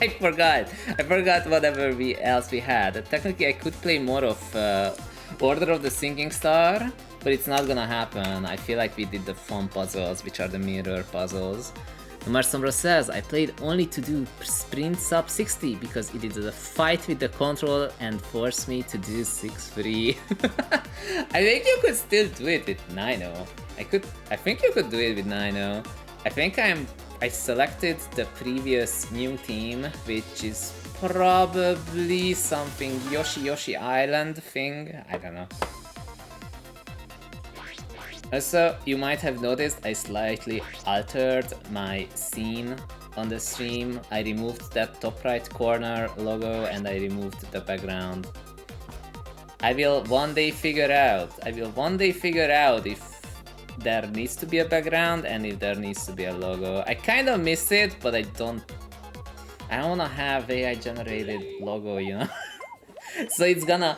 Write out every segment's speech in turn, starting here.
I forgot whatever else we had. Technically I could play more of Order of the Sinking Star, but it's not gonna happen. I feel like we did the fun puzzles, which are the mirror puzzles. Omar Sombra says, I played only to do sprint sub 60 because it is a fight with the control and forced me to do 6-free. I think you could still do it with 9-0. I think you could do it with 9-0. I think I selected the previous new team, which is probably something Yoshi Island thing. I don't know. Also, you might have noticed I slightly altered my scene on the stream. I removed that top right corner logo and I removed the background. I will one day figure out if there needs to be a background and if there needs to be a logo. I kind of miss it, but I don't wanna have AI generated logo, you know? So it's gonna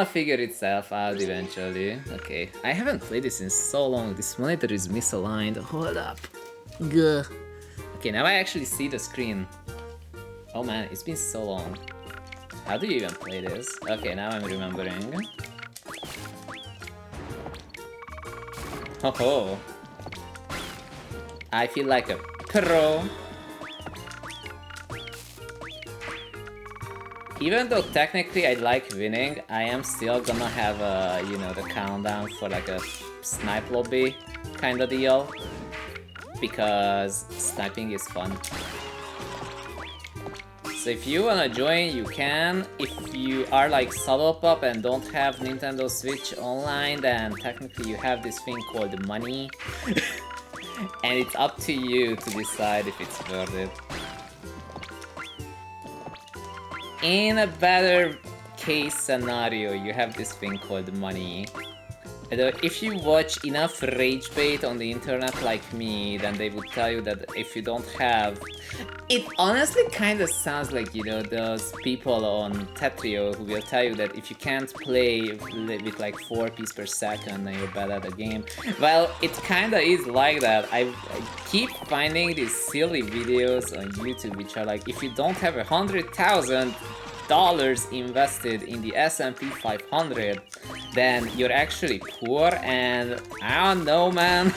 figure itself out eventually. Okay, I haven't played this in so long. This monitor is misaligned. Hold up. Gah. Okay, now I actually see the screen. Oh man, it's been so long. How do you even play this? Okay, now I'm remembering. Oh, I feel like a pro. Even though technically I like winning, I am still gonna have a, you know, the countdown for like a snipe lobby kind of deal. Because sniping is fun. So if you wanna join, you can. If you are like solo pop and don't have Nintendo Switch online, then technically you have this thing called money. And it's up to you to decide if it's worth it. In a better case scenario, you have this thing called money. If you watch enough rage bait on the internet like me, then they would tell you that if you don't have... It honestly kind of sounds like, you know, those people on TETRIS who will tell you that if you can't play with like 4 pieces per second, then you're bad at the game. Well, it kind of is like that. I keep finding these silly videos on YouTube which are like, if you don't have $100,000 invested in the S&P 500, then you're actually poor, and I don't know, man.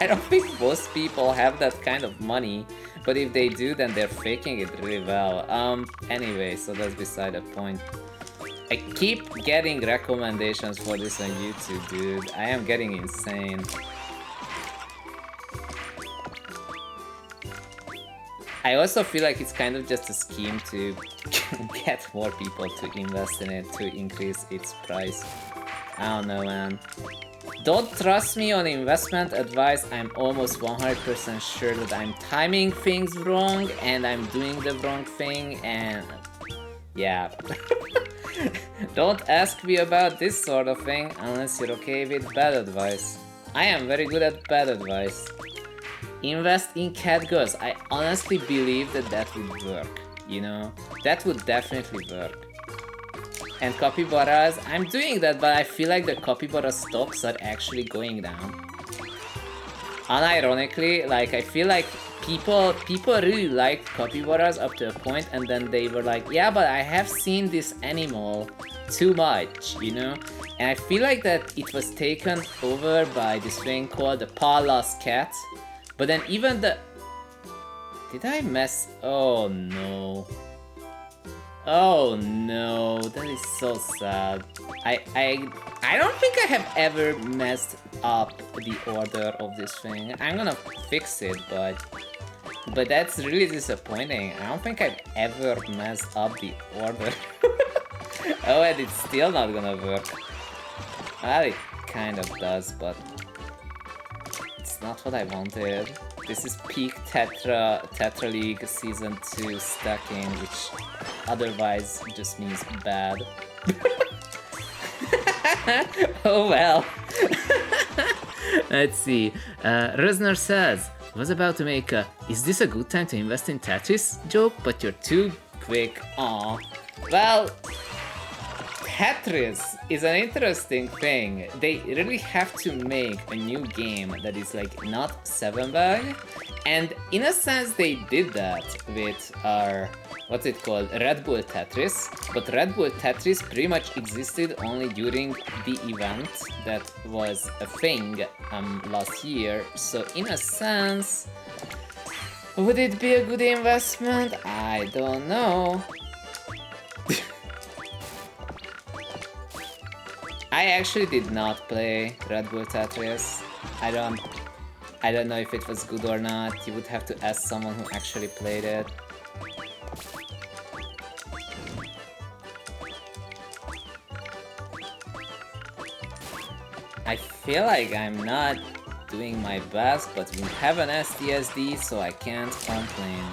I don't think most people have that kind of money, but if they do, then they're faking it really well. Anyway, so that's beside the point. I keep getting recommendations for this on YouTube, dude. I am getting insane. I also feel like it's kind of just a scheme to get more people to invest in it, to increase its price. I don't know, man. Don't trust me on investment advice. I'm almost 100% sure that I'm timing things wrong and I'm doing the wrong thing, and yeah. Don't ask me about this sort of thing unless you're okay with bad advice. I am very good at bad advice. Invest in cat girls. I honestly believe that that would work, you know? That would definitely work. And capybaras, I'm doing that, but I feel like the capybara stocks are actually going down. Unironically, like, I feel like people really liked capybaras up to a point, and then they were like, yeah, but I have seen this animal too much, you know? And I feel like that it was taken over by this thing called the Paula's cat. But then even the... Did I mess... Oh no. Oh no, that is so sad. I don't think I have ever messed up the order of this thing. I'm gonna fix it, but that's really disappointing. I don't think I've ever messed up the order. Oh, and it's still not gonna work. Well, it kind of does, but it's not what I wanted. This is peak Tetra League Season 2 stacking, which otherwise just means bad. Oh well. Let's see. Rezner says, was about to make a "is this a good time to invest in Tetris" joke, but you're too quick. Aw. Well, Tetris is an interesting thing. They really have to make a new game that is like not 7-bag, and in a sense they did that with our, what's it called, Red Bull Tetris. But Red Bull Tetris pretty much existed only during the event that was a thing last year. So in a sense, would it be a good investment? I don't know. I actually did not play Red Bull Tetris. I don't know if it was good or not. You would have to ask someone who actually played it. I feel like I'm not doing my best, but we have an STSD, so I can't complain.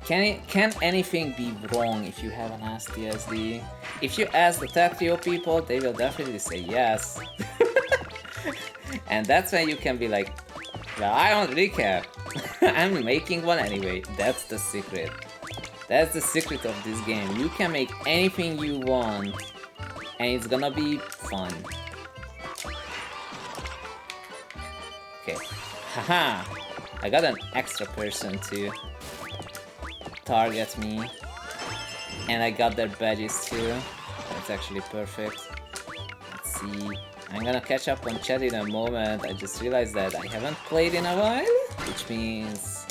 Can anything be wrong if you have an STSD? If you ask the Tetrio people, they will definitely say yes. And that's when you can be like, well, I don't really care. I'm making one anyway. That's the secret. That's the secret of this game. You can make anything you want, and it's gonna be fun. Okay. Haha! I got an extra person to target me. And I got their badges too. That's actually perfect. Let's see. I'm gonna catch up on chat in a moment. I just realized that I haven't played in a while, which means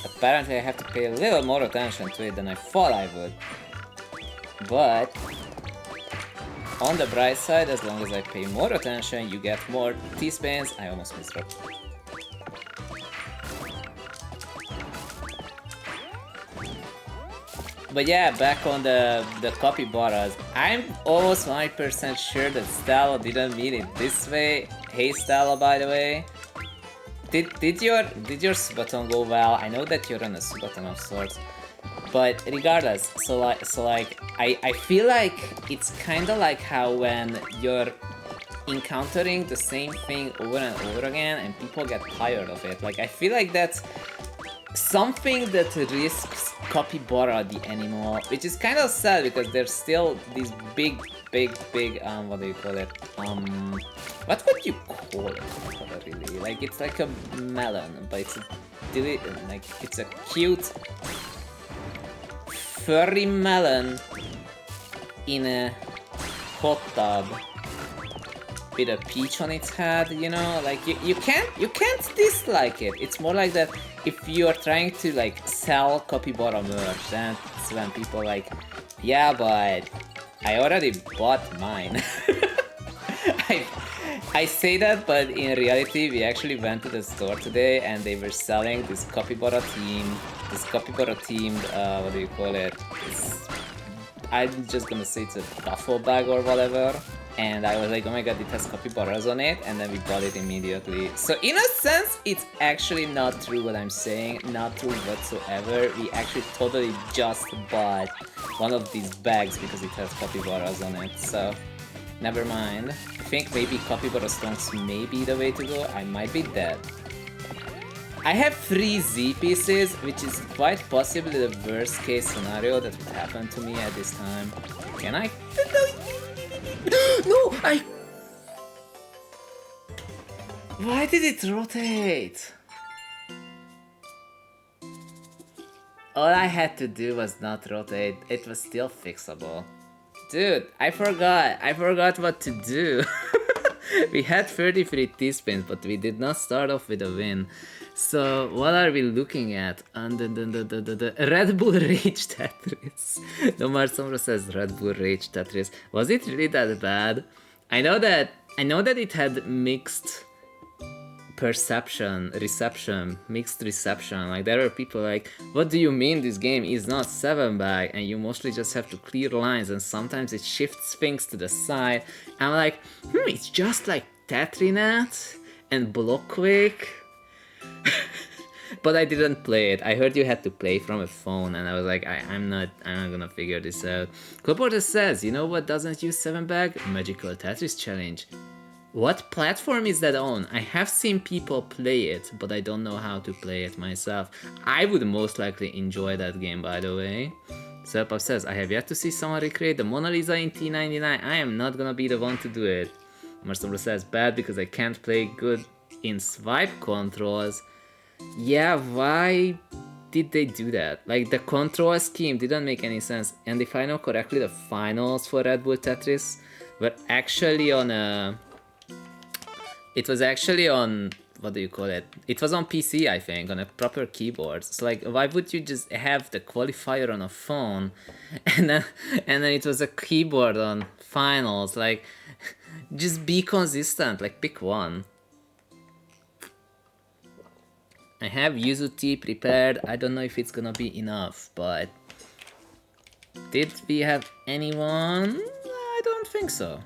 apparently I have to pay a little more attention to it than I thought I would. But on the bright side, as long as I pay more attention, you get more T-spins. I almost missed it. But yeah, back on the capybaras, I'm almost 100% sure that Stalo didn't mean it this way. Hey Stalo, by the way. Did your Subaton go well? I know that you're on a Subaton of sorts. But regardless, so like I feel like it's kinda like how when you're encountering the same thing over and over again and people get tired of it. Like I feel like that's something that risks capybara the animal, which is kind of sad because there's still these big, what do you call it? What would you call it really? Like it's like a melon, but it's it's a cute furry melon in a hot tub with a peach on its head, you know, like you can't dislike it. It's more like that if you are trying to like sell capybara merch, that's when people are like, yeah, but I already bought mine. I say that, but in reality we actually went to the store today and they were selling this capybara themed, what do you call it? I'm just gonna say it's a duffel bag or whatever. And I was like, oh my god, it has capybaras on it, and then we bought it immediately. So in a sense, it's actually not true what I'm saying, not true whatsoever. We actually totally just bought one of these bags because it has capybaras on it, so never mind. I think maybe capybara stonks may be the way to go. I might be dead. I have 3 Z pieces, which is quite possibly the worst case scenario that would happen to me at this time. Can I? No, Why did it rotate? All I had to do was not rotate. It was still fixable. Dude, I forgot what to do. We had 33 T-spins, but we did not start off with a win. So what are we looking at? And the Red Bull Rage Tetris. Nomar Sombra says Red Bull Rage Tetris. Was it really that bad? I know that it had mixed reception. Like there are people like, what do you mean this game is not 7-bag? And you mostly just have to clear lines and sometimes it shifts things to the side. I'm like, it's just like Tetrinet and Blockquake. But I didn't play it. I heard you had to play from a phone and I was like, I'm not gonna figure this out. Cloporter says, you know what doesn't use 7-bag? Magical Tetris Challenge. What platform is that on? I have seen people play it, but I don't know how to play it myself. I would most likely enjoy that game, by the way. Serpap says, I have yet to see someone recreate the Mona Lisa in T99. I am not gonna be the one to do it. Marcelo says, bad because I can't play good in swipe controls. Yeah, why did they do that? Like, the control scheme didn't make any sense. And if I know correctly, the finals for Red Bull Tetris were actually on a... It was actually on... What do you call it? It was on PC, I think, on a proper keyboard. So, like, why would you just have the qualifier on a phone and then it was a keyboard on finals? Like, just be consistent. Like, pick one. I have Yuzu tea prepared. I don't know if it's gonna be enough, but... Did we have anyone? I don't think so.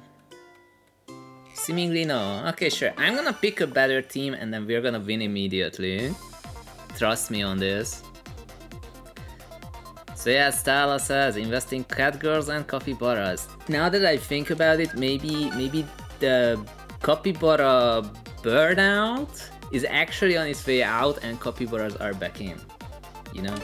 Seemingly no. Okay, sure. I'm gonna pick a better team and then we're gonna win immediately. Trust me on this. So yeah, Stala says, invest in cat girls and capybaras. Now that I think about it, maybe the capybara burnout is actually on its way out and capybaras are back in. You know?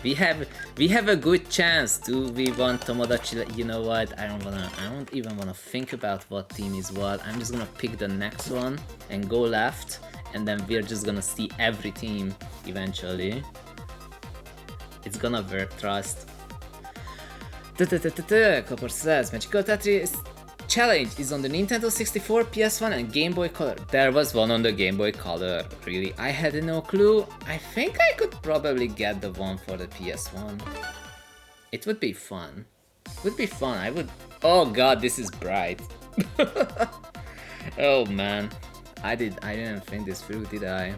We have a good chance to we want Tomodachi. You know what? I don't even wanna think about what team is what. I'm just gonna pick the next one and go left, and then we're just gonna see every team eventually. It's gonna work, trust. Copper says Magical Tetris Challenge is on the Nintendo 64, PS1 and Game Boy Color. There was one on the Game Boy Color, really. I had no clue. I think I could probably get the one for the PS1. It would be fun. It would be fun. I would... Oh god, this is bright. Oh man. I didn't think this through, did I?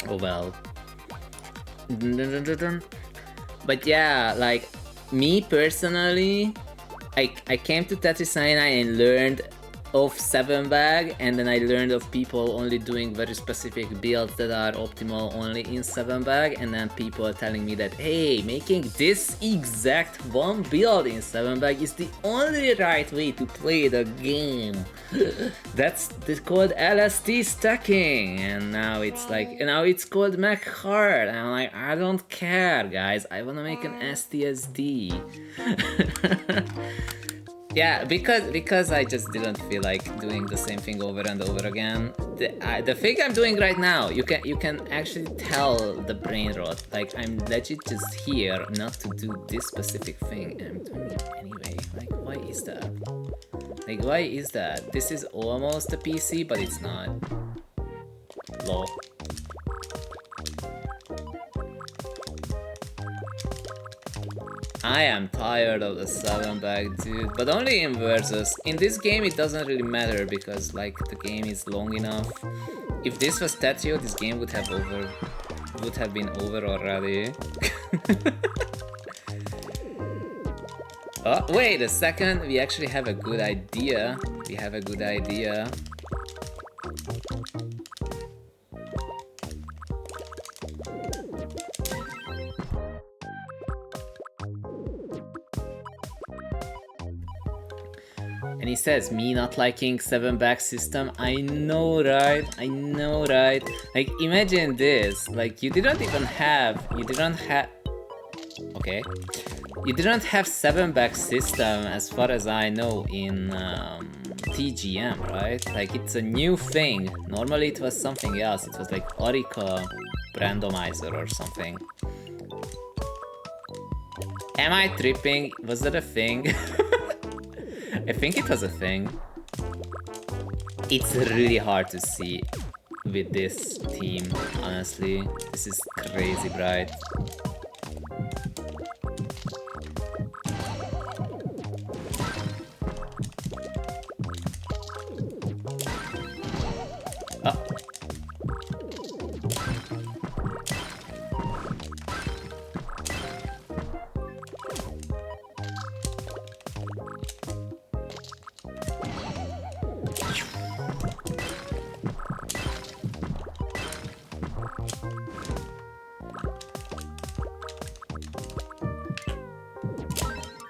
Oh well. But yeah, like, me personally, I came to Tetris 99 and learned of 7-bag, and then I learned of people only doing very specific builds that are optimal only in 7-bag, and then people are telling me that, hey, making this exact one build in 7-bag is the only right way to play the game. That's called LSD stacking, and now it's like, now it's called Mac Hard, and I'm like, I don't care, guys, I wanna make an STSD. Yeah, because I just didn't feel like doing the same thing over and over again. The thing I'm doing right now, you can actually tell the brain rot. Like, I'm legit just here not to do this specific thing, and I'm doing it anyway. Like, why is that? Like, why is that? This is almost a PC, but it's not. Lol. I am tired of the 7-bag, dude, but only in versus. In this game it doesn't really matter because, like, the game is long enough. If this was Tetrio, this game would have been over already. Oh, wait a second, we actually have a good idea. We have a good idea. And he says, me not liking 7-bag system. I know, right? I know, right? Like, imagine this. Like, you didn't have 7-bag system, as far as I know, in TGM, right? Like, it's a new thing. Normally it was something else. It was like Orica randomizer or something. Am I tripping? Was that a thing? I think it was a thing. It's really hard to see with this team, honestly. This is crazy bright. Oh.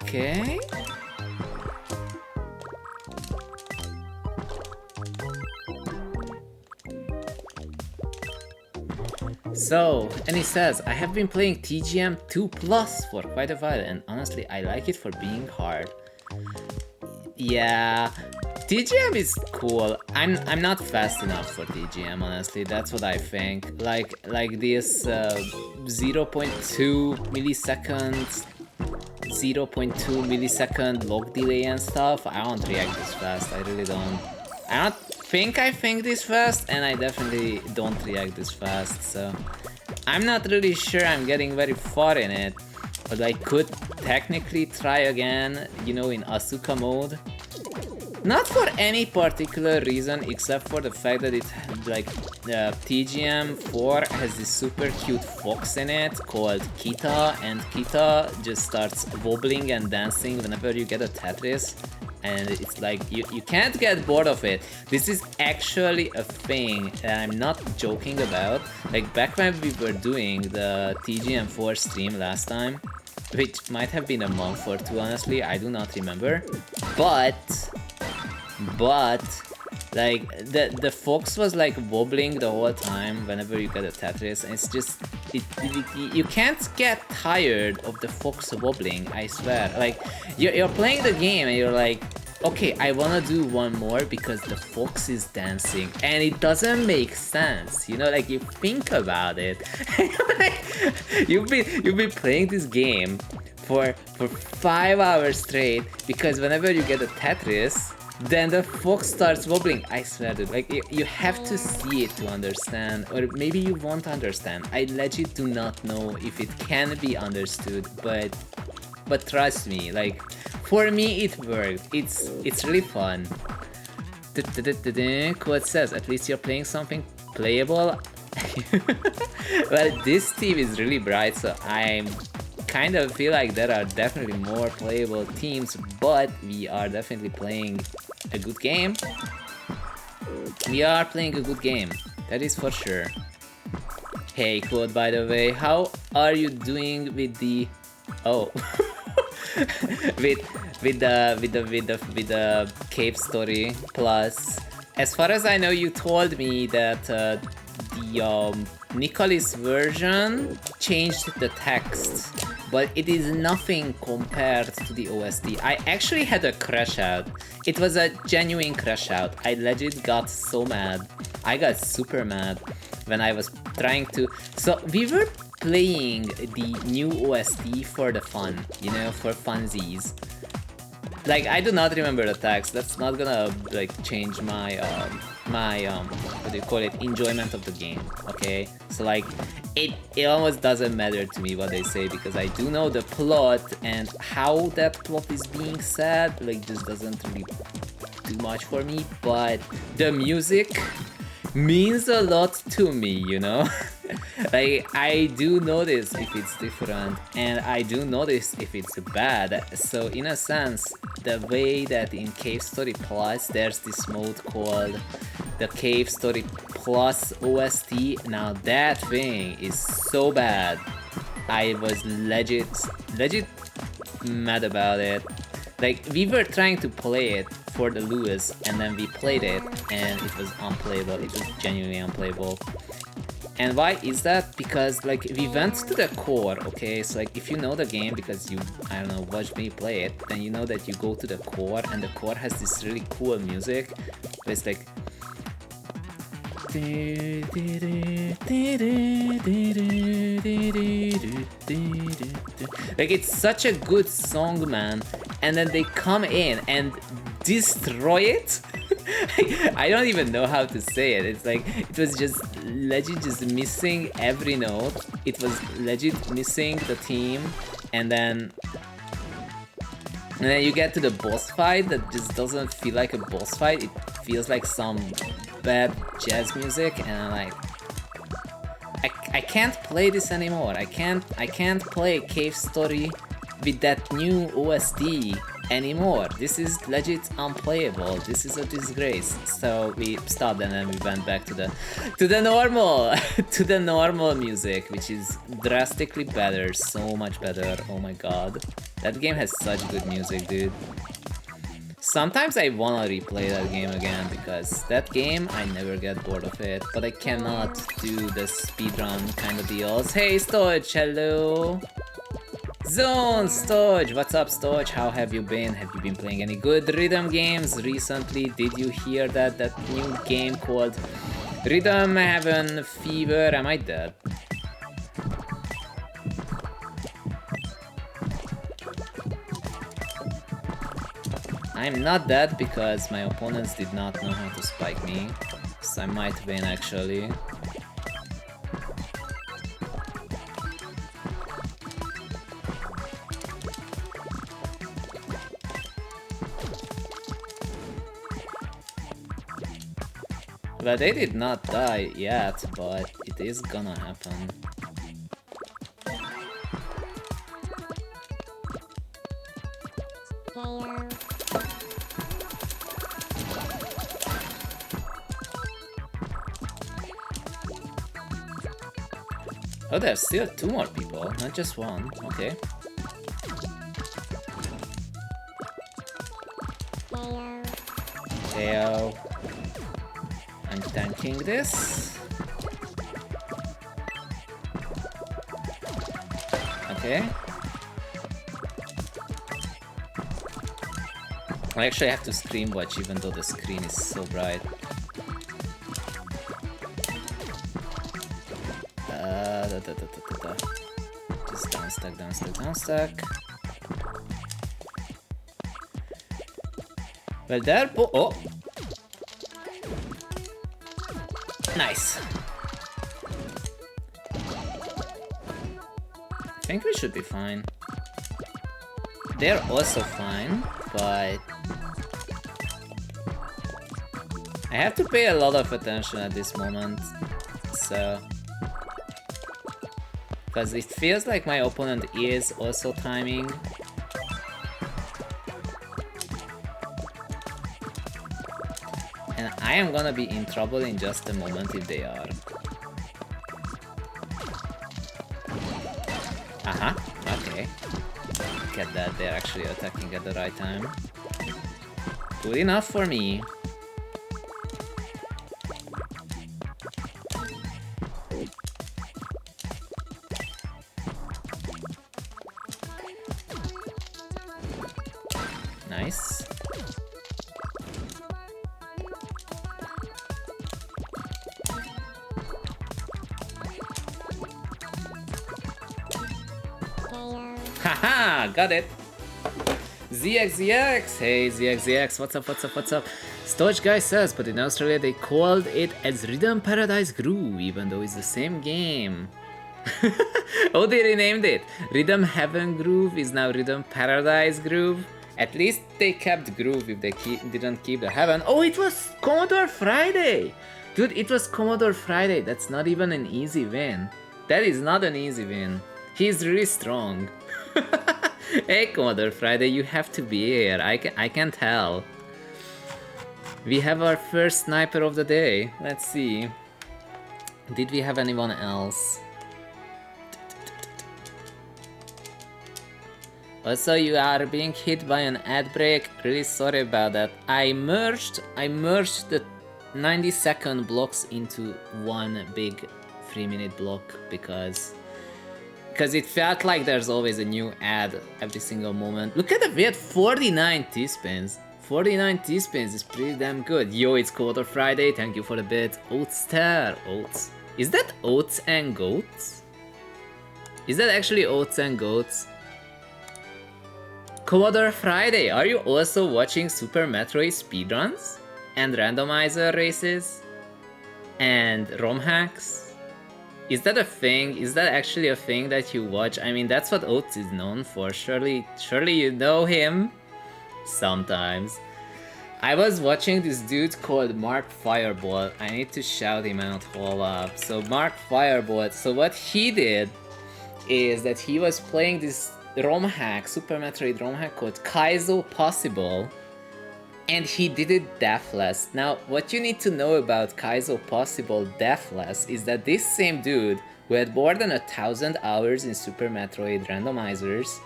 Okay. So, and he says, I have been playing TGM 2 Plus for quite a while, and honestly, I like it for being hard. Yeah, TGM is cool. I'm not fast enough for TGM, honestly. That's what I think. Like this 0.2 milliseconds, 0.2 millisecond log delay and stuff. I don't react this fast. I really don't. I don't think I think this fast, and I definitely don't react this fast. So I'm not really sure I'm getting very far in it. But I could technically try again, you know, in Asuka mode. Not for any particular reason, except for the fact that it, like, TGM 4 has this super cute fox in it called Kita, and Kita just starts wobbling and dancing whenever you get a Tetris. And it's like, you can't get bored of it. This is actually a thing, and I'm not joking about. Like, back when we were doing the TGM 4 stream last time, which might have been a month or two, honestly, I do not remember. But like the fox was like wobbling the whole time whenever you get a Tetris, and it's just you can't get tired of the fox wobbling, I swear. Like you're playing the game and you're like, okay, I wanna do one more because the fox is dancing, and it doesn't make sense, you know, like you think about it. Like, you've been playing this game for 5 hours straight because whenever you get a Tetris, then the fox starts wobbling. I swear, dude, like you have to see it to understand, or maybe you won't understand. I legit do not know if it can be understood, but trust me, like for me it worked. It's really fun. Quote says, at least you're playing something playable. Well, this team is really bright, so I'm kind of feel like there are definitely more playable teams, but we are definitely playing a good game. We are playing a good game, that is for sure. Hey, Quote, by the way, how are you doing with the with the Cave Story Plus? As far as I know, you told me that the Nicholas version changed the text, but it is nothing compared to the OST. I actually had a crash out. It was a genuine crash out. I legit got so mad. I got super mad when I was trying to... So we were playing the new OST for the fun, you know, for funsies. Like, I do not remember the text. That's not gonna like change my what do you call it, enjoyment of the game, okay? So like it almost doesn't matter to me what they say, because I do know the plot, and how that plot is being said like just doesn't really do much for me. But the music means a lot to me, you know. Like, I do notice if it's different, and I do notice if it's bad. So in a sense, the way that in Cave Story Plus there's this mode called the Cave Story Plus OST, now that thing is so bad. I was legit mad about it. Like, we were trying to play it for the Lewis, and then we played it and it was unplayable. It was genuinely unplayable. And why is that? Because like we went to the core, okay? So like if you know the game because you, I don't know, watched me play it, then you know that you go to the core, and the core has this really cool music. It's like it's such a good song, man. And then they come in and destroy it. I don't even know how to say it. It's like it was just legit just missing every note. It was legit missing the theme, and then you get to the boss fight that just doesn't feel like a boss fight. It feels like some bad jazz music, and I'm like, I can't play this anymore. I can't play Cave Story with that new OST anymore. This is legit unplayable. This is a disgrace. So we stopped, and then we went back to the normal to the normal music, which is drastically better, so much better. Oh my god, that game has such good music, dude. Sometimes I wanna replay that game again because that game I never get bored of it, but I cannot do the speedrun kind of deals. Hey Storage, hello! Zone, Storage, what's up Storage? How have you been? Have you been playing any good rhythm games recently? Did you hear that new game called Rhythm Heaven Fever? Am I dead? I'm not dead because my opponents did not know how to spike me, so I might win actually. Well, they did not die yet, but it is gonna happen. Oh, there's still 2 more people, not just 1. Okay. Theo. I'm tanking this. Okay. I actually have to stream watch even though the screen is so bright. Just downstack. Well, there. Oh! Nice. I think we should be fine. They're also fine, but I have to pay a lot of attention at this moment, so because it feels like my opponent is also timing. And I am gonna be in trouble in just a moment if they are. Okay. Get that, they're actually attacking at the right time. Good enough for me. Nice. Haha, got it. ZXZX, hey ZXZX, what's up? Storage Guy says, but in Australia they called it as Rhythm Paradise Groove, even though it's the same game. Oh, they renamed it. Rhythm Heaven Groove is now Rhythm Paradise Groove. At least they kept Groove if they didn't keep the Heaven. Oh, it was Commodore Friday! Dude, it was Commodore Friday. That's not even an easy win. That is not an easy win. He's really strong. Hey Commodore Friday, you have to be here. I can tell. We have our first sniper of the day. Let's see. Did we have anyone else? Also, you are being hit by an ad break. Really sorry about that. I merged the 90-second blocks into one big 3-minute block because it felt like there's always a new ad every single moment. Look at that, we had 49 T-spins. 49 T-spins is pretty damn good. Yo, it's Commodore Friday, thank you for the bit. Oatster, Oats. Is that Oats and Goats? Is that actually Oats and Goats? Commodore Friday, are you also watching Super Metroid speedruns? And randomizer races? And ROM hacks? Is that a thing? Is that actually a thing that you watch? I mean, that's what Oats is known for. Surely you know him? Sometimes. I was watching this dude called Mark Fireball. I need to shout him out, hold up. So Mark Fireball, so what he did is that he was playing this ROM hack, Super Metroid ROM hack called Kaizo Possible. And he did it deathless. Now, what you need to know about Kaizo Possible deathless is that this same dude, who had more than 1,000 hours in Super Metroid randomizers,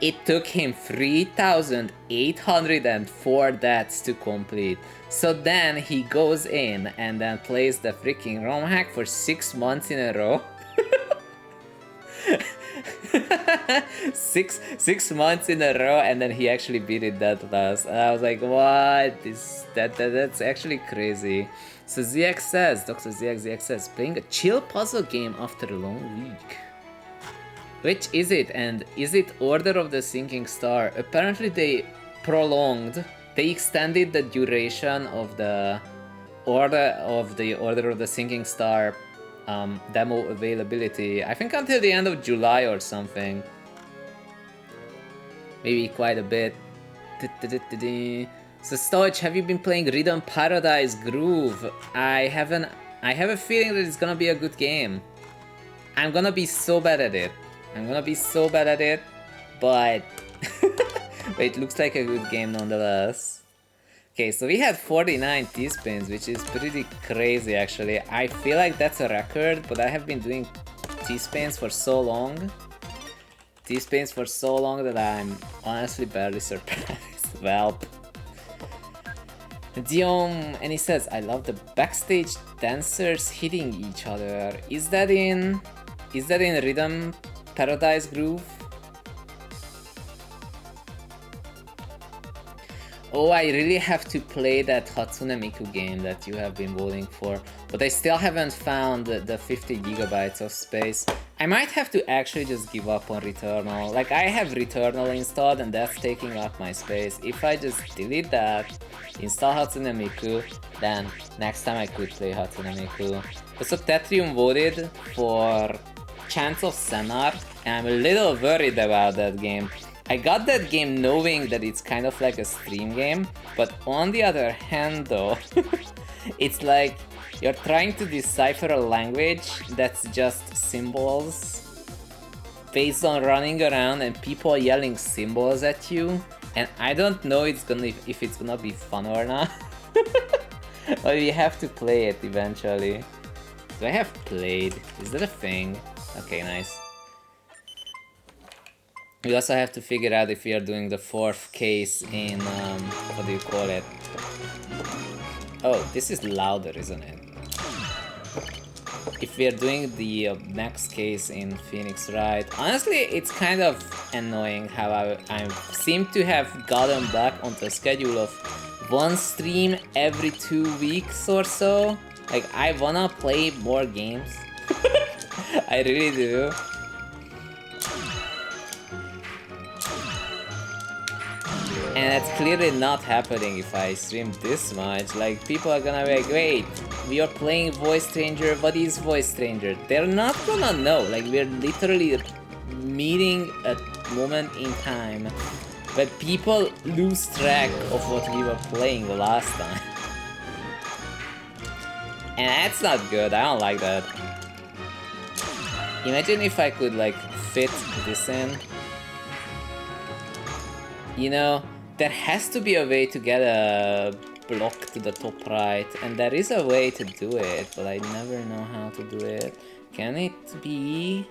It took him 3,804 deaths to complete. So then he goes in and then plays the freaking ROM hack for 6 months in a row. six months in a row, and then he actually beat it that fast. And I was like, what? That's actually crazy. So ZX says, Dr. ZX says, playing a chill puzzle game after a long week. Which is it? And is it Order of the Sinking Star? Apparently they extended the duration of the Order of the Sinking Star demo availability, I think until the end of July or something. Maybe quite a bit. So Stoich, have you been playing Rhythm Paradise Groove? I have a feeling that it's gonna be a good game. I'm gonna be so bad at it. But but it looks like a good game nonetheless. Okay, so we had 49 T-spins, which is pretty crazy actually. I feel like that's a record, but I have been doing T-spins for so long. That I'm honestly barely surprised. Well. Dion, and he says, I love the backstage dancers hitting each other. Is that in Rhythm Paradise Groove? Oh, I really have to play that Hatsune Miku game that you have been voting for, but I still haven't found the 50 gigabytes of space. I might have to actually just give up on Returnal. Like, I have Returnal installed and that's taking up my space. If I just delete that, install Hatsune Miku, then next time I could play Hatsune Miku. Also, Tetrium voted for Chants of Sennar, and I'm a little worried about that game. I got that game knowing that it's kind of like a stream game, but on the other hand though, it's like you're trying to decipher a language that's just symbols based on running around and people yelling symbols at you, and I don't know if it's gonna be fun or not. But we have to play it eventually. Do I have played? Is that a thing? Okay, nice. We also have to figure out if we are doing the 4th case in, what do you call it? Oh, this is louder, isn't it? If we are doing the next case in Phoenix Wright, honestly, it's kind of annoying how I seem to have gotten back onto a schedule of 1 stream every 2 weeks or so. Like, I wanna play more games. I really do. And that's clearly not happening if I stream this much. Like, people are gonna be like, wait, we are playing Voice Stranger, what is Voice Stranger? They're not gonna know. Like, we're literally meeting a moment in time where people lose track of what we were playing the last time. And that's not good, I don't like that. Imagine if I could, like, fit this in. You know, there has to be a way to get a block to the top right, and there is a way to do it, but I never know how to do it. Can it be?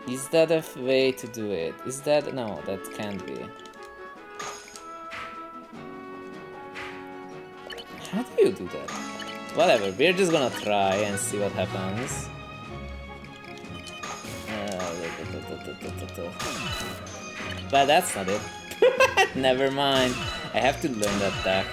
Is that a way to do it? Is that? No, that can't be. How do you do that? Whatever, we're just gonna try and see what happens. But that's not it. Never mind. I have to learn that back.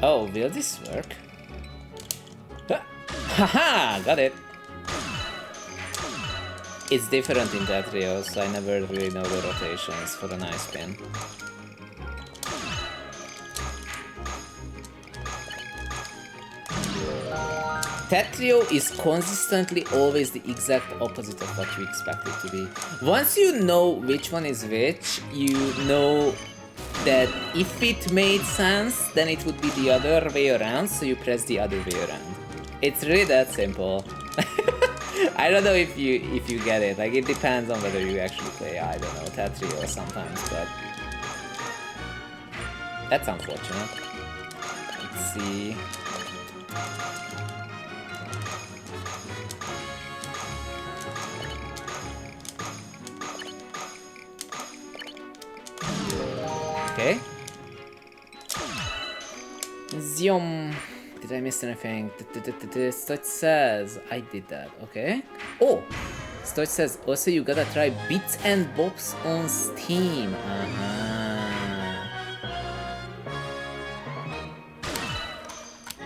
Oh, will this work? Haha! Got it! It's different in TETRIS, so I never really know the rotations for a nice spin. TETRIS is consistently always the exact opposite of what you expect it to be. Once you know which one is which, you know that if it made sense, then it would be the other way around, so you press the other way around. It's really that simple. I don't know if you get it. Like, it depends on whether you actually play, I don't know, Tetris or sometimes, but that's unfortunate. Let's see. Okay. Zium. Did I miss anything? Stoch says I did that. Okay. Oh, Stoch says also you gotta try Bits and Bobs on Steam.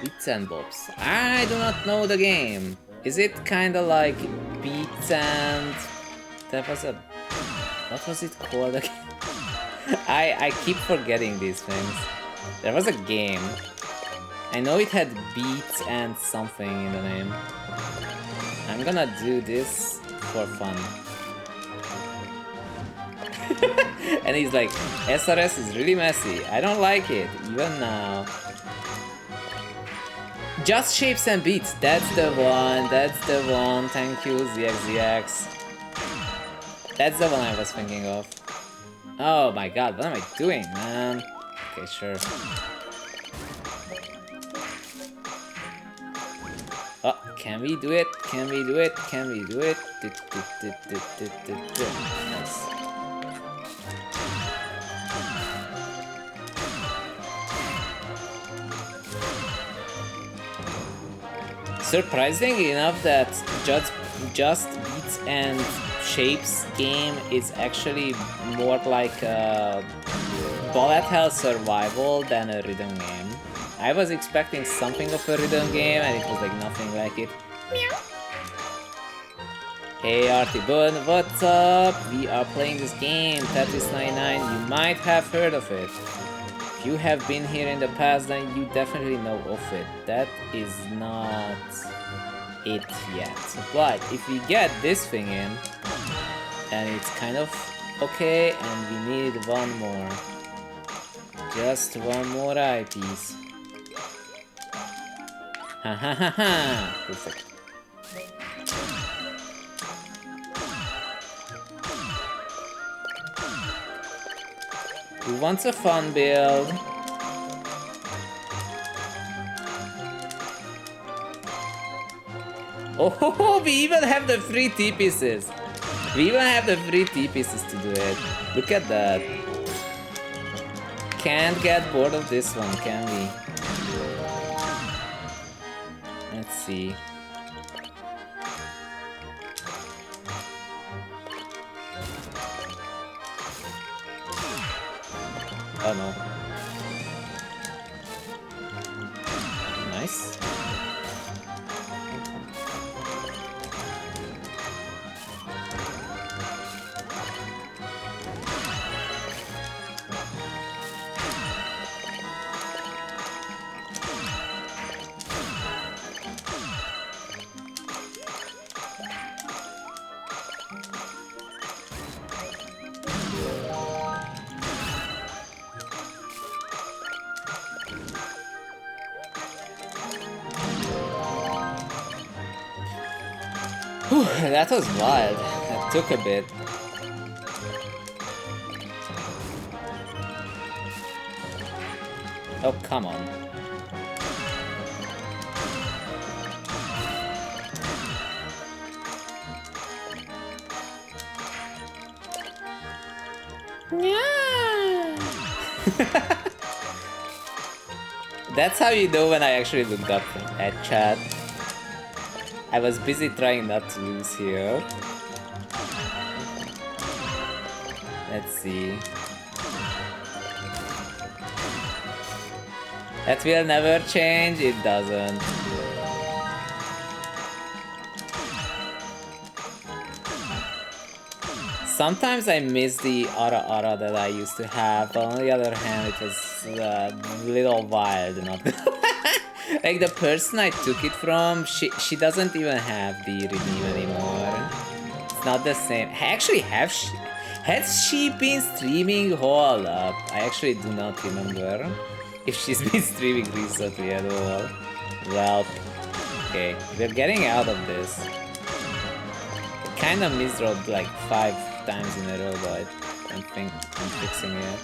Bits and Bobs. I do not know the game. Is it kind of like Beats and that was a what was it called again? I keep forgetting these things. There was a game. I know it had beats and something in the name. I'm gonna do this for fun. And he's like, SRS is really messy. I don't like it, even now. Just Shapes and Beats, that's the one, that's the one. Thank you, ZXZX. That's the one I was thinking of. Oh my god, what am I doing, man? Okay, sure. Oh, can we do it? Can we do it? Can we do it? Nice. Surprising enough that just Beats and Shapes game is actually more like a bullet hell survival than a rhythm game. I was expecting something of a rhythm game and it was like nothing like it. Meow. Hey Artie Bun, what's up? We are playing this game, Tetris 99. You might have heard of it. If you have been here in the past, then you definitely know of it. That is not it yet. But if we get this thing in, and it's kind of okay, and we need one more. Just one more eyepiece. Ha ha ha ha! Perfect. Who wants a fun build? Oh, we even have the free T-pieces. We even have the free T-pieces to do it. Look at that. Can't get bored of this one, can we? Let's see. Oh no. Nice. Whew, that was wild. That took a bit. Oh, come on. That's how you know when I actually looked up at chat. I was busy trying not to lose here. Let's see. That will never change, it doesn't. Sometimes I miss the ara that I used to have, but on the other hand it was a little wild, not like the person I took it from, she doesn't even have the redeem anymore. It's not the same. I actually have has she been streaming? Hold up. I actually do not remember if she's been streaming recently at all. Well, Okay, we're getting out of this. Kind of misrolled like 5 times in a row, but I think I'm fixing it.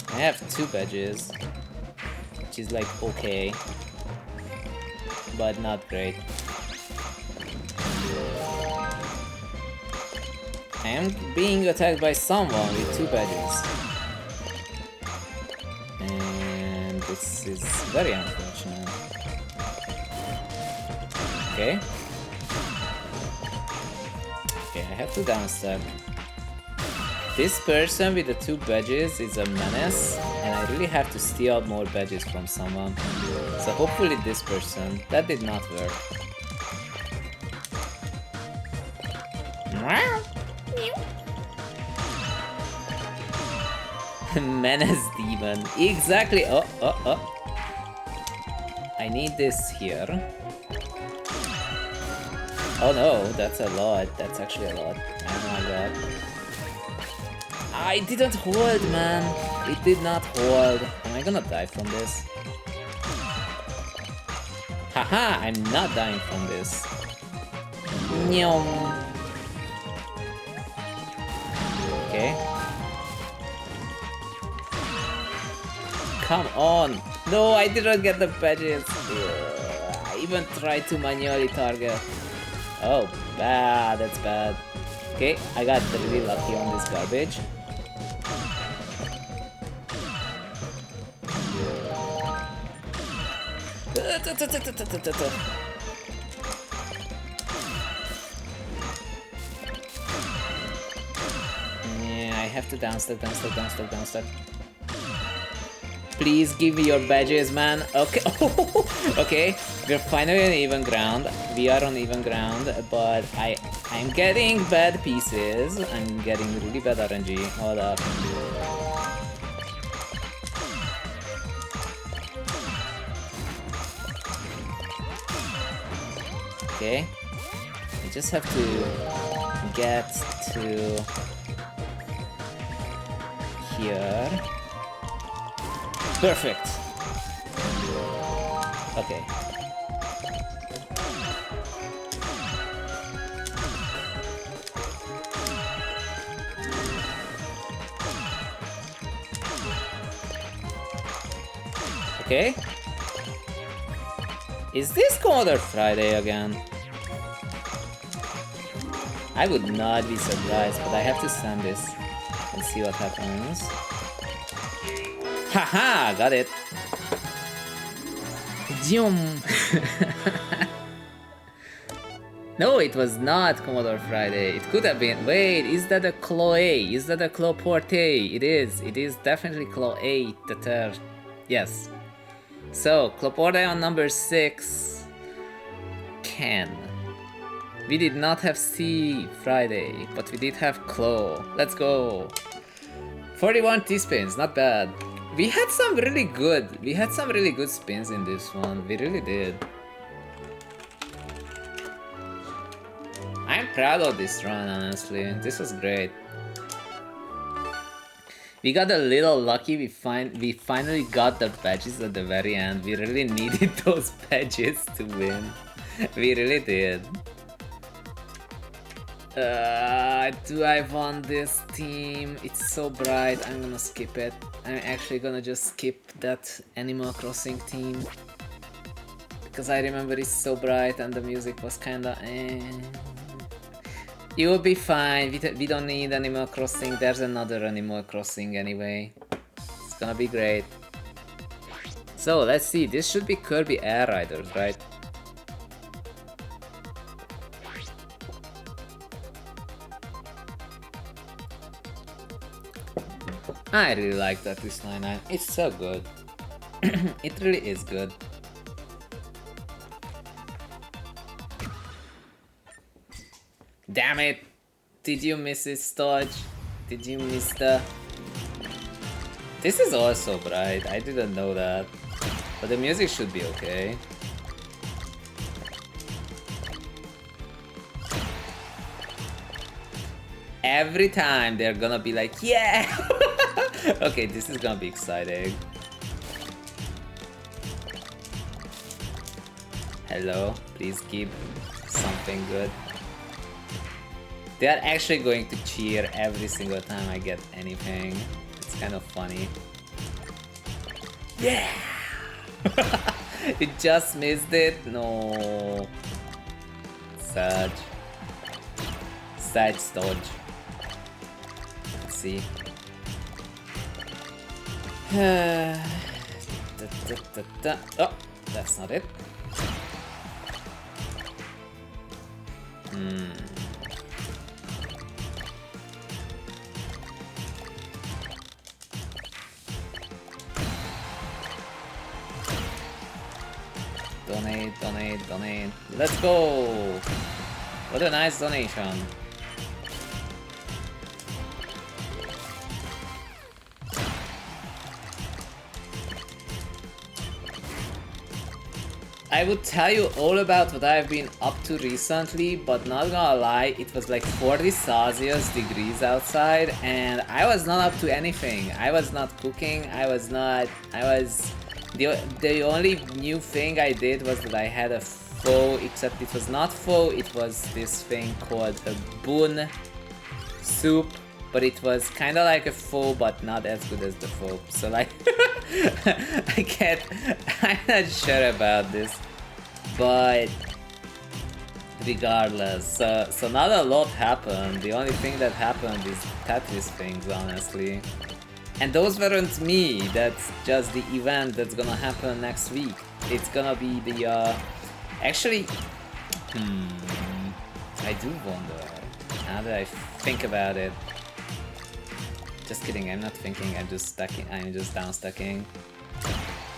I have 2 badges, which is like okay, but not great. I am being attacked by someone with 2 badges. And this is very unfortunate. Okay. Okay, I have to downstep. This person with the 2 badges is a menace, and I really have to steal more badges from someone. So hopefully this person. That did not work. Menace demon. Exactly. Oh. I need this here. Oh no, that's a lot. That's actually a lot. Oh my god. I didn't hold, man. It did not hold. Am I gonna die from this? Haha, I'm not dying from this. Nyom. Okay. Come on! No, I didn't get the badges. I even tried to manually target. Oh, bad. That's bad. Okay, I got really lucky on this garbage. Yeah, I have to downstep. Please give me your badges, man. Okay. Okay, we're finally on even ground. We are on even ground, but I'm getting bad pieces. I'm getting really bad RNG. Hold up. Okay. I just have to get to here. Perfect. Okay. Okay. Is this Commodore Friday again? I would not be surprised, but I have to send this and see what happens. Haha, got it. No, it was not Commodore Friday. It could have been. Wait, is that a Chloe? Is that a Cloporte? It is. It is definitely Chloe. Yes. So, Cloporte on number 6. Ken. We did not have C Friday, but we did have Clo. Let's go. 41 T-spins, not bad. We had some really good spins in this one. We really did. I'm proud of this run, honestly. This was great. We got a little lucky. We finally got the badges at the very end. We really needed those badges to win. We really did. Do I want this team? It's so bright. I'm gonna skip it. I'm actually gonna just skip that Animal Crossing team. Because I remember it's so bright and the music was kinda You will be fine. We don't need Animal Crossing. There's another Animal Crossing anyway. It's gonna be great. So let's see. This should be Kirby Air Riders, right? I really like that this 99. It's so good. It really is good. Damn it! Did you miss it, Stodge? Did you miss the... This is also bright. I didn't know that. But the music should be okay. every time they're gonna be like, yeah! Okay, this is gonna be exciting. Hello, please keep something good. They are actually going to cheer every single time I get anything. It's kind of funny. Yeah! It just missed it? No. Sad. Sad dodge. Let's see. Oh, that's not it. Donate, donate, donate. Let's go! What a nice donation. I would tell you all about what I've been up to recently, but not gonna lie, it was like 40 Celsius degrees outside and I was not up to anything. I was not cooking, the only new thing I did was that I had a pho, except it was not pho, it was this thing called a bun soup, but it was kind of like a pho, but not as good as the pho. So like, I'm not sure about this, but regardless, so not a lot happened. The only thing that happened is Tetris things, honestly. And those weren't me, that's just the event that's gonna happen next week. It's gonna be the, actually, I do wonder, now that I think about it. Just kidding, I'm not thinking, I'm just down stacking.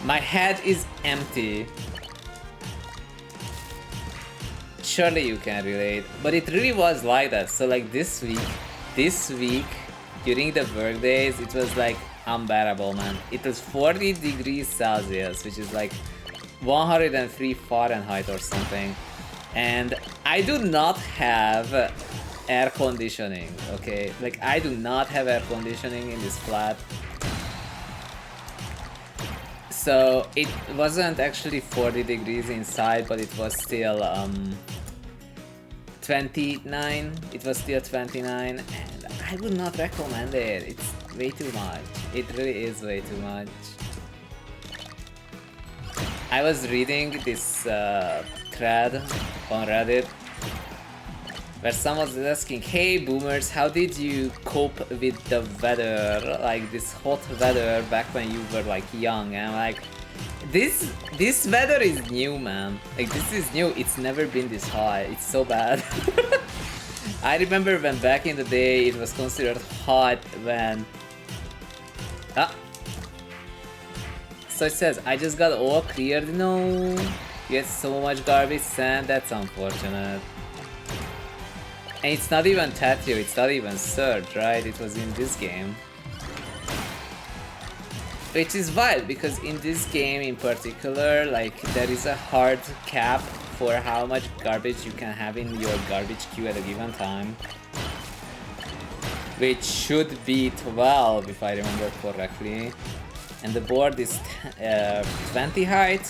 My head is empty. Surely you can relate, but it really was like that. So like this week, during the work days, it was like unbearable, man. It was 40 degrees Celsius, which is like 103 Fahrenheit or something. And I do not have air conditioning, okay? Like, I do not have air conditioning in this flat. So it wasn't actually 40 degrees inside, but it was still 29. It was still 29, and I would not recommend it. It's way too much. It really is way too much. I was reading this thread on Reddit where someone was asking, hey boomers, how did you cope with the weather, like this hot weather back when you were like young? And I'm like, this weather is new, man. Like, this is new. It's never been this hot. It's so bad. I remember when back in the day it was considered hot when... So it says, I just got all cleared. No, you had so much garbage sand. That's unfortunate. And it's not even Tattoo, it's not even Surge, right? It was in this game. Which is wild, because in this game in particular, like, there is a hard cap for how much garbage you can have in your garbage queue at a given time. Which should be 12, if I remember correctly. And the board is 20 height,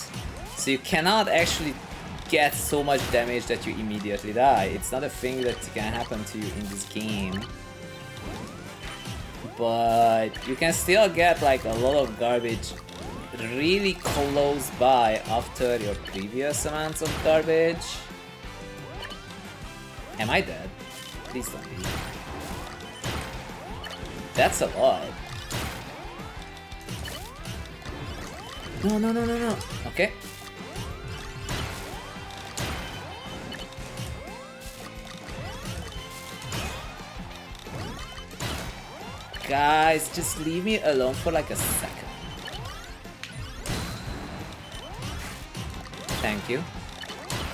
so you cannot actually get so much damage that you immediately die. It's not a thing that can happen to you in this game. But you can still get like a lot of garbage really close by after your previous amounts of garbage. Am I dead? Please don't be. That's a lot. No, no, no, no, no. Okay. Guys, just leave me alone for like a second. Thank you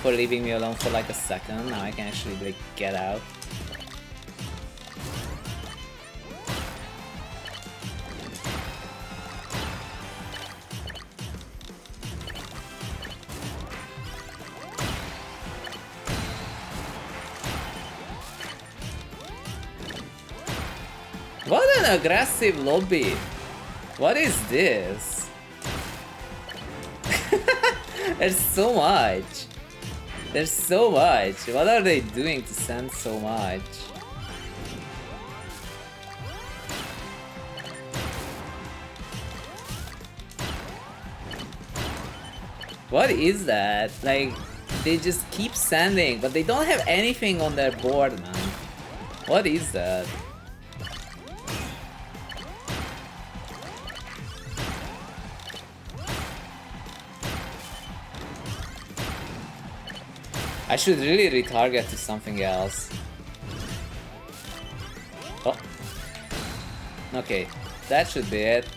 for leaving me alone for like a second. Now I can actually like get out. What an aggressive lobby! What is this? There's so much! There's so much! What are they doing to send so much? What is that? Like, they just keep sending, but they don't have anything on their board, man. What is that? I should really retarget to something else. Oh. Okay, that should be it.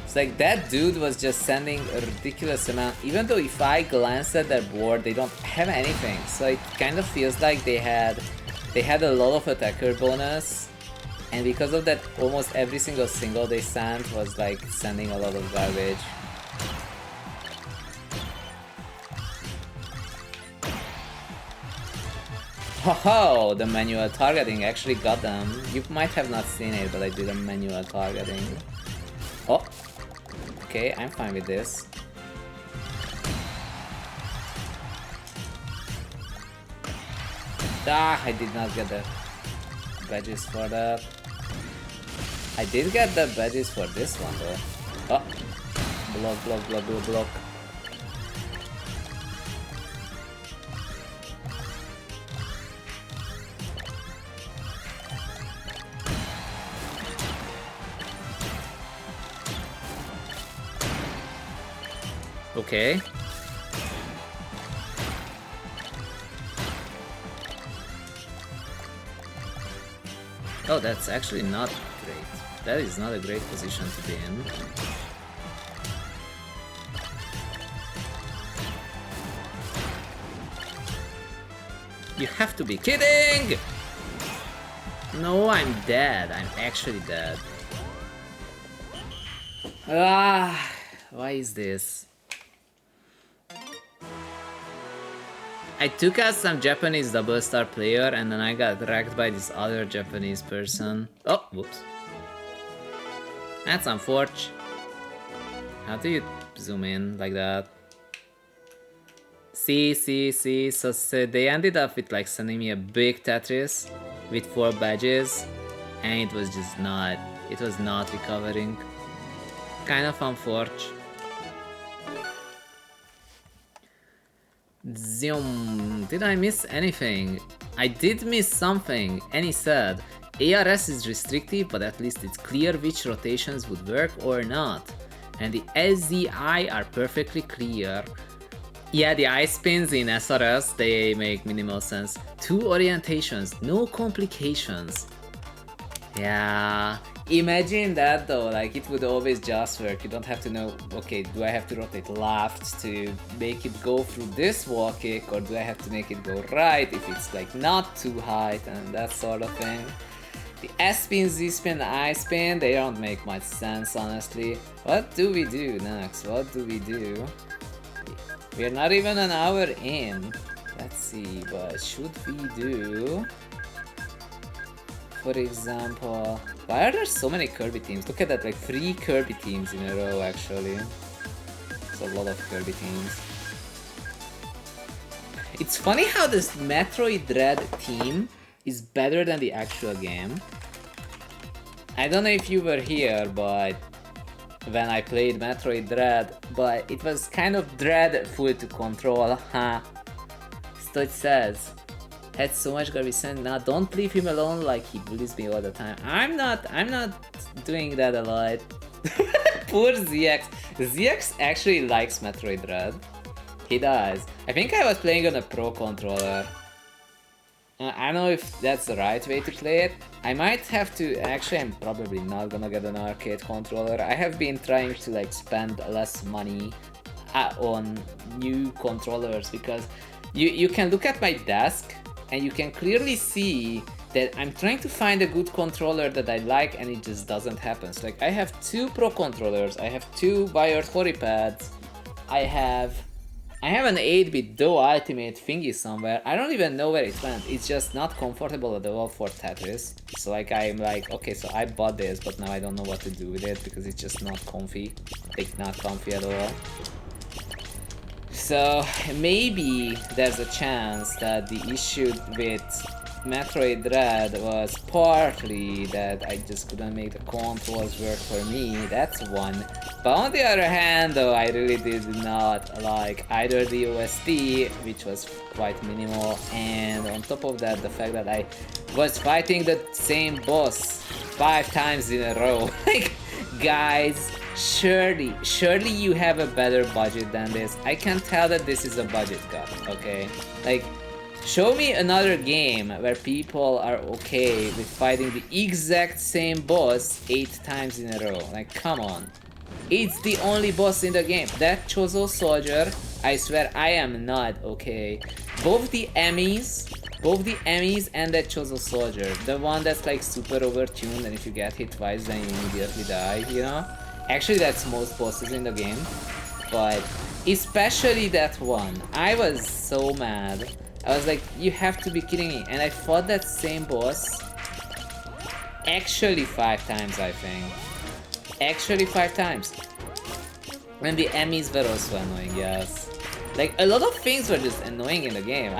It's like that dude was just sending a ridiculous amount. Even though if I glance at their board, they don't have anything. So it kind of feels like they had a lot of attacker bonus. And because of that, almost every single they sent was like sending a lot of garbage. Ho-ho! The manual targeting actually got them. You might have not seen it, but I did a manual targeting. Oh! Okay, I'm fine with this. Ah, I did not get the badges for that. I did get the badges for this one though. Oh! Block, block, block, block, block. Okay. Oh, that's actually not great. That is not a great position to be in. You have to be kidding! No, I'm dead. I'm actually dead. Ah, why is this? I took out some Japanese double star player and then I got wrecked by this other Japanese person. Oh, whoops. That's unfortunate. How do you zoom in like that? See. So they ended up with like sending me a big Tetris with 4 badges and it was just not, it was not recovering. Kind of unfortunate. Zoom. Did I miss anything? I did miss something. Annie said, ARS is restrictive, but at least it's clear which rotations would work or not. And the SZI are perfectly clear. Yeah, the eye spins in SRS, they make minimal sense. 2 orientations, no complications. Yeah. Imagine that though, like it would always just work. You don't have to know, okay, do I have to rotate left to make it go through this wall kick, or do I have to make it go right if it's like not too high and that sort of thing. The S spin, Z spin, I spin, they don't make much sense honestly. What do we do next? What do we do? We're not even an hour in. Let's see, what should we do? For example, why are there so many Kirby teams? Look at that, like 3 Kirby teams in a row actually. It's a lot of Kirby teams. It's funny how this Metroid Dread team is better than the actual game. I don't know if you were here, but when I played Metroid Dread, but it was kind of dreadful to control, huh? So it says. Had so much garbage sent. Now don't leave him alone like he bullies me all the time. I'm not doing that a lot. Poor ZX. ZX actually likes Metroid Dread. He does. I think I was playing on a pro controller. I don't know if that's the right way to play it. I might have to, actually I'm probably not gonna get an arcade controller. I have been trying to like spend less money on new controllers because you can look at my desk and you can clearly see that I'm trying to find a good controller that I like and it just doesn't happen. So like I have 2 pro controllers, I have 2 wired Hori pads, I have I have an 8-bit Duo Ultimate thingy somewhere. I don't even know where it went. It's just not comfortable at all for Tetris. So like I'm like, okay, so I bought this, but now I don't know what to do with it because it's just not comfy. Like not comfy at all. So maybe there's a chance that the issue with Metroid Dread was partly that I just couldn't make the controls work for me. That's one. But on the other hand, though, I really did not like either the OST, which was quite minimal, and on top of that, the fact that I was fighting the same boss 5 times in a row. Like, guys, surely you have a better budget than this. I can tell that this is a budget cut, okay? Like, show me another game where people are okay with fighting the exact same boss 8 times in a row. Like, come on. It's the only boss in the game. That Chozo Soldier, I swear I am not okay. Both the Emmys and that Chozo Soldier. The one that's like super overtuned and if you get hit twice then you immediately die, you know? Actually that's most bosses in the game. But especially that one. I was so mad. I was like, you have to be kidding me. And I fought that same boss actually 5 times, I think. Actually 5 times. And the Emmys were also annoying, yes. Like, a lot of things were just annoying in the game.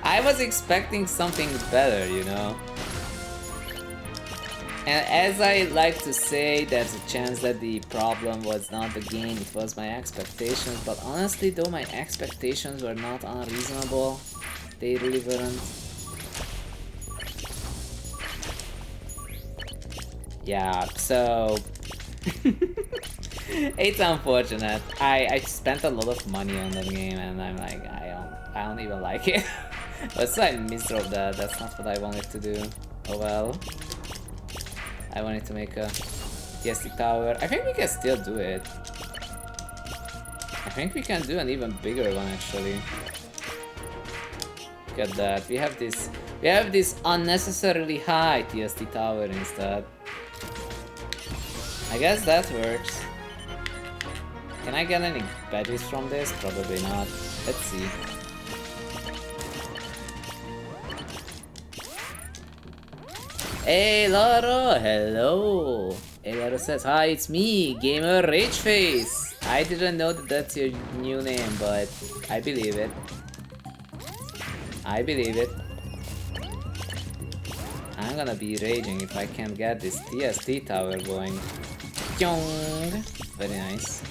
I was expecting something better, you know? And as I like to say, there's a chance that the problem was not the game, it was my expectations. But honestly though, my expectations were not unreasonable. They really weren't. Yeah, so... it's unfortunate. I spent a lot of money on that game and I'm like, I don't even like it. But so I misdrove that. That's not what I wanted to do. Oh well. I wanted to make a TST tower. I think we can still do it. I think we can do an even bigger one actually. Look at that. We have this unnecessarily high TST tower instead. I guess that works. Can I get any badges from this? Probably not. Let's see. Hey Loro, hello. Hey Loro says, hi, it's me, Gamer Rageface. I didn't know that that's your new name, but I believe it. I believe it. I'm gonna be raging if I can't get this TST tower going. Pyong! Very nice.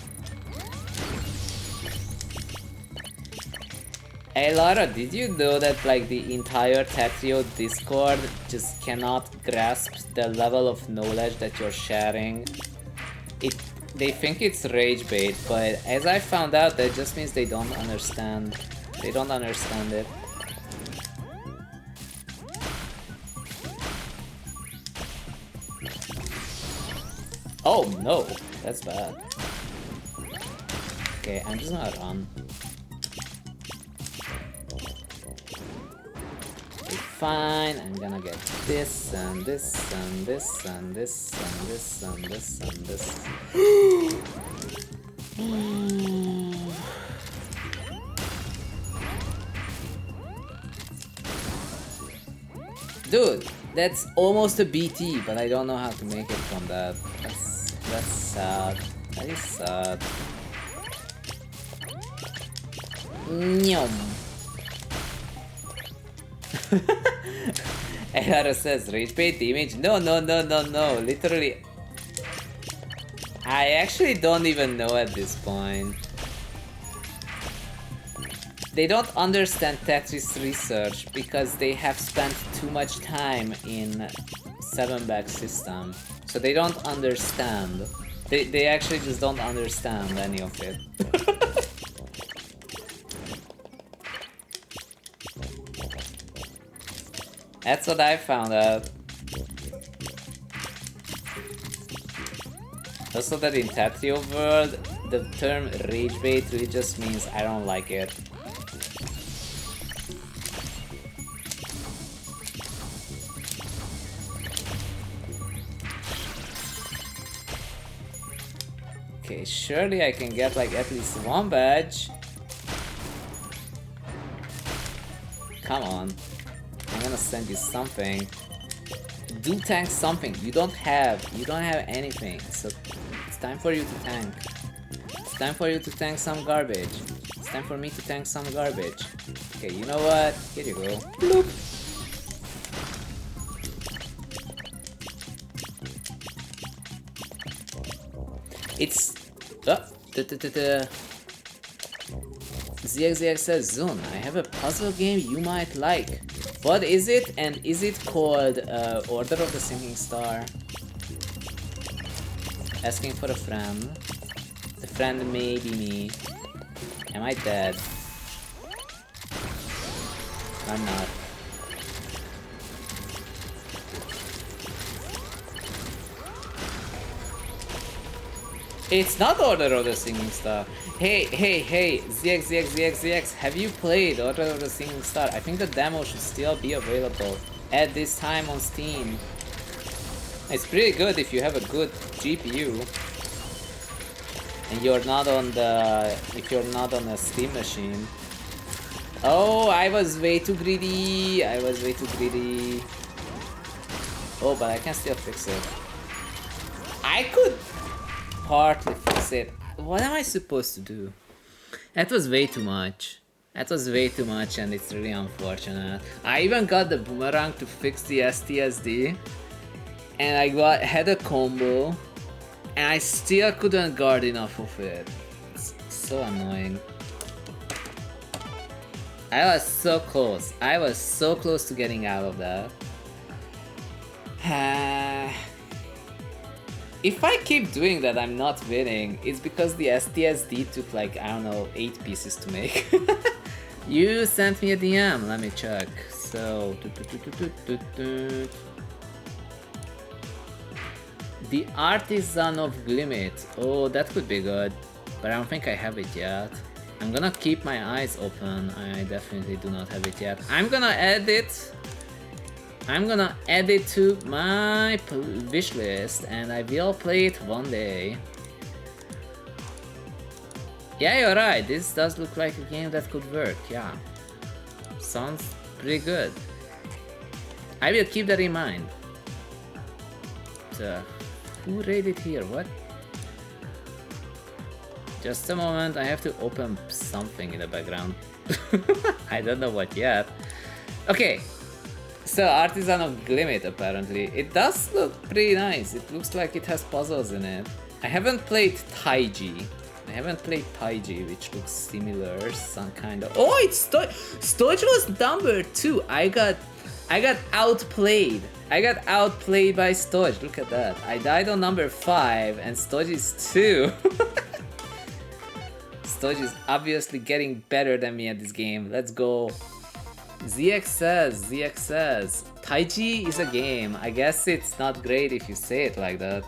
Hey Lara, did you know that like the entire Tetrio Discord just cannot grasp the level of knowledge that you're sharing? They think it's rage bait, but as I found out, that just means they don't understand. They don't understand it. Oh no, that's bad. Okay, I'm just gonna run. Okay, fine, I'm gonna get this and this and this and this and this and this and this. Dude, that's almost a BT, but I don't know how to make it from that. That's sad. That is sad. Nyom. AR says rage bait image. No. Literally, I actually don't even know at this point. They don't understand Tetris research because they have spent too much time in 7-back system. So they don't understand. They actually just don't understand any of it. That's what I found out. Also that in Tetrio world, the term rage bait really just means I don't like it. Okay, surely I can get like at least one badge. Come on. I'm gonna send you something. Do tank something. You don't have anything. So it's time for you to tank. It's time for you to tank some garbage. It's time for me to tank some garbage. Okay, you know what? Here you go. Bloop. It's ZXZX says, Zun, I have a puzzle game you might like. What is it, and is it called Order of the Sinking Star? Asking for a friend. The friend may be me. Am I dead? I'm not. It's not Order of the Singing Star. Hey, ZX, have you played Order of the Singing Star? I think the demo should still be available at this time on Steam. It's pretty good if you have a good GPU. And you're not on a Steam machine. Oh, I was way too greedy. Oh, but I can still fix it. I could partly fix it. What am I supposed to do? That was way too much. And it's really unfortunate. I even got the boomerang to fix the STSD. And I had a combo. And I still couldn't guard enough of it. It's so annoying. I was so close. To getting out of that. If I keep doing that, I'm not winning. It's because the STSD took like, I don't know, 8 pieces to make. You sent me a DM, let me check. So... The Artisan of Glimmet. Oh, that could be good. But I don't think I have it yet. I'm gonna keep my eyes open. I definitely do not have it yet. I'm gonna add it to my wish list, and I will play it one day. Yeah, you're right. This does look like a game that could work. Yeah, sounds pretty good. I will keep that in mind. So, who raided here? What? Just a moment. I have to open something in the background. I don't know what yet. Okay. So, Artisan of Glimmet, apparently. It does look pretty nice. It looks like it has puzzles in it. I haven't played Taiji, which looks similar, some kind of... Oh, it's Stoj was number 2. I got outplayed. I got outplayed by Stoj. Look at that. I died on number 5, and Stoj is 2. Stoj is obviously getting better than me at this game. Let's go. ZX says, Taiji is a game. I guess it's not great if you say it like that.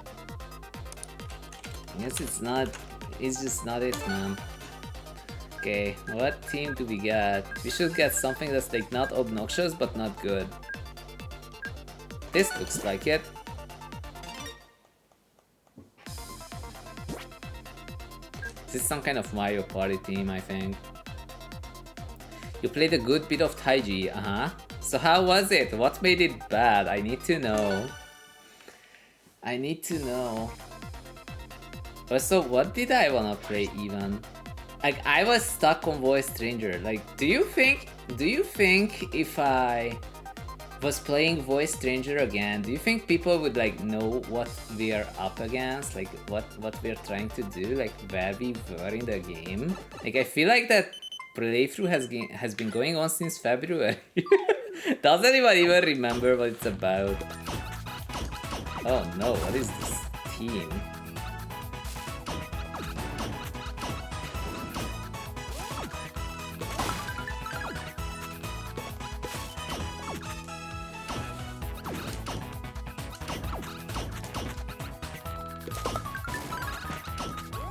I guess it's just not it, man. Okay, what team do we get? We should get something that's like not obnoxious but not good. This looks like it. This is some kind of Mario Party team, I think. You played a good bit of Taiji, So how was it? What made it bad? I need to know. Also, what did I wanna play even? Like, I was stuck on Voice Stranger. Like, do you think if I was playing Voice Stranger again, do you think people would like know what we are up against? Like, what we're trying to do? Like, where we were in the game? Like, I feel like that playthrough has been going on since February. Does anyone even remember what it's about? Oh no, what is this team?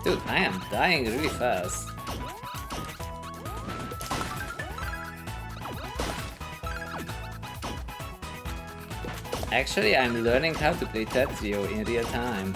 Dude, I am dying really fast. Actually, I'm learning how to play Tetris in real time.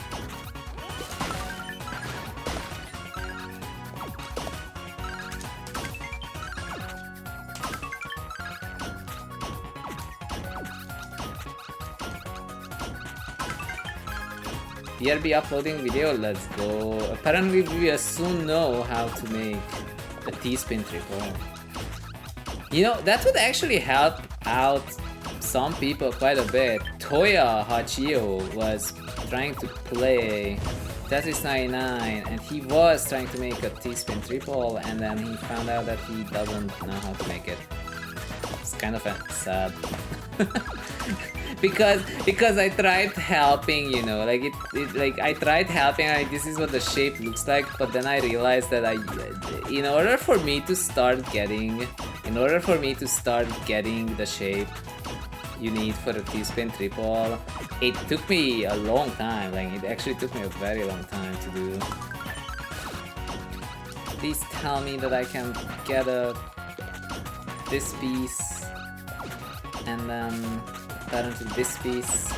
BRB uploading video, let's go. Apparently we will soon know how to make a T-spin triple. You know, that would actually help out some people quite a bit. Toya Hachio was trying to play Tetris 99 and he was trying to make a T-spin triple and then he found out that he doesn't know how to make it. It's kind of sad. because I tried helping, you know, like I tried helping, like this is what the shape looks like, but then I realized that in order for me to start getting the shape you need for a T-spin triple, it took me a long time. Like it actually took me a very long time to do. Please tell me that I can get this piece and then apparently this piece.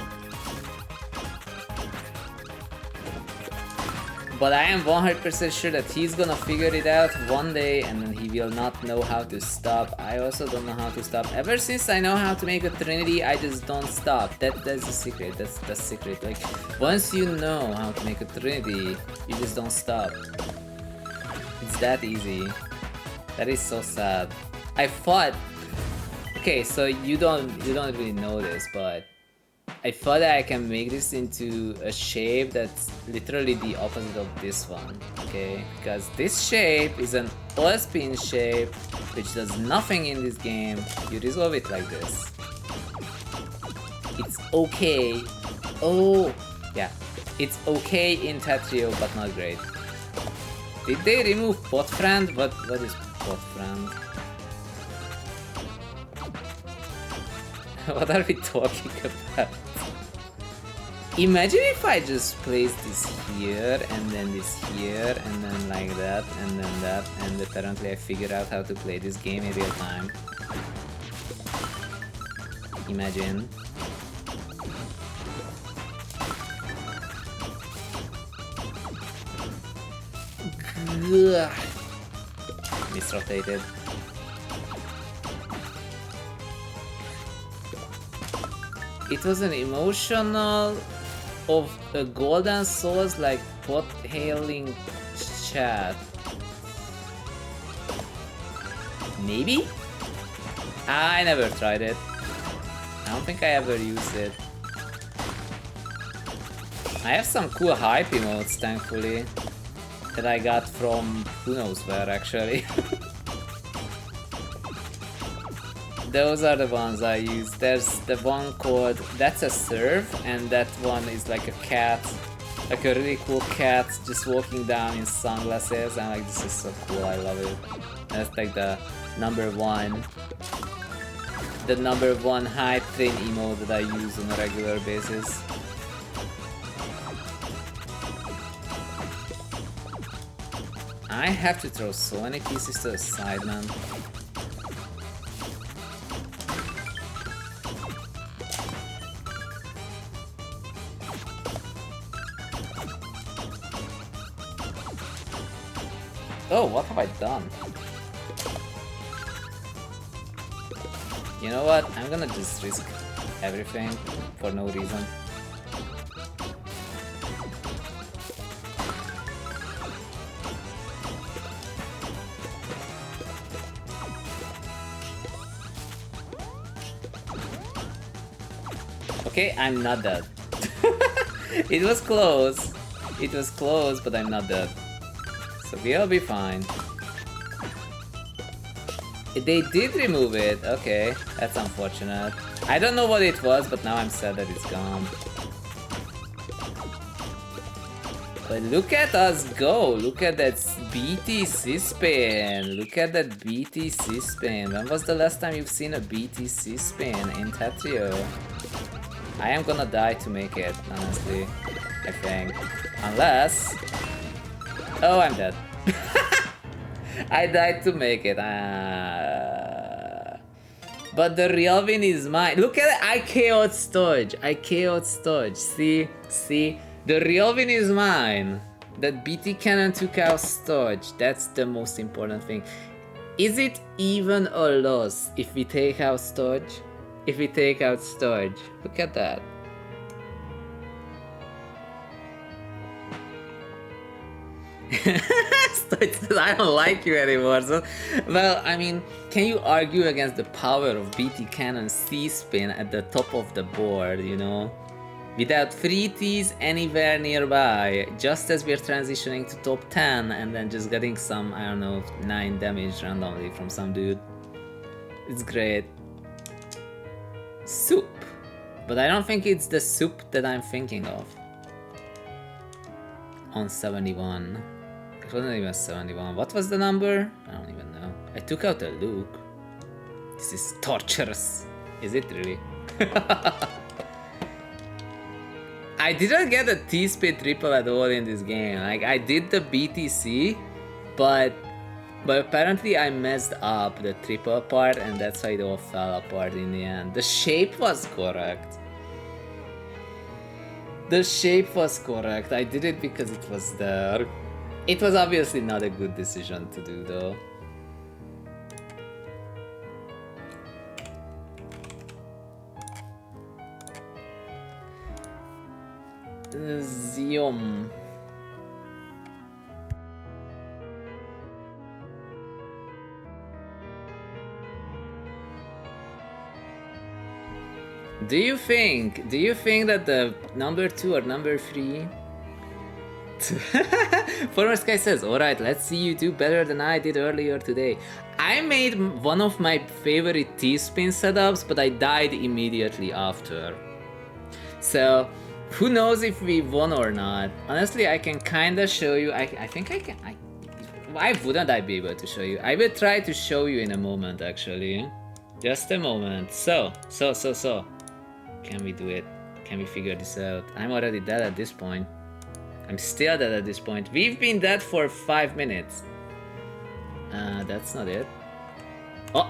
But I am 100% sure that he's gonna figure it out one day and then he will not know how to stop. I also don't know how to stop. Ever since I know how to make a Trinity, I just don't stop. That's the secret. That's the secret. Like, once you know how to make a Trinity, you just don't stop. It's that easy. That is so sad. I thought... Okay, so you don't really know this, but I thought that I can make this into a shape that's literally the opposite of this one, okay? Because this shape is an all-spin shape, which does nothing in this game. You resolve it like this. It's okay. Oh, yeah. It's okay in Tetrio, but not great. Did they remove pot friend? What is pot friend? What are we talking about? Imagine if I just place this here and then this here and then like that and then that, and apparently I figured out how to play this game in real time. Imagine. Misrotated. It was an emotional of a golden souls like pot hailing chat. Maybe? I never tried it. I don't think I ever used it. I have some cool hype emotes, thankfully, that I got from who knows where actually. Those are the ones I use. There's the one called That's a Surf, and that one is like a cat, like a really cool cat just walking down in sunglasses. I'm like, this is so cool, I love it. That's like the number one hype train emote that I use on a regular basis. I have to throw so many pieces to the side, man. Oh, what have I done? You know what? I'm gonna just risk everything for no reason. Okay, I'm not dead. It was close. It was close, but I'm not dead. So we'll be fine. They did remove it. Okay, that's unfortunate. I don't know what it was, but now I'm sad that it's gone. But look at us go. Look at that BTC spin. Look at that BTC spin. When was the last time you've seen a BTC spin in Tetrio? I am gonna die to make it, honestly. I think. Unless... Oh, I'm dead. I died to make it. But the real win is mine. Look at it. I KO'd Stodge. I KO'd Stodge. See? See? The real win is mine. That BT Cannon took out Stodge. That's the most important thing. Is it even a loss if we take out Stodge? If we take out Stodge. Look at that. Stoic says, I don't like you anymore. So, well, I mean, can you argue against the power of BT Cannon C-Spin at the top of the board, you know? Without free T's anywhere nearby, just as we're transitioning to top 10 and then just getting some, I don't know, 9 damage randomly from some dude. It's great. Soup. But I don't think it's the soup that I'm thinking of. On 71. It wasn't even 71. What was the number? I don't even know. I took out a Luke. This is torturous. Is it really? I didn't get a T-Spin triple at all in this game. Like, I did the BTC, but apparently I messed up the triple part and that's why it all fell apart in the end. The shape was correct. The shape was correct. I did it because it was there. It was obviously not a good decision to do though. Zium. Do you think that the number 2 or number 3? Former Sky says, alright, let's see you do better than I did earlier today. I made one of my favorite T-Spin setups, but I died immediately after. So, who knows if we won or not? Honestly, I can kinda show you. I think I can. Why wouldn't I be able to show you? I will try to show you in a moment, actually. Just a moment. So. Can we do it? Can we figure this out? I'm already dead at this point. I'm still dead at this point. We've been dead for 5 minutes. That's not it. Oh,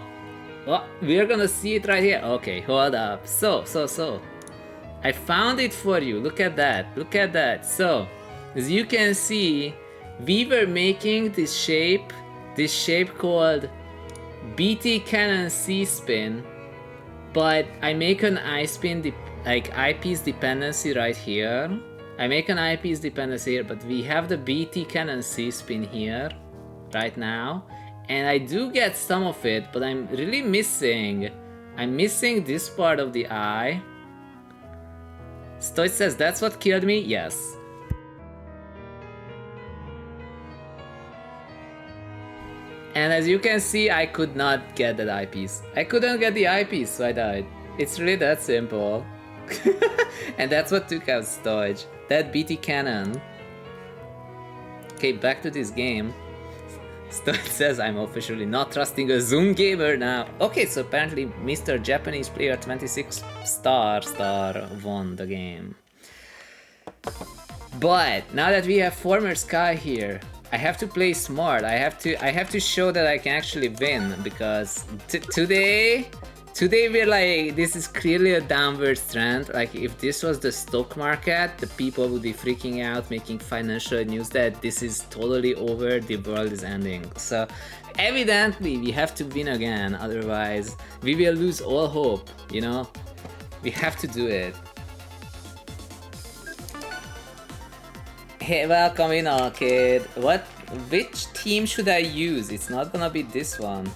we're gonna see it right here. Okay, hold up. So. I found it for you. Look at that. So, as you can see, we were making this shape called BT Cannon C-Spin, but I make an I-Spin, eyepiece dependency right here. I make an eyepiece dependency here, but we have the BT Cannon C-Spin here, right now, and I do get some of it, but I'm really missing this part of the eye. Stoic says, that's what killed me? Yes. And as you can see, I could not get that eyepiece. I couldn't get the eyepiece, so I died. It's really that simple. And that's what took out Stoic. That BT Cannon. Okay, back to this game. Stoic says, I'm officially not trusting a zhunGamer now. Okay, so apparently Mr. Japanese player 26 star won the game. But now that we have former Sky here, I have to play smart. I have to show that I can actually win, because today we're like, this is clearly a downward trend. Like, if this was the stock market, the people would be freaking out, making financial news that this is totally over, the world is ending. So evidently we have to win again, otherwise we will lose all hope, you know? We have to do it. Hey, welcome in, Arcade. Which team should I use? It's not gonna be this one.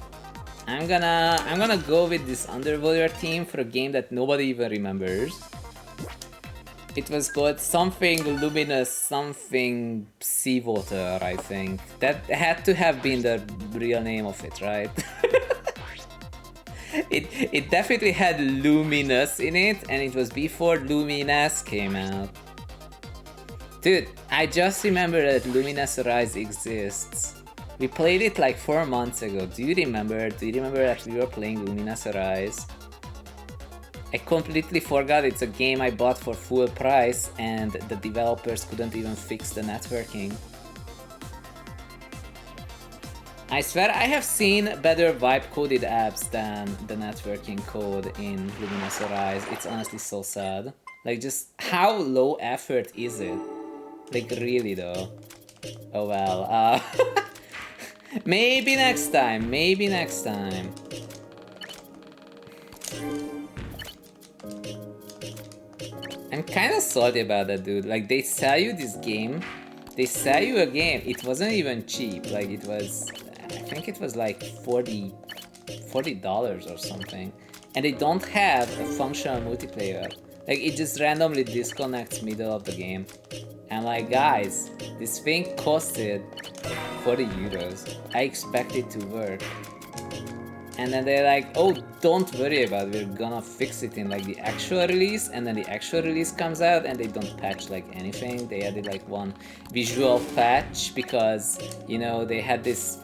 I'm gonna go with this Underwater team for a game that nobody even remembers. It was called something luminous, something seawater, I think. That had to have been the real name of it, right? It definitely had luminous in it, and it was before Luminous came out. Dude, I just remember that Luminous Rise exists. We played it like 4 months ago. Do you remember that we were playing Luminous Rise? I completely forgot it's a game I bought for full price and the developers couldn't even fix the networking. I swear I have seen better vibe-coded apps than the networking code in Luminous Rise. It's honestly so sad. Like, just how low effort is it? Like, really though. Oh well, maybe next time, I'm kinda salty about that, dude. Like, they sell you this game they sell you a game. It wasn't even cheap. Like it was, I think it was like $40 or something, and they don't have a functional multiplayer. Like it just randomly disconnects middle of the game. And like, guys, this thing costed 40 euros. I expect it to work. And then they're like, oh, don't worry about it, we're gonna fix it in like the actual release. And then the actual release comes out and they don't patch like anything. They added like one visual patch because, you know, they had this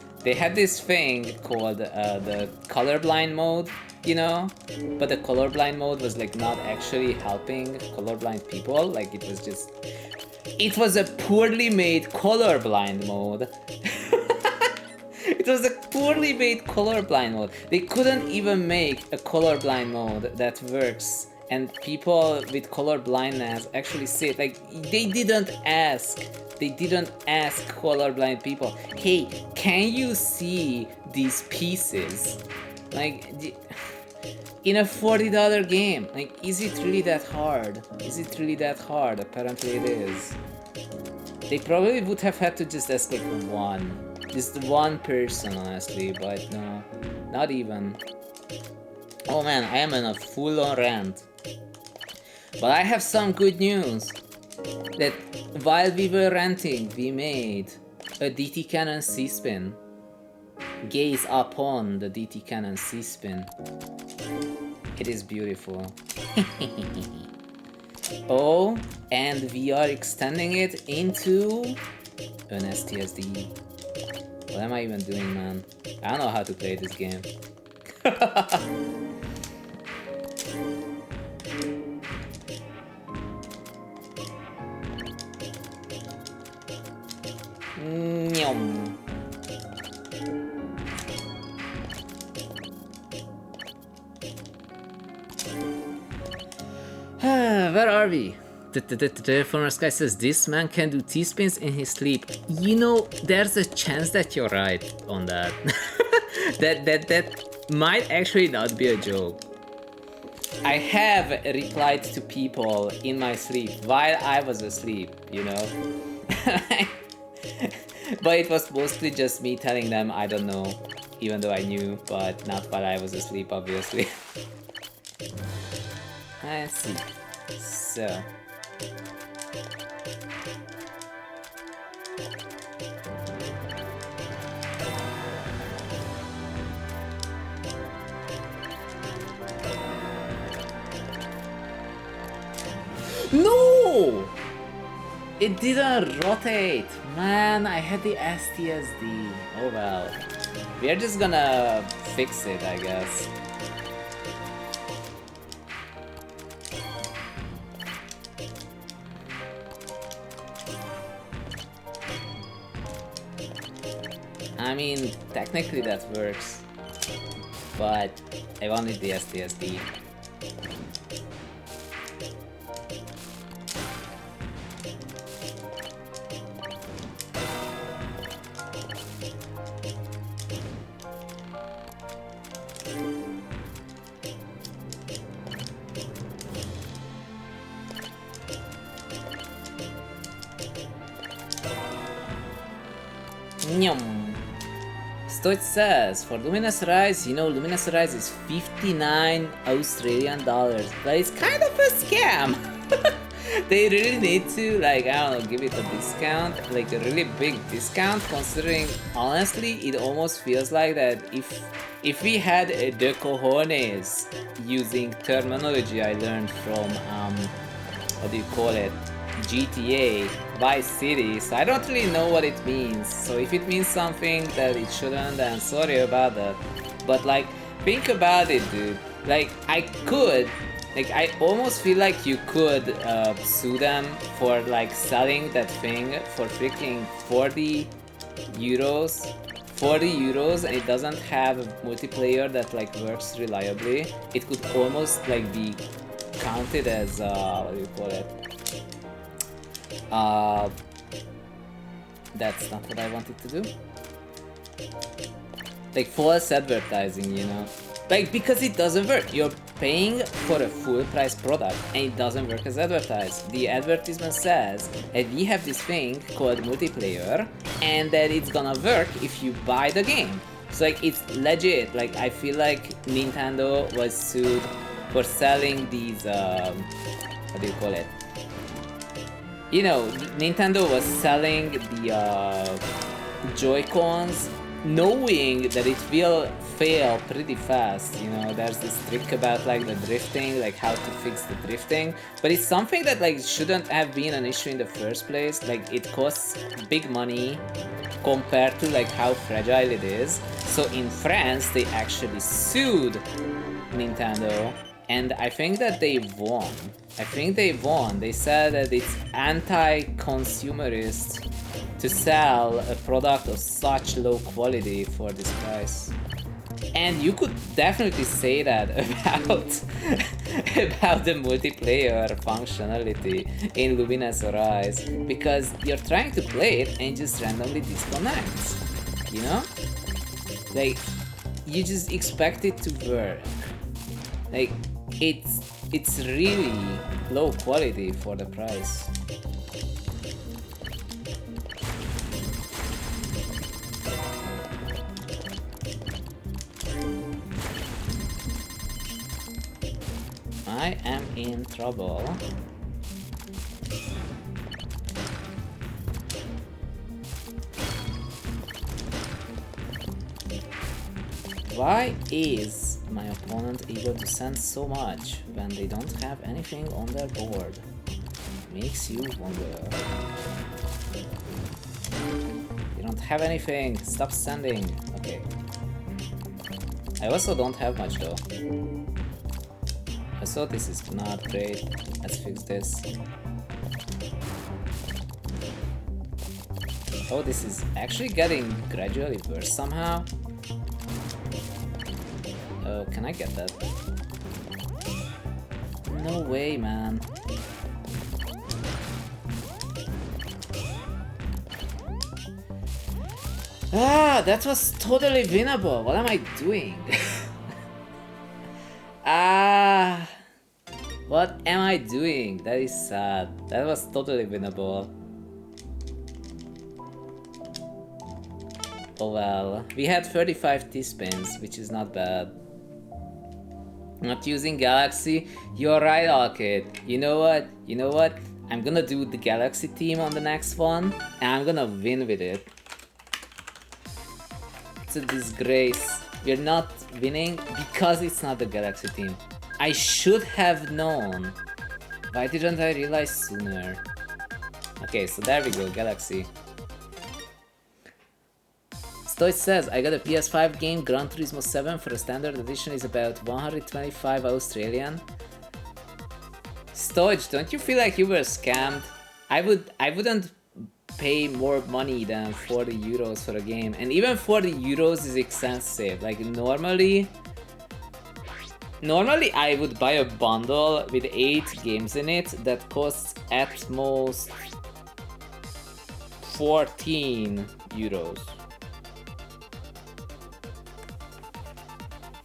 thing called the colorblind mode, you know, but the colorblind mode was like not actually helping colorblind people. Like it was a poorly made colorblind mode. It was a poorly made colorblind mode. They couldn't even make a colorblind mode that works and people with color blindness actually see it. Like they didn't ask colorblind people, hey, can you see these pieces? Like in a $40 game, like is it really that hard? Is it really that hard? Apparently it is. They probably would have had to just ask like just one person, honestly, but no, not even. Oh man, I am in a full-on rant. But I have some good news. That while we were ranting, we made a DT Cannon C-spin. Gaze upon the DT Cannon C-spin. It is beautiful. Oh, and we are extending it into an STSD. What am I even doing, man? I don't know how to play this game. Where are we? The former Sky says this man can do T-spins in his sleep. You know, there's a chance that you're right on that. that might actually not be a joke. I have replied to people in my sleep while I was asleep, you know. But it was mostly just me telling them I don't know, even though I knew, but not while I was asleep, obviously. Let's see. So. No! It didn't rotate! Man, I had the STSD. Oh well. We are just gonna fix it, I guess. I mean, technically that works, but I wanted the STSD. So it says, for Luminous Rise, you know, Luminous Rise is 59 Australian dollars, but it's kind of a scam. They really need to, like, I don't know, give it a discount, like a really big discount, considering, honestly, it almost feels like that if we had the cojones, using terminology I learned from, what do you call it, GTA, Vice City, so I don't really know what it means. So if it means something that it shouldn't, then sorry about that. But like, think about it, dude. Like, I almost feel like you could sue them for like selling that thing for freaking 40 euros. 40 euros, and it doesn't have a multiplayer that like works reliably. It could almost like be counted as what do you call it? That's not what I wanted to do. like false advertising, you know? Like, because it doesn't work. You're paying for a full price product and it doesn't work as advertised. The advertisement says that we have this thing called multiplayer and that it's gonna work if you buy the game. So like, it's legit. Like, I feel like Nintendo was sued for selling these, what do you call it? You know, Nintendo was selling the Joy-Cons knowing that it will fail pretty fast. You know, there's this trick about like the drifting, like how to fix the drifting, but it's something that like shouldn't have been an issue in the first place. Like, it costs big money compared to like how fragile it is. So in France they actually sued Nintendo, and I think that they won. They said that it's anti-consumerist to sell a product of such low quality for this price. And you could definitely say that about the multiplayer functionality in Luminous Horizon, because you're trying to play it and it just randomly disconnects, you know? Like, you just expect it to work. Like, it's really low quality for the price. I am in trouble. Why is my opponent able to send so much when they don't have anything on their board? Makes you wonder. You don't have anything, stop sending. Okay. I also don't have much though. So this is not great. Let's fix this. Oh, this is actually getting gradually worse somehow. Oh, can I get that? No way, man. Ah, that was totally winnable. What am I doing? Ah, what am I doing? That is sad. That was totally winnable. Oh well. We had 35 T-spins, which is not bad. Not using Galaxy? You're right, Arcade. You know what? I'm gonna do the Galaxy team on the next one, and I'm gonna win with it. It's a disgrace. We're not winning because it's not the Galaxy team. I should have known. Why didn't I realize sooner? Okay, so there we go, Galaxy. Stoich says, I got a PS5 game, Gran Turismo 7 for a standard edition is about 125 Australian. Stoich, don't you feel like you were scammed? I wouldn't pay more money than 40 euros for a game, and even 40 euros is expensive. Like, normally I would buy a bundle with 8 games in it that costs at most 14 euros.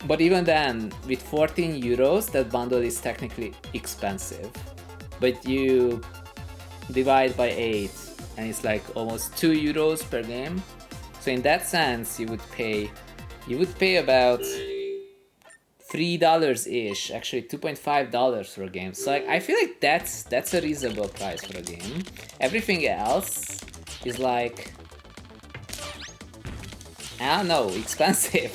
But even then, with 14 euros, that bundle is technically expensive. But you divide by 8, and it's like almost 2 euros per game. So in that sense, you would pay about $3-ish, actually $2.5 for a game. So like, I feel like that's a reasonable price for a game. Everything else is like, I don't know, expensive.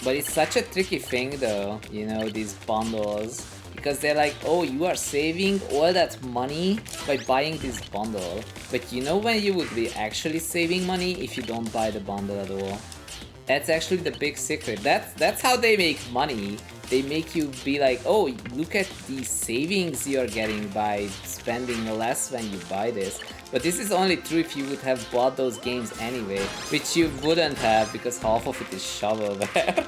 But it's such a tricky thing though, you know, these bundles. Because they're like, oh, you are saving all that money by buying this bundle. But you know when you would be actually saving money if you don't buy the bundle at all? That's actually the big secret. That's how they make money. They make you be like, oh, look at the savings you're getting by spending less when you buy this. But this is only true if you would have bought those games anyway, which you wouldn't have because half of it is shovelware.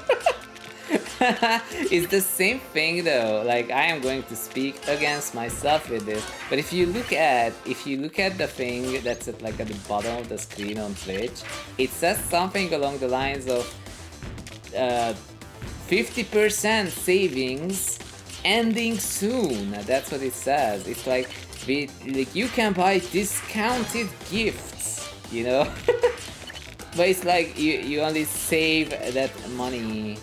It's the same thing though. Like I am going to speak against myself with this. But if you look at the thing that's at like at the bottom of the screen on Twitch, it says something along the lines of 50% savings ending soon. That's what it says. It's like you can buy discounted gifts, you know? But it's like you only save that money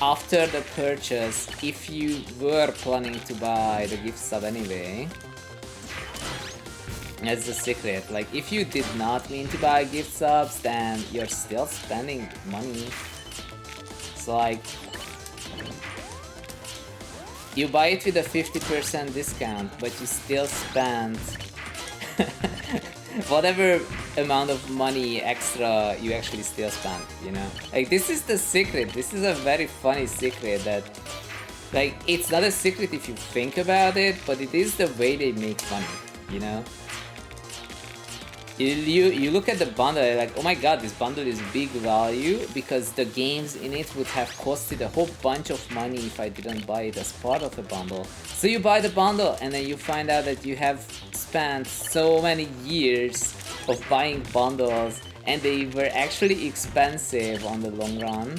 after the purchase if you were planning to buy the gift sub anyway. That's the secret. Like if you did not mean to buy gift subs, then you're still spending money. So like you buy it with a 50% discount, but you still spend whatever amount of money extra you actually still spend, you know? Like this is the secret. This is a very funny secret that, like, it's not a secret if you think about it, but it is the way they make money, you know? You look at the bundle, like, oh my god, this bundle is big value because the games in it would have costed a whole bunch of money if I didn't buy it as part of a bundle. So you buy the bundle and then you find out that you have spent so many years of buying bundles and they were actually expensive on the long run.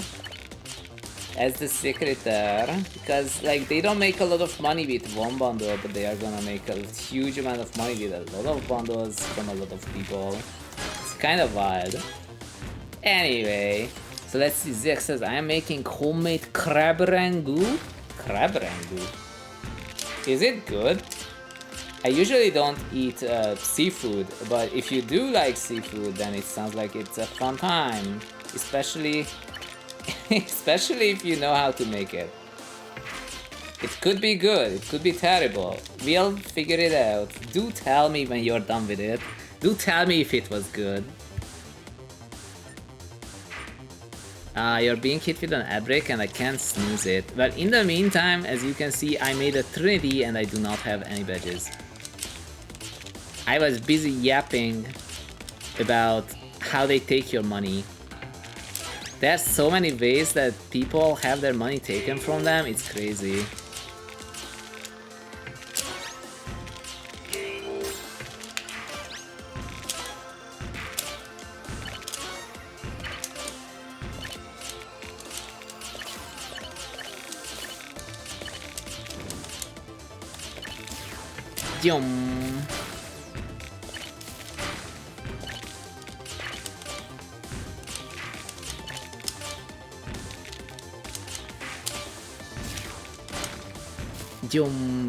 As the secret there, because like they don't make a lot of money with one bundle, but they are gonna make a huge amount of money with a lot of bundles from a lot of people. It's kind of wild. Anyway, so let's see. Zek says I am making homemade crab rangoon. Crab rangoon. Is it good? I usually don't eat seafood, but if you do like seafood, then it sounds like it's a fun time, especially if you know how to make it. It could be good, it could be terrible. We'll figure it out. Do tell me when you're done with it. Do tell me if it was good. You're being hit with an ad break and I can't snooze it. Well, in the meantime, as you can see, I made a Trinity and I do not have any badges. I was busy yapping about how they take your money. There's so many ways that people have their money taken from them, it's crazy. Yum.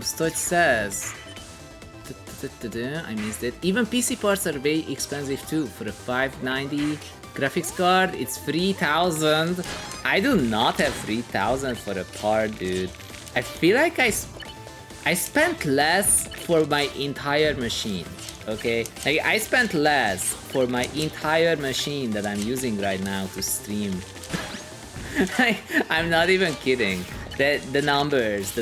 Stoich says, I missed it. Even PC parts are way expensive too. For a 590 graphics card, it's 3,000. I do not have 3,000 for a part, dude. I feel like I spent less for my entire machine. Okay, like I spent less for my entire machine that I'm using right now to stream. I'm not even kidding. The numbers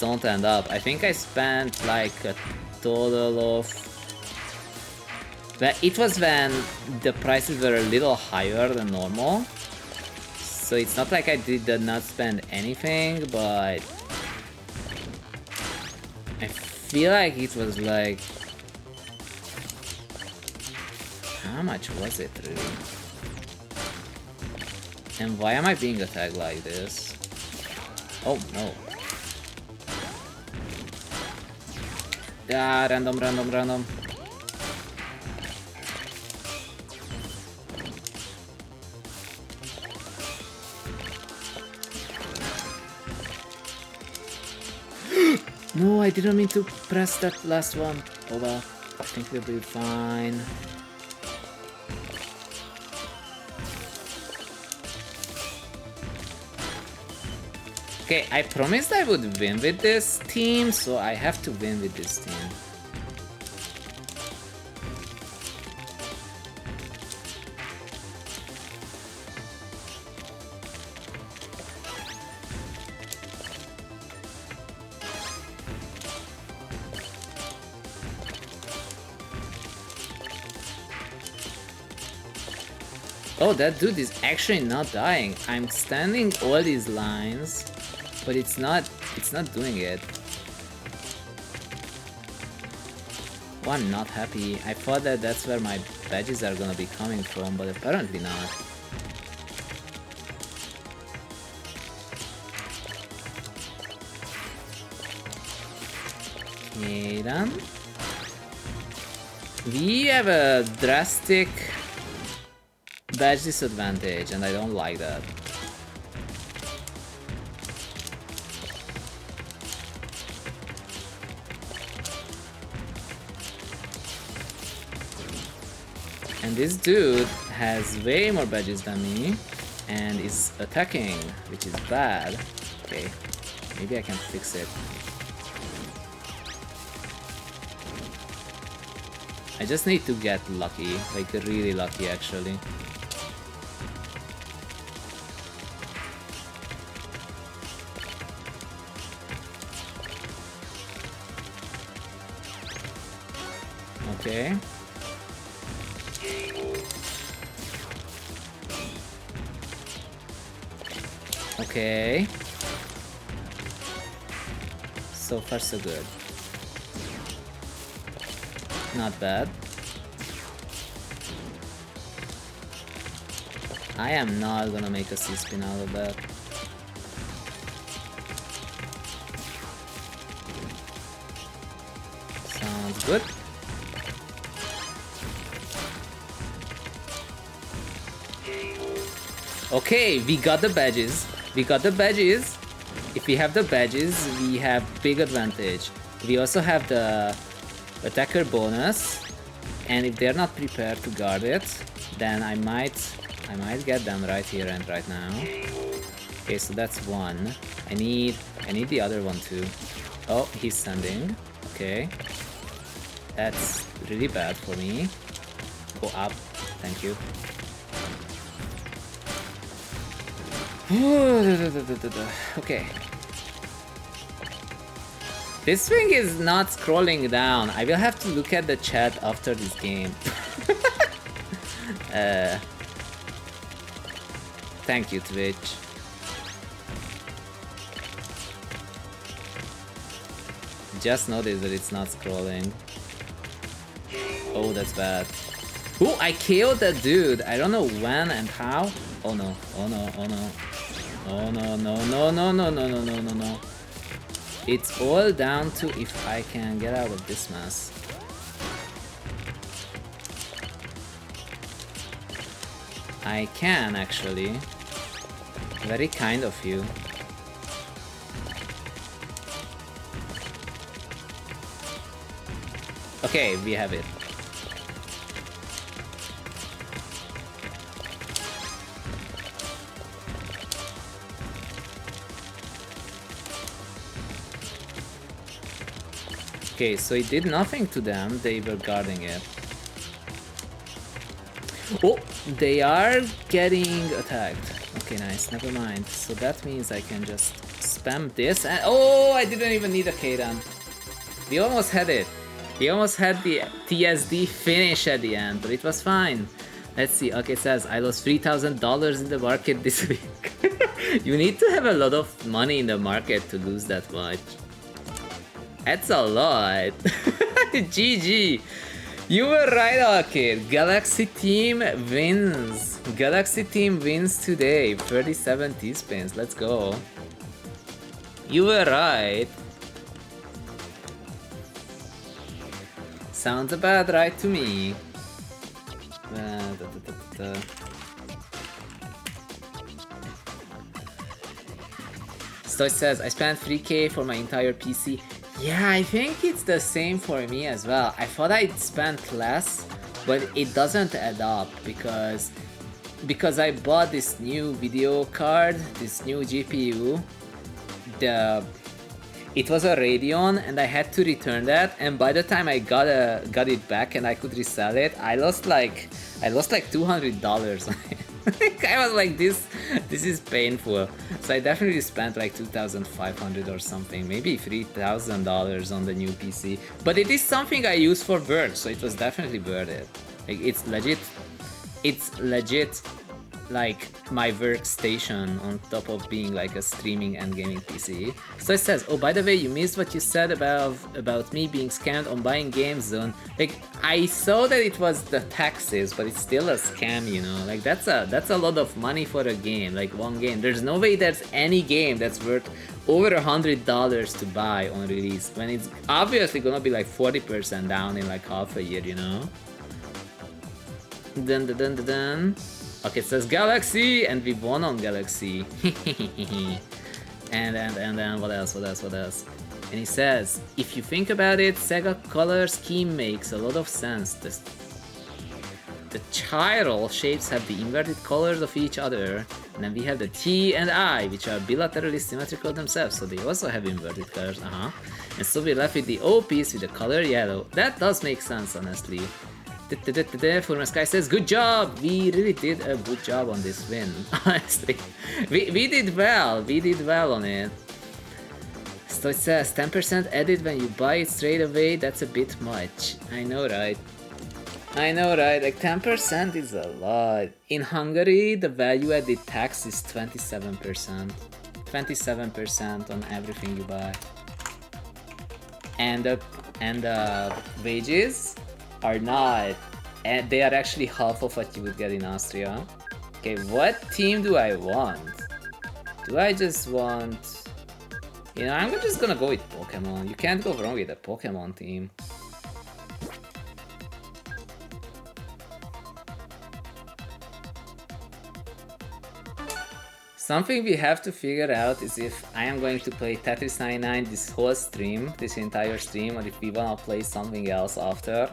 don't end up. I think I spent like a total of... But it was when the prices were a little higher than normal. So it's not like I did not spend anything, but... I feel like it was like... How much was it really? And why am I being attacked like this? Oh no. Ah, random. No, I didn't mean to press that last one. Oh well, I think we'll be fine. Okay, I promised I would win with this team, so I have to win with this team. Oh, that dude is actually not dying. I'm standing all these lines, but it's not doing it. Oh, I'm not happy. I thought that that's where my badges are gonna be coming from, but apparently not. Okay, then. We have a drastic badge disadvantage, and I don't like that. And this dude has way more badges than me and is attacking, which is bad. Okay, maybe I can fix it. I just need to get lucky, like really lucky actually. Okay. Okay. So far so good. Not bad. I am not gonna make a C-spin out of that. Sounds good. Okay, we got the badges. We got the badges. If we have the badges, we have big advantage. We also have the attacker bonus, and if they're not prepared to guard it, then I might get them right here and right now. Okay, so that's one. I need the other one too. Oh, he's sending. Okay, that's really bad for me. Go up, thank you. Okay. This thing is not scrolling down. I will have to look at the chat after this game. Thank you, Twitch. Just noticed that it's not scrolling. Oh, that's bad. Oh, I killed that dude. I don't know when and how. Oh no, oh no, oh no. Oh no, no, no, no, no, no, no, no, no, no. It's all down to if I can get out of this mess. I can actually. Very kind of you. Okay, we have it. Okay, so it did nothing to them, they were guarding it. Oh, they are getting attacked. Okay, nice, never mind. So that means I can just spam this and oh, I didn't even need a K-down. We almost had it. We almost had the TSD finish at the end, but it was fine. Let's see, okay, it says I lost $3,000 in the market this week. You need to have a lot of money in the market to lose that much. That's a lot. GG. You were right, Arcade. Galaxy team wins. Galaxy team wins today. 37 T-spins. Let's go. You were right. Sounds about right to me. Stoy says, I spent 3K for my entire PC. Yeah, I think it's the same for me as well. I thought I'd spent less, but it doesn't add up because I bought this new video card, this new GPU. It was a Radeon and I had to return that, and by the time I got it back and I could resell it, I lost like $200 on it. I was like, this is painful. So I definitely spent like $2,500 or something, maybe $3,000 on the new PC. But it is something I use for work, so it was definitely worth it. Like it's legit like my workstation on top of being like a streaming and gaming PC. So it says, oh, by the way, you missed what you said about me being scammed on buying games Zone. Like, I saw that it was the taxes, but it's still a scam, you know. Like, that's a lot of money for a game, like one game. There's no way there's any game that's worth over $100 to buy on release when it's obviously gonna be like 40% down in like half a year, you know. Dun dun dun dun dun. Okay, it says Galaxy, and we won on Galaxy. and then what else? And he says, if you think about it, Sega color scheme makes a lot of sense. The chiral shapes have the inverted colors of each other, and then we have the T and I, which are bilaterally symmetrical themselves, so they also have inverted colors. And so we're left with the O piece with the color yellow. That does make sense, honestly. Furman Sky says, good job! We really did a good job on this win, honestly. We did well on it. So it says, 10% edit when you buy it straight away, that's a bit much. I know, right? Like 10% is a lot. In Hungary, the value added tax is 27%. 27% on everything you buy. And the wages are not, and they are actually half of what you would get in Austria. Okay, what team do I want? Do I just want... You know, I'm just gonna go with Pokemon. You can't go wrong with a Pokemon team. Something we have to figure out is if I am going to play Tetris 99 this whole stream, this entire stream, or if we wanna play something else after.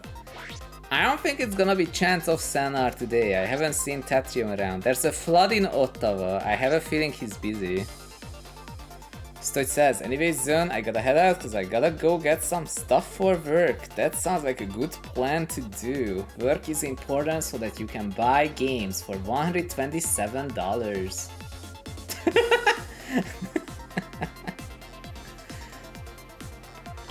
I don't think it's gonna be Chance of Sanar today. I haven't seen Tetrium around. There's a flood in Ottawa. I have a feeling he's busy. So it says, anyways, Zone, I gotta head out because I gotta go get some stuff for work. That sounds like a good plan to do. Work is important so that you can buy games for $127.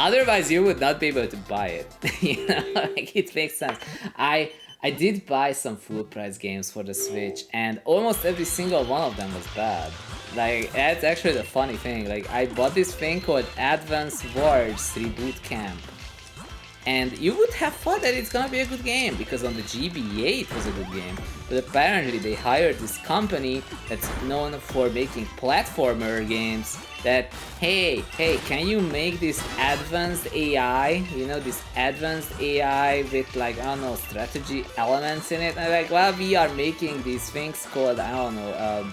Otherwise, you would not be able to buy it. You know, like, it makes sense. I did buy some full price games for the Switch, and almost every single one of them was bad. Like, that's actually the funny thing. Like, I bought this thing called Advance Wars Reboot Camp. And you would have thought that it's gonna be a good game, because on the GBA it was a good game. But apparently they hired this company that's known for making platformer games that, hey, can you make this advanced AI, you know, this advanced AI with, like, I don't know, strategy elements in it? And like, well, we are making these things called, I don't know,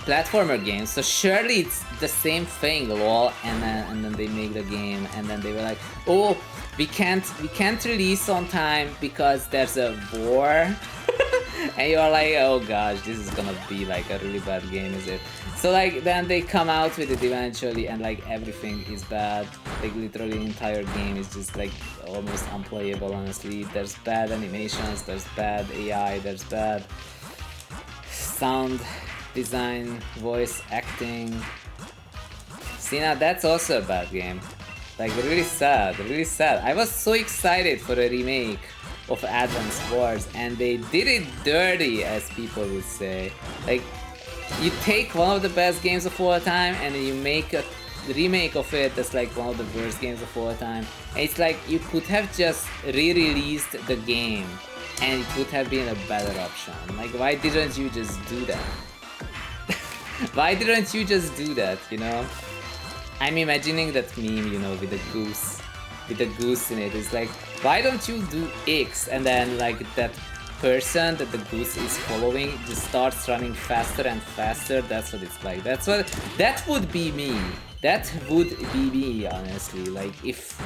platformer games, so surely it's the same thing, lol. And then they make the game, and then they were like, oh, we can't release on time because there's a war. And you're like, oh gosh, this is gonna be like a really bad game, is it? So like, then they come out with it eventually, and like everything is bad. Like literally the entire game is just like almost unplayable, honestly. There's bad animations, there's bad AI, there's bad sound design, voice acting. See, now that's also a bad game. Like, really sad, really sad. I was so excited for a remake of Advance Wars, and they did it dirty, as people would say. Like, you take one of the best games of all time and then you make a remake of it that's like one of the worst games of all time. And it's like, you could have just re-released the game and it would have been a better option. Like, why didn't you just do that? Why didn't you just do that, you know? I'm imagining that meme, you know, with the goose in it. It's like, why don't you do X, and then like that person that the goose is following just starts running faster and faster. That's what it's like. That would be me. That would be me, honestly. Like, if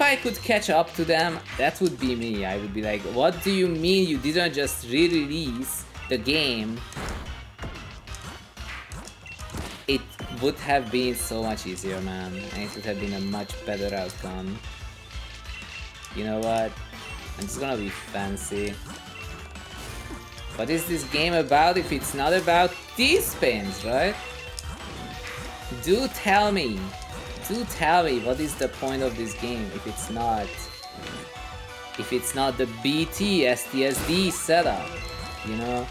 I could catch up to them, that would be me. I would be like, what do you mean you didn't just re-release the game? It would have been so much easier, man, and it would have been a much better outcome. You know what? I'm just gonna be fancy. What is this game about if it's not about these pins, right? Do tell me what is the point of this game if it's not if it's not the BT STSD setup, you know?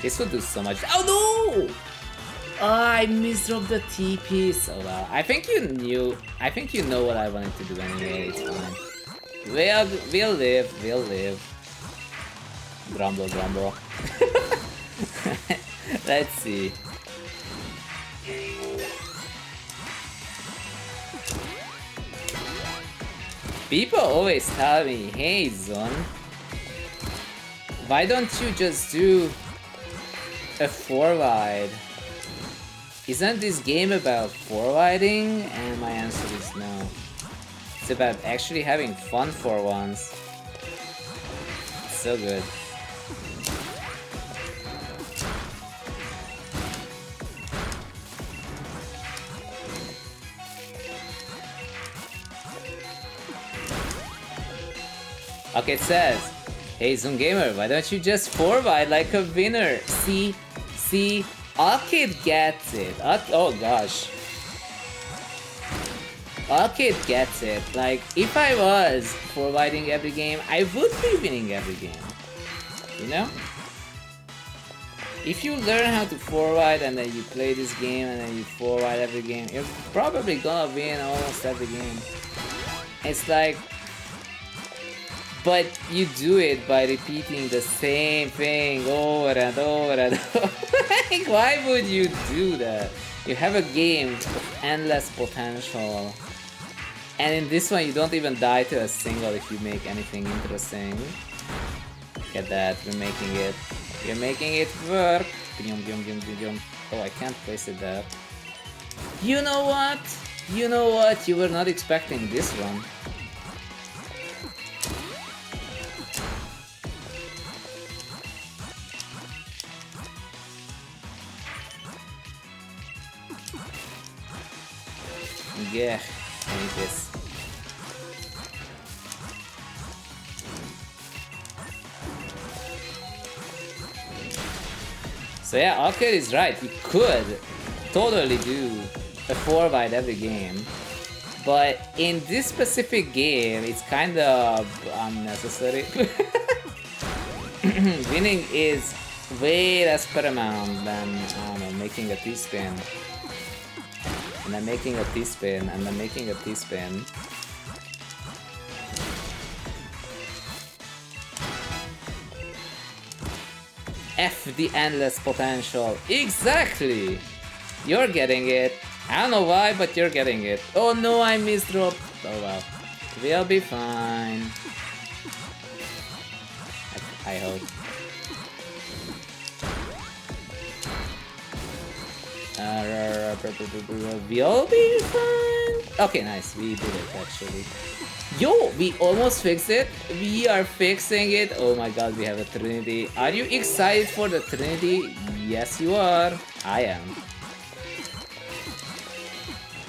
This would do so much. Oh no! Oh, I misdropped the TP. Oh well. I think you knew. I think you know what I wanted to do anyway. It's fine. We'll live. We'll live. Grumble, grumble. Let's see. People always tell me, hey Zon, why don't you just do a 4-wide? Isn't this game about 4-widing? And my answer is no. It's about actually having fun for once. It's so good. Okay, it says, hey zhunGamer, why don't you just 4-wide like a winner? See, Arcade gets it. Oh gosh. Arcade gets it. Like, if I was 4-widing every game, I would be winning every game. You know? If you learn how to 4-wide and then you play this game and then you 4-wide every game, you're probably gonna win almost every game. It's like... But you do it by repeating the same thing over and over and over. Like, why would you do that? You have a game of endless potential. And in this one, you don't even die to a single if you make anything interesting. Look at that, we're making it. You're making it work. Oh, I can't place it there. You know what? You know what? You were not expecting this one. Yeah, I need this. So yeah, Arcade is right. You could totally do a 4-wide every game, but in this specific game, it's kind of unnecessary. Winning is way less paramount than, I don't know, making a T-spin. And then making a T-spin, and then making a T-spin. F the endless potential. Exactly! You're getting it. I don't know why, but you're getting it. Oh no, I misdropped. Oh well. We'll be fine. I hope. We'll be fine. Okay, nice. We did it actually. Yo, we almost fixed it. We are fixing it. Oh my god, we have a Trinity. Are you excited for the Trinity? Yes, you are. I am.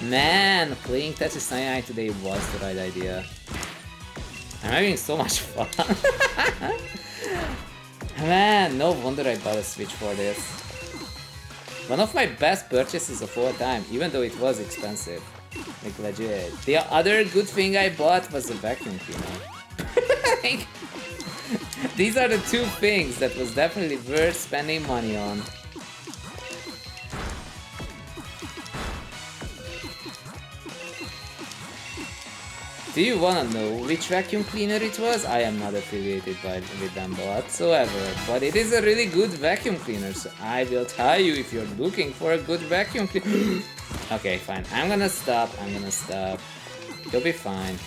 Man, playing Tetris 99 today was the right idea. I'm having so much fun. Man, no wonder I bought a Switch for this. One of my best purchases of all time, even though it was expensive. Like, legit. The other good thing I bought was a vacuum cleaner. Like, these are the two things that was definitely worth spending money on. Do you wanna know which vacuum cleaner it was? I am not affiliated with them whatsoever, but it is a really good vacuum cleaner, so I will tell you if you're looking for a good vacuum cleaner. Okay, fine. I'm gonna stop. You'll be fine.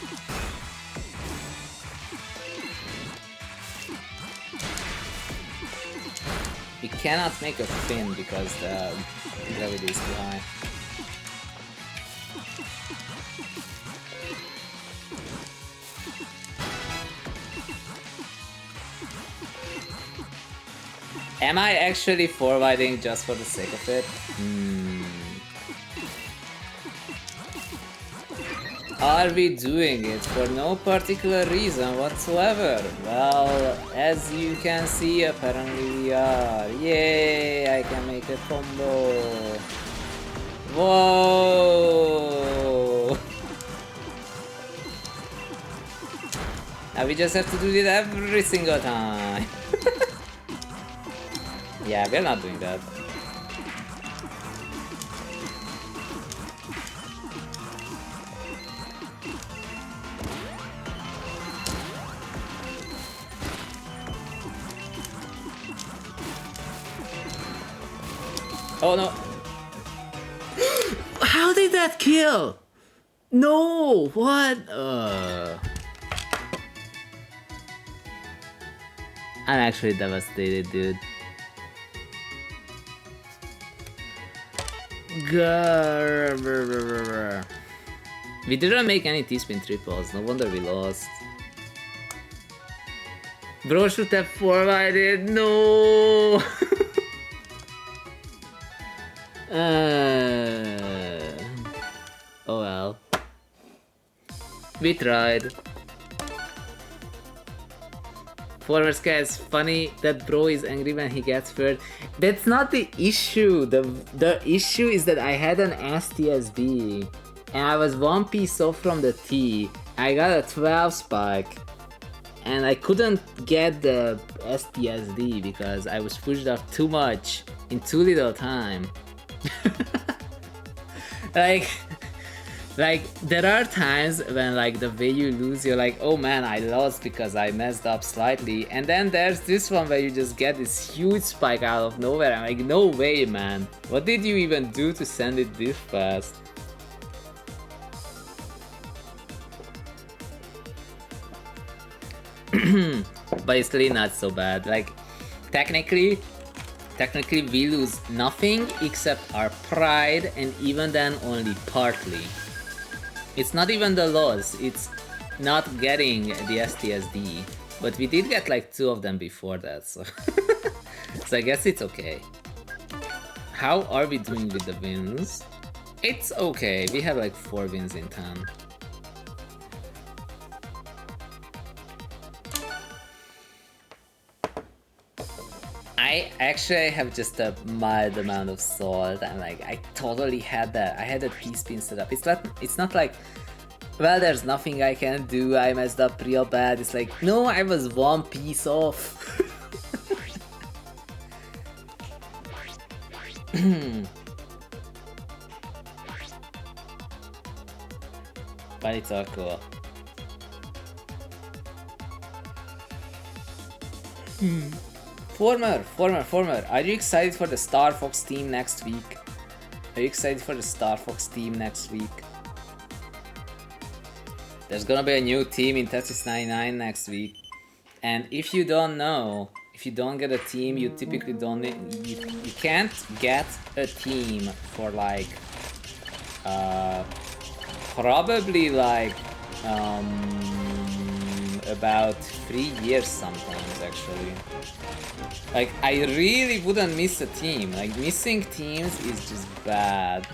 You cannot make a fin because the gravity is too high. Am I actually forwarding just for the sake of it? are we doing it for no particular reason whatsoever? Well, as you can see, apparently we are. Yay, I can make a combo. Whoa! Now we just have to do it every single time. Yeah, we're not doing that. Oh no! How did that kill? No! What? I'm actually devastated, dude. Grrr. We didn't make any T-spin triples, no wonder we lost. Bro should have forwarded, no! Oh well. We tried. Former Sky is funny that bro is angry when he gets first. That's not the issue. The issue is that I had an STSD and I was one piece off from the T. I got a 12 spike and I couldn't get the STSD because I was pushed off too much in too little time. Like, there are times when like the way you lose, you're like, oh man, I lost because I messed up slightly. And then there's this one where you just get this huge spike out of nowhere. I'm like, no way, man. What did you even do to send it this fast? But it's really not so bad. Like, technically we lose nothing except our pride, and even then only partly. It's not even the loss, it's not getting the STSD. But we did get like 2 of them before that, so... so I guess it's okay. How are we doing with the wins? It's okay, we have like 4 wins in 10. I actually have just a mild amount of salt, and like I totally had that. I had that P-spin set up. It's not like, well, there's nothing I can do, I messed up real bad. It's like, no, I was one piece off. But it's all cool. Former, are you excited for the Star Fox team next week? Are you excited for the Star Fox team next week? There's gonna be a new team in Tetris 99 next week. And if you don't know, if you don't get a team, you typically don't... You can't get a team for like... probably like... about 3 years sometimes, actually. Like, I really wouldn't miss a team. Like, missing teams is just bad.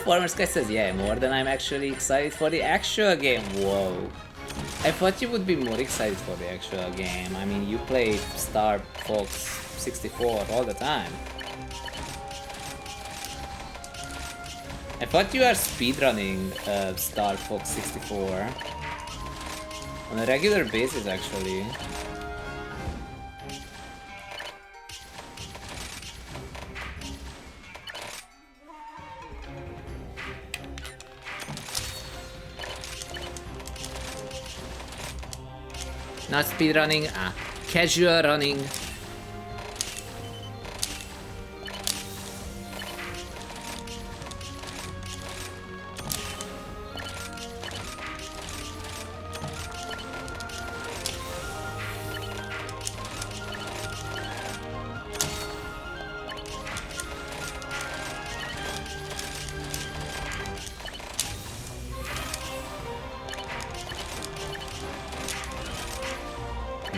Former Sky says, yeah, more than I'm actually excited for the actual game. Whoa. I thought you would be more excited for the actual game. I mean, you play Star Fox 64 all the time. I thought you are speedrunning Star Fox 64 on a regular basis, actually. Not speedrunning, casual running.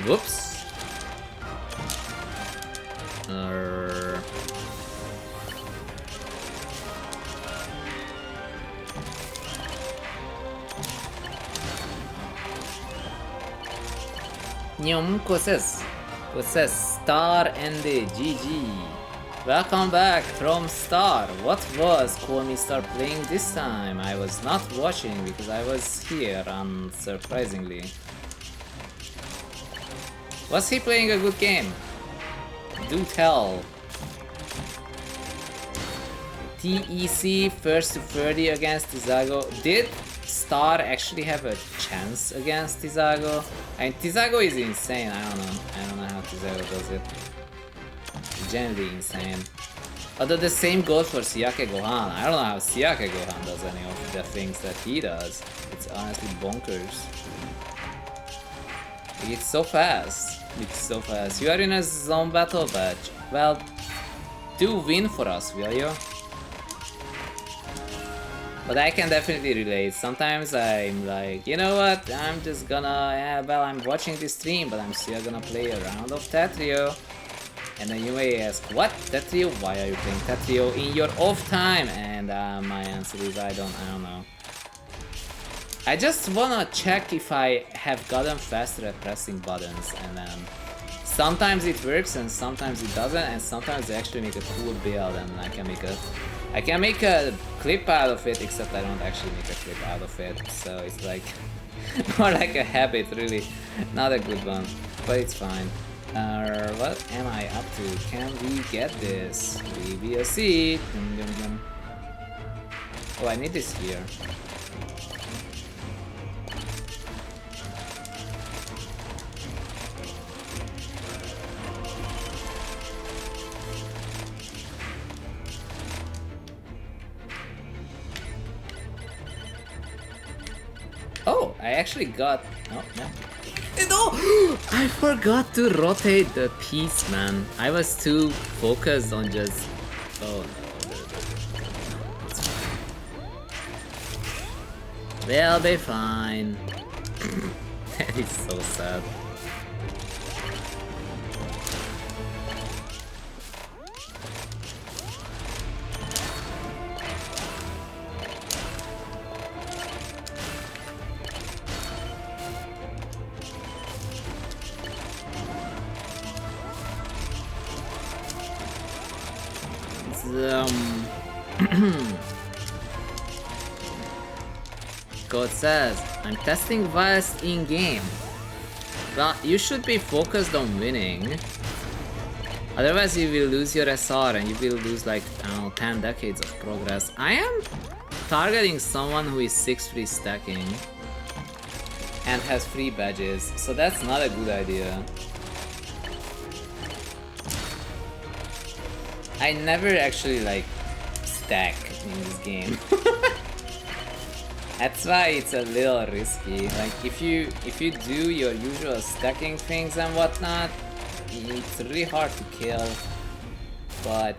Whoops. Nyom Koses. Koses Star and the GG. Welcome back from Star. What was Call Me Star playing this time? I was not watching because I was here, unsurprisingly. Was he playing a good game? Do tell. TEC first to 30 against Tizago. Did Star actually have a chance against Tizago? And Tizago is insane. I don't know how Tizago does it. Generally insane. Although the same goes for Siake Gohan. I don't know how Siake Gohan does any of the things that he does. It's honestly bonkers. It's so fast. It's so fast. You are in a zone battle badge. Well, do win for us, will you? But I can definitely relate. Sometimes I'm like, you know what? I'm just gonna, yeah, well, I'm watching this stream, but I'm still gonna play a round of Tetrio. And then you may ask, what? Tetrio? Why are you playing Tetrio in your off time? And my answer is I don't know. I just wanna check if I have gotten faster at pressing buttons, and then sometimes it works and sometimes it doesn't, and sometimes they actually make a cool build and I can make a clip out of it, except I don't actually make a clip out of it, so it's like more like a habit, really, not a good one, but it's fine. What am I up to? Can we get this? We will see. Oh, I need this here. Oh, I actually got... Oh, no. No! I forgot to rotate the piece, man. I was too focused on just... Oh, no. It's fine. They'll be fine. That is so sad. Code says, I'm testing Vast in-game. Well, you should be focused on winning. Otherwise you will lose your SR and you will lose like, I don't know, 10 decades of progress. I am targeting someone who is 6 free stacking and has free badges, so that's not a good idea. I never actually like stack in this game. That's why it's a little risky. Like if you do your usual stacking things and whatnot, it's really hard to kill. But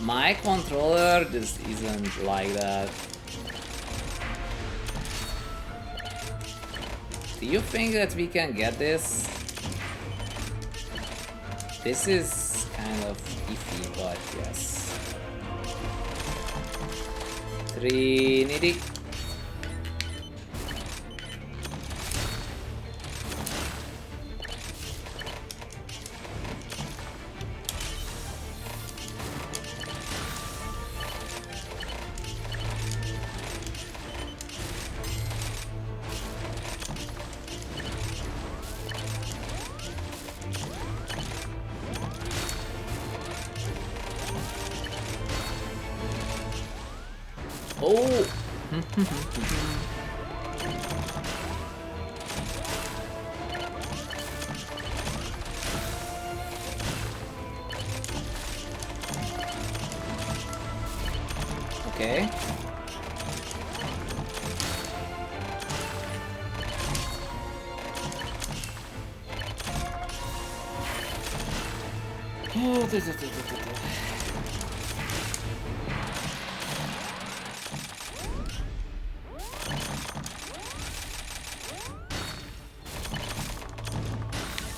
my controller just isn't like that. Do you think that we can get this? This is kind of iffy, but yes. Trinity. Oh! Okay.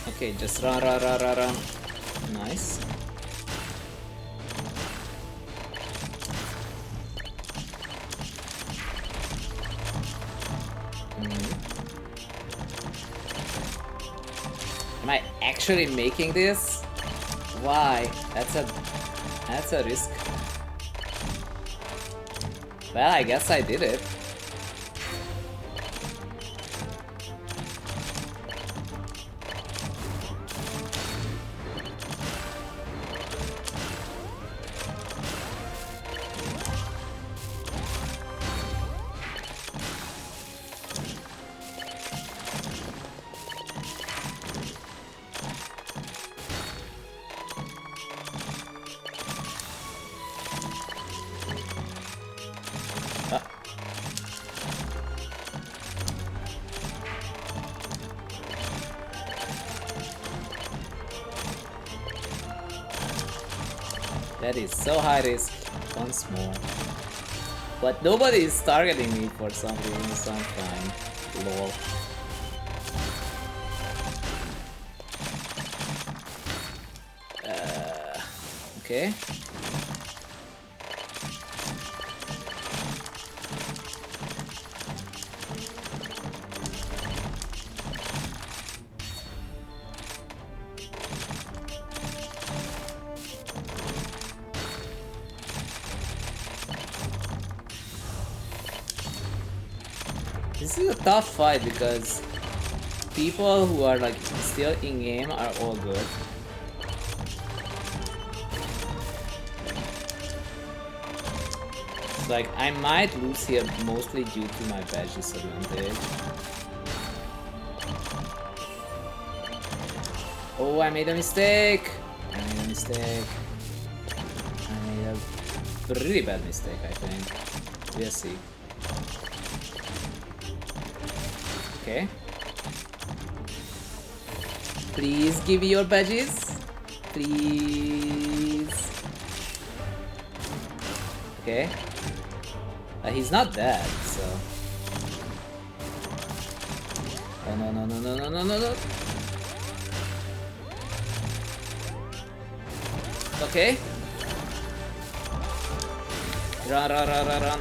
Okay, just run. Nice. I actually making this? Why? That's a risk. Well, I guess I did it. That is so high risk once more. But nobody is targeting me for some reason, so I'm fine. Lol. Okay. This is a tough fight because people who are like still in game are all good. It's like I might lose here mostly due to my badge disadvantage. Oh, I made a mistake! I made a mistake. I made a pretty bad mistake, I think. We'll see. Okay. Please give me your badges. Please. Okay. He's not dead, so. Oh no no no no no no no no. Okay. Run run run run run.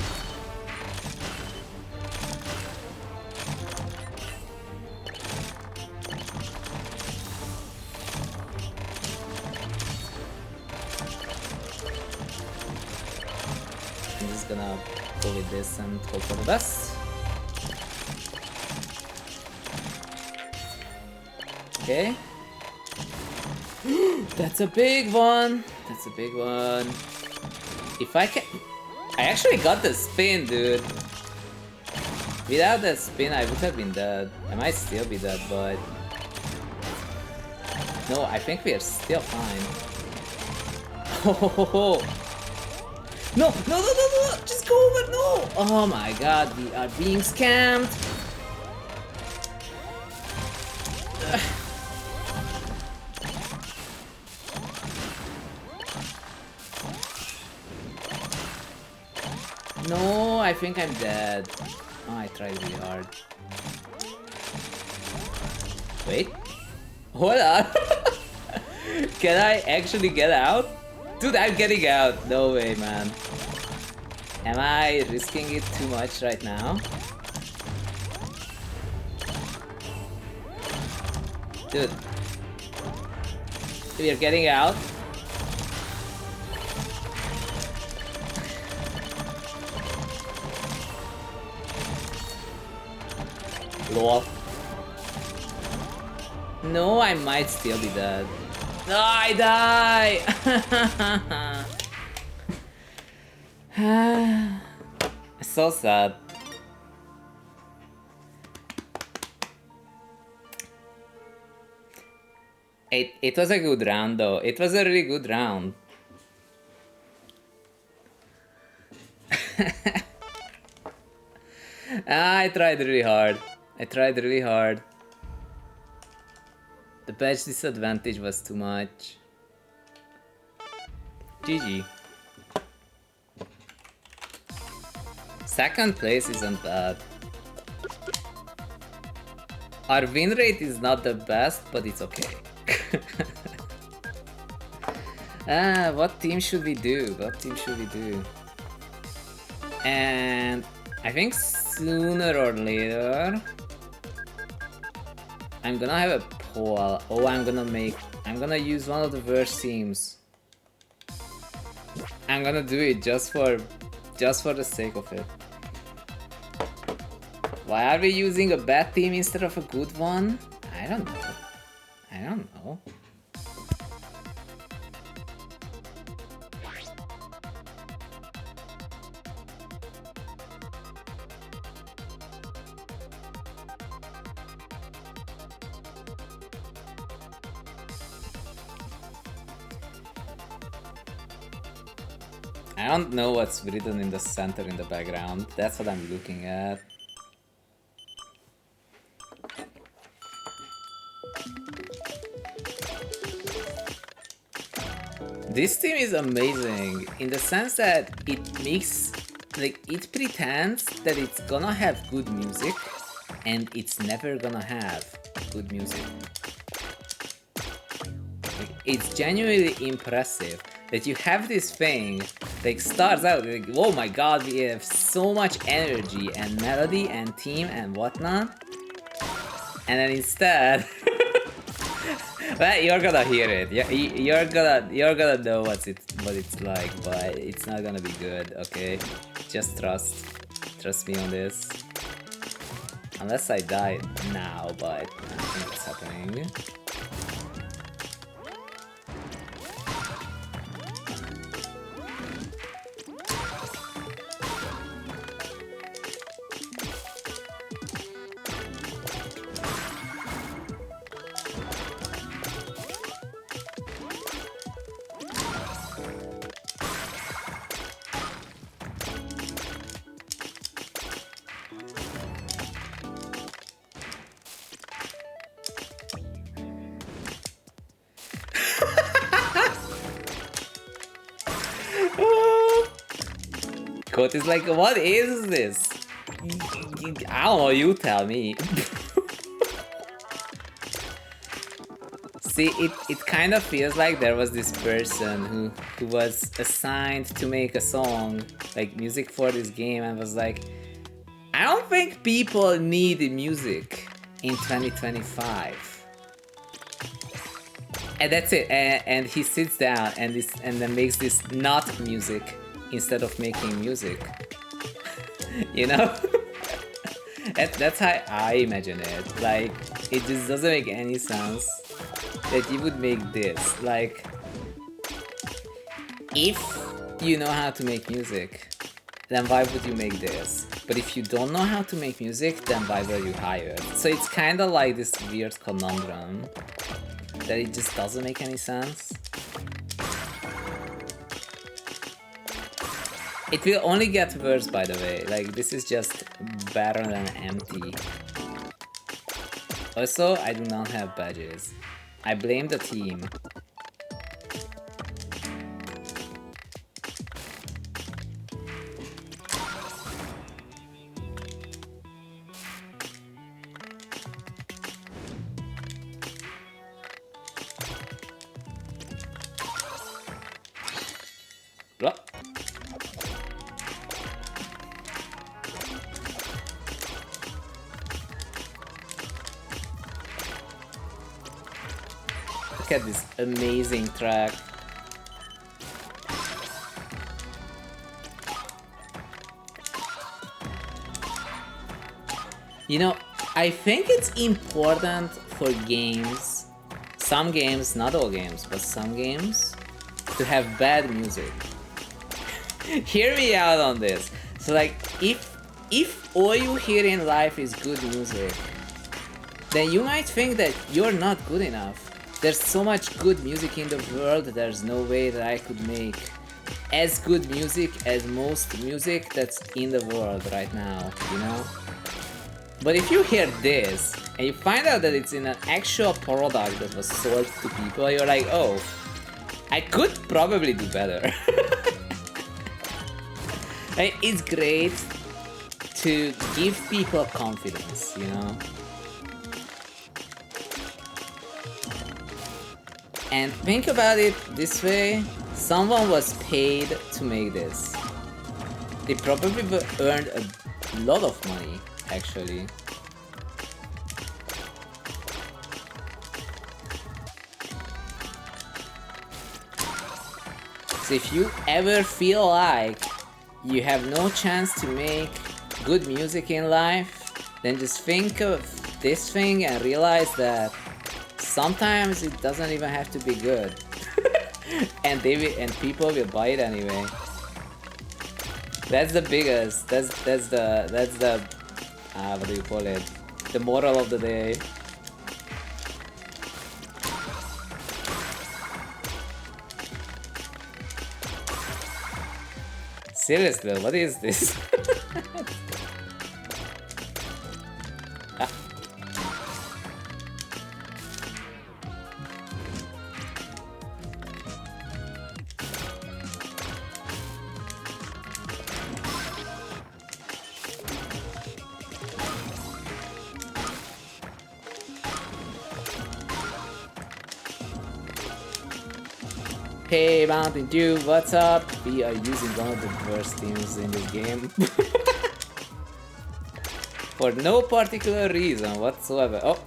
I'm just gonna go with this and hope for the best. Okay. That's a big one. That's a big one. If I can... I actually got the spin, dude. Without that spin, I would have been dead. I might still be dead, but... No, I think we are still fine. Oh, no, no, no, no, no! Just go over, no! Oh my god, we are being scammed! No, I think I'm dead. Oh, I tried really hard. Wait. Hold on. Can I actually get out? Dude, I'm getting out. No way, man. Am I risking it too much right now? Dude. We are getting out. Lol. No, I might still be dead. No, I die! So sad. It was a good round though. It was a really good round. I tried really hard. I tried really hard. The badge disadvantage was too much. GG. Second place isn't bad. Our win rate is not the best, but it's okay. What team should we do? What team should we do? And I think sooner or later I'm gonna have a hole. Oh, I'm gonna use one of the worst teams. I'm gonna do it just for the sake of it. Why are we using a bad team instead of a good one? I don't know. I don't know. I don't know what's written in the center in the background. That's what I'm looking at. This team is amazing in the sense that it makes, like, it pretends that it's gonna have good music and it's never gonna have good music. Like, it's genuinely impressive that you have this thing that starts out like, oh my god, we have so much energy and melody and theme and whatnot, and then instead well, you're gonna hear it. You're gonna know what it's like, but it's not gonna be good. Okay, just trust me on this. Unless I die now, but I don't think it's happening. Coat is like, what is this? I don't know, you tell me. See, it kind of feels like there was this person who was assigned to make a song, like music for this game, and was like, I don't think people need music in 2025. And that's it, and he sits down and then makes this not music instead of making music. You know? That's how I imagine it. Like, it just doesn't make any sense that you would make this. Like, if you know how to make music, then why would you make this? But if you don't know how to make music, then why were you hired? So it's kind of like this weird conundrum that it just doesn't make any sense. It will only get worse, by the way. Like, this is just barren and empty. Also, I do not have badges. I blame the team. Blah. Look at this amazing track. You know, I think it's important for games, some games, not all games, but some games, to have bad music. Hear me out on this. So like, if all you hear in life is good music, then you might think that you're not good enough. There's so much good music in the world, there's no way that I could make as good music as most music that's in the world right now, you know? But if you hear this, and you find out that it's in an actual product that was sold to people, you're like, oh, I could probably do better. And it's great to give people confidence, you know? And think about it this way, someone was paid to make this. They probably earned a lot of money, actually. So if you ever feel like you have no chance to make good music in life, then just think of this thing and realize that sometimes it doesn't even have to be good. and people will buy it anyway. That's the biggest. That's the what do you call it? The moral of the day. Seriously, what is this? Ah. Hey Mountain Dew, what's up? We are using one of the worst teams in this game. For no particular reason whatsoever. Oh!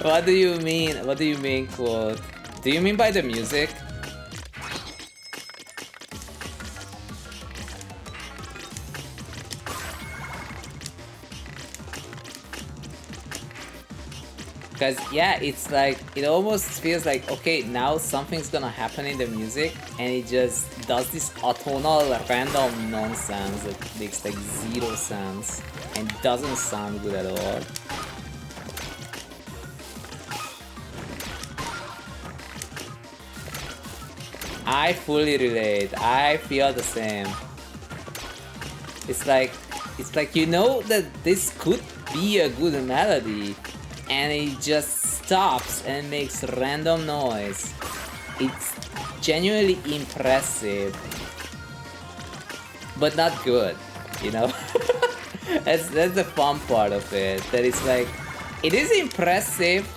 What do you mean? What do you mean, quote? Do you mean by the music? Because yeah, it's like, it almost feels like, okay, now something's gonna happen in the music and it just does this atonal random nonsense that makes like zero sense and doesn't sound good at all. I fully relate. I feel the same. It's like you know that this could be a good melody and it just stops and makes random noise. It's genuinely impressive, but not good, you know? that's the fun part of it. That it's like, it is impressive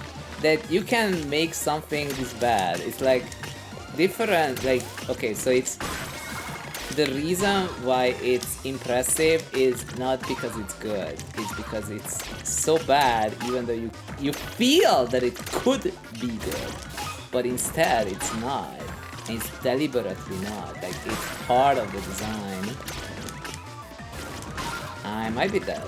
that you can make something this bad. It's like different, like, okay, so it's the reason why it's impressive is not because it's good, it's because it's so bad even though you feel that it could be good, but instead it's not. It's deliberately not, like it's part of the design. I might be dead.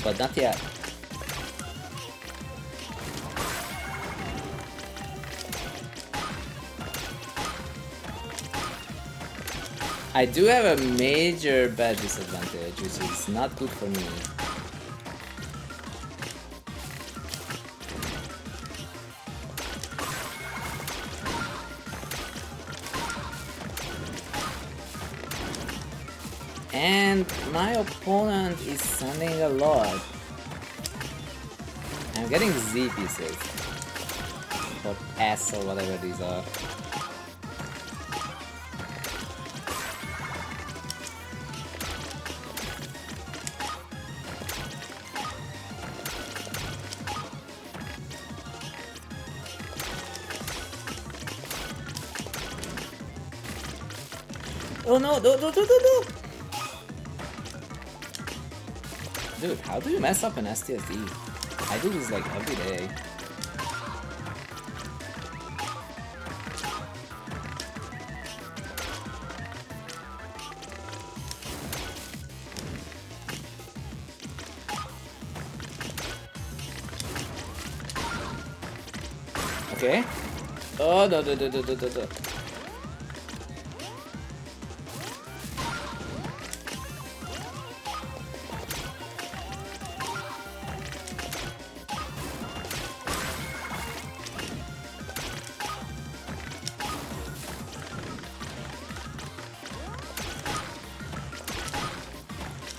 But not yet. I do have a major bad disadvantage, which is not good for me. And my opponent is sending a lot. I'm getting Z pieces. Or S or whatever these are. Oh no, no. Dude, how do you mess up an STSD? I do this like every day. Okay. Oh, no.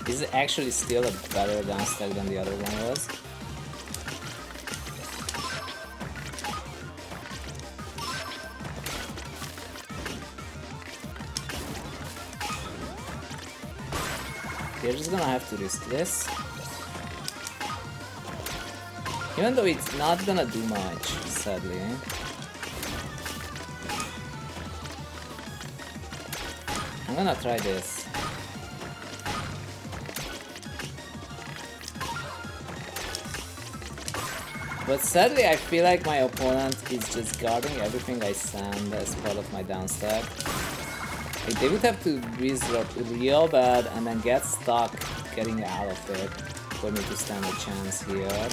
This is actually still a better down stack than the other one was. You're just gonna have to risk this. Even though it's not gonna do much, sadly. I'm gonna try this. But sadly, I feel like my opponent is just guarding everything I send as part of my down stack. Like, they would have to disrupt real bad and then get stuck getting out of it for me to stand a chance here.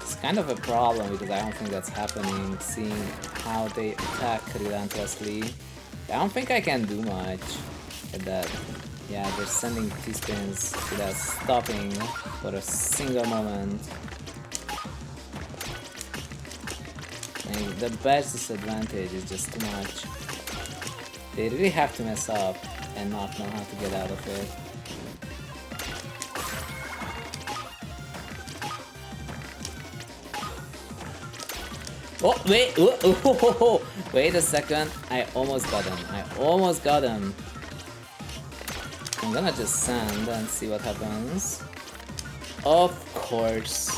It's kind of a problem because I don't think that's happening, seeing how they attack relentlessly. I don't think I can do much at that. Yeah, they're sending T-spins without stopping for a single moment. And the best disadvantage is just too much. They really have to mess up and not know how to get out of it. Oh, wait! Oh, wait a second. I almost got him. I almost got him. I'm gonna just send and see what happens. Of course.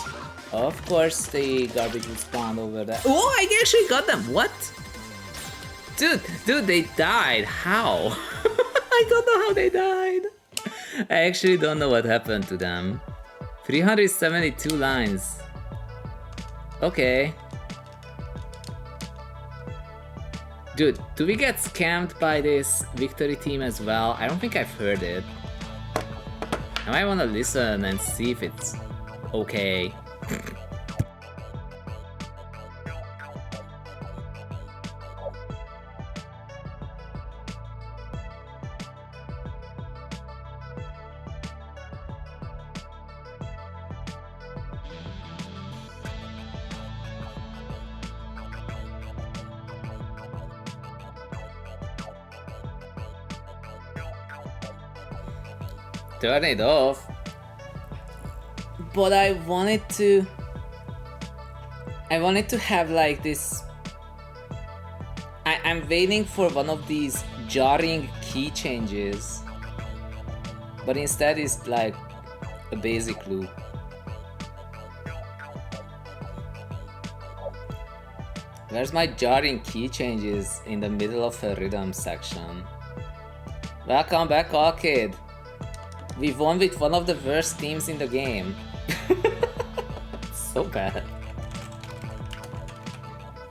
Of course the garbage will spawn over there. Oh, I actually got them! What? Dude, they died. How? I don't know how they died. I actually don't know what happened to them. 372 lines. Okay. Dude, do we get scammed by this victory team as well? I don't think I've heard it. I might want to listen and see if it's okay. Turn it off. But I wanted to have like this. I'm waiting for one of these jarring key changes, but instead it's like a basic loop. Where's my jarring key changes in the middle of a rhythm section? Welcome back, Arcade. We won with one of the worst teams in the game. So bad.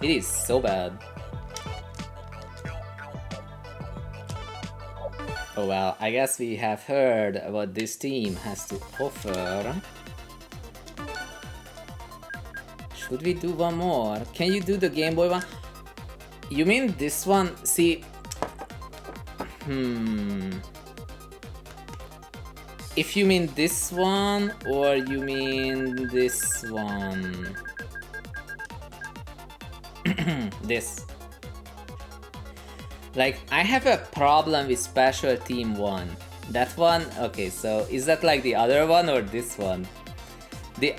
It is so bad. Oh well, I guess we have heard what this team has to offer. Should we do one more? Can you do the Game Boy one? You mean this one? See... If you mean this one, or you mean this one? This. Like, I have a problem with Special Team 1. That one? Okay, so is that like the other one or this one?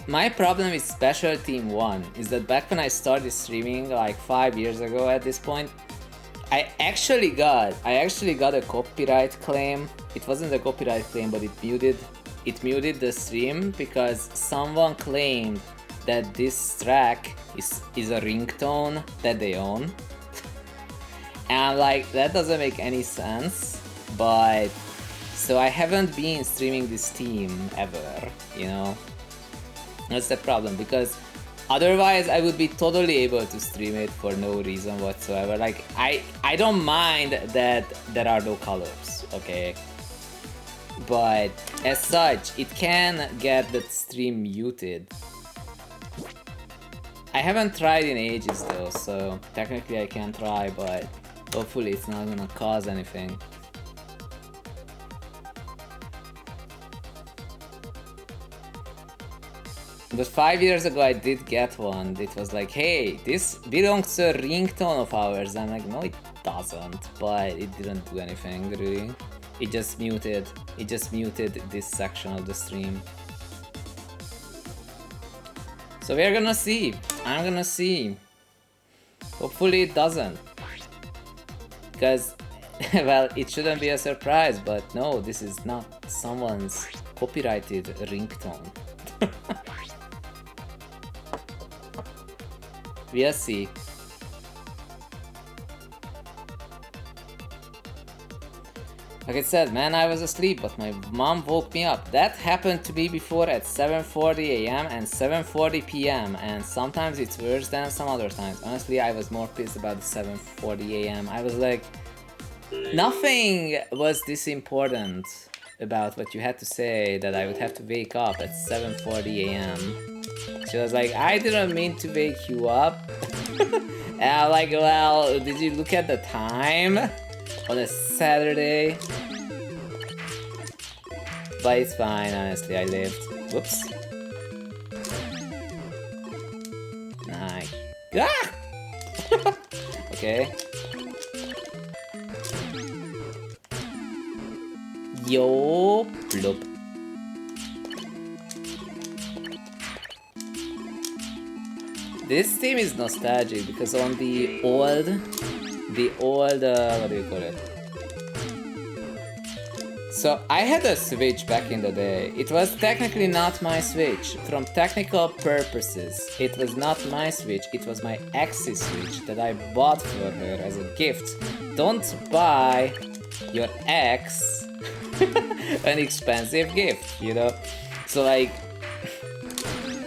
My problem with Special Team 1 is that back when I started streaming, like 5 years ago at this point, I actually got a copyright claim. It wasn't a copyright claim, but it muted the stream because someone claimed that this track is a ringtone that they own. And like, that doesn't make any sense, but so I haven't been streaming this team ever, you know? That's the problem, because otherwise I would be totally able to stream it for no reason whatsoever. Like, I don't mind that there are no colors, okay? But as such, it can get the stream muted. I haven't tried in ages though, so technically I can try, but hopefully it's not gonna cause anything. But 5 years ago I did get one. It was like, hey, this belongs to a ringtone of ours. I'm like, no it doesn't, but it didn't do anything really. It just muted this section of the stream. So we're gonna see. I'm gonna see. Hopefully it doesn't. Because, well, it shouldn't be a surprise, but no, this is not someone's copyrighted ringtone. We'll see. Like I said, man, I was asleep, but my mom woke me up. That happened to me before at 7:40 AM and 7:40 PM, and sometimes it's worse than some other times. Honestly, I was more pissed about the 7:40 AM. I was like, nothing was this important about what you had to say that I would have to wake up at 7:40 AM. She was like, I didn't mean to wake you up. And I'm like, well, did you look at the time? On a Saturday. But it's fine, honestly, I lived. Whoops. Nice. Ah! Okay. Yo, plop. This team is nostalgic because on the old, what do you call it? So I had a Switch back in the day. It was technically not my Switch. From technical purposes, it was not my Switch. It was my ex's Switch that I bought for her as a gift. Don't buy your ex an expensive gift, you know? So like,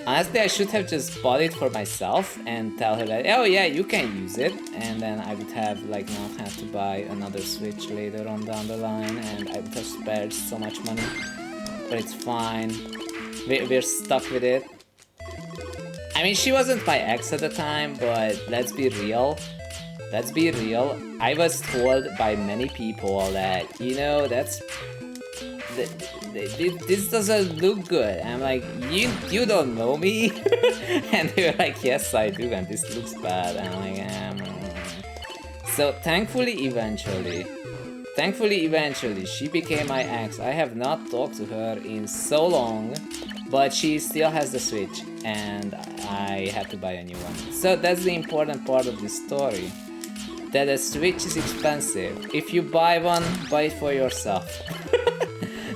honestly, I should have just bought it for myself and tell her that, oh yeah, you can use it, and then I would have like not have to buy another Switch later on down the line, and I would have spared so much money. But it's fine. We're stuck with it. I mean, she wasn't my ex at the time, but let's be real. Let's be real. I was told by many people that, you know, this doesn't look good. I'm like, you don't know me? And they were like, yes I do, and this looks bad. And I'm like, So thankfully eventually she became my ex. I have not talked to her in so long, but she still has the Switch and I had to buy a new one. So that's the important part of this story, that a Switch is expensive. If you buy one, buy it for yourself.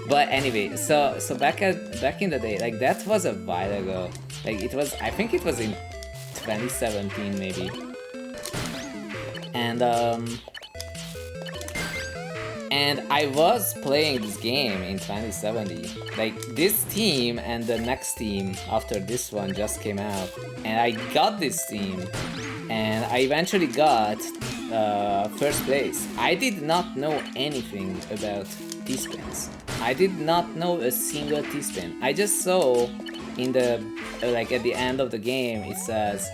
But anyway, so back in the day, like that was a while ago. Like it was, I think it was in 2017 maybe. And I was playing this game in 2070. Like this team and the next team after this one just came out, and I got this team, and I eventually got first place. I did not know anything about T-spins. I did not know a single T-spin. I just saw in the, like at the end of the game, it says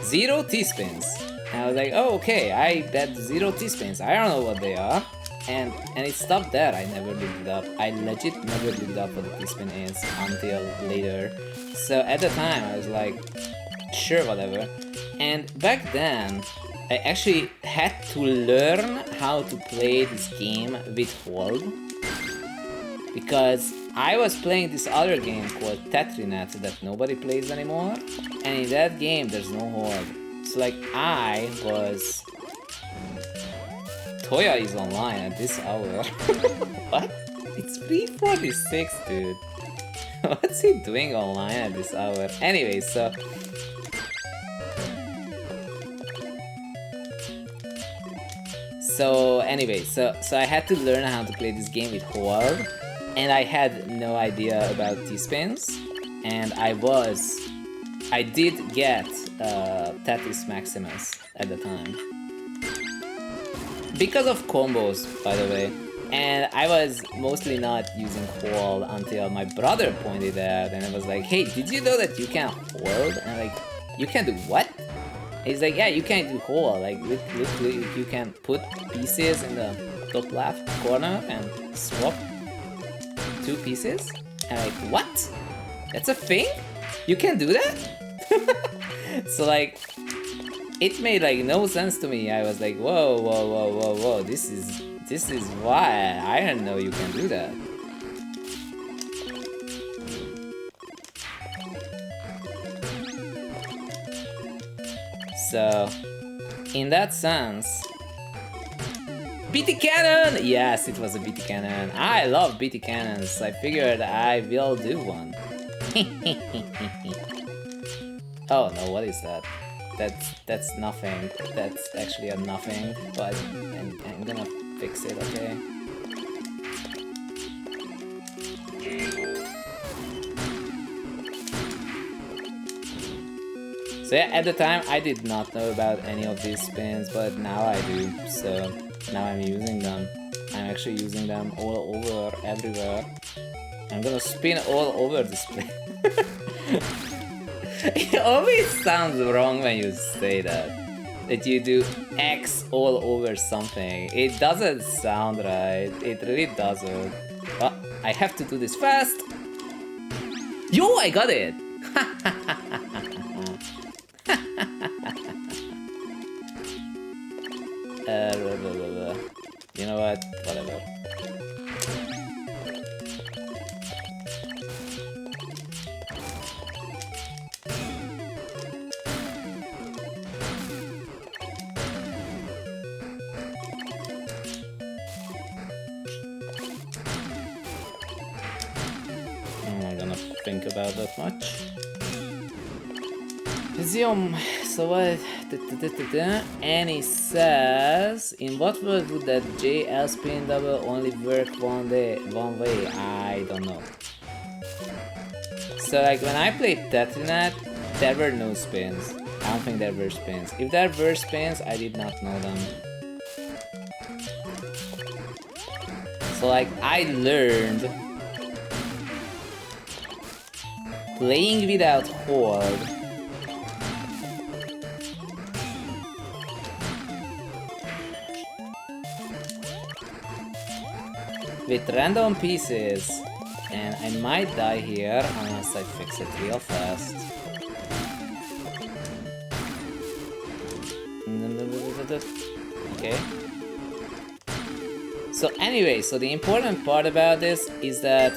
0 T-spins. And I was like, oh okay, I bet 0 T-spins. I don't know what they are. And it stopped there. I never looked it up. I legit never looked up what a T-spin is until later. So at the time I was like, sure, whatever. And back then, I actually had to learn how to play this game with hold, because I was playing this other game called TETRIS that nobody plays anymore, and in that game there's no hold. So like I was... Toya is online at this hour. What? It's 3:46, dude. What's he doing online at this hour? Anyway, so... So I had to learn how to play this game with hold, and I had no idea about T-spins, and I did get Tetris Maximus at the time. Because of combos, by the way. And I was mostly not using hold until my brother pointed out, and I was like, hey, did you know that you can hold? And I'm like, you can do what? And he's like, yeah, you can do hold. Like, literally, you can put pieces in the top left corner and swap 2 pieces. And I'm like, what? That's a thing? You can do that? So like, it made like no sense to me. I was like, whoa, this This is why I didn't know you can do that. So, in that sense, BT cannon! Yes, it was a BT cannon. I love BT cannons. I figured I will do one. Oh no, what is that? That's nothing. That's actually a nothing, but I'm gonna fix it, okay? So yeah, at the time I did not know about any of these spins, but now I do. So now I'm using them. I'm actually using them all over, everywhere. I'm gonna spin all over this place. It always sounds wrong when you say that. That you do X all over something. It doesn't sound right. It really doesn't. Well, I have to do this fast. Yo, I got it! You know what? Whatever. I'm not gonna think about that much. Resume. So what? And he says, in what world would that JL spin double only work one way? I don't know. So like when I played TETRIS, there were no spins. I don't think there were spins. If there were spins, I did not know them. So like I learned playing without hold. With random pieces, and I might die here unless I fix it real fast. Okay. So anyway, so the important part about this is that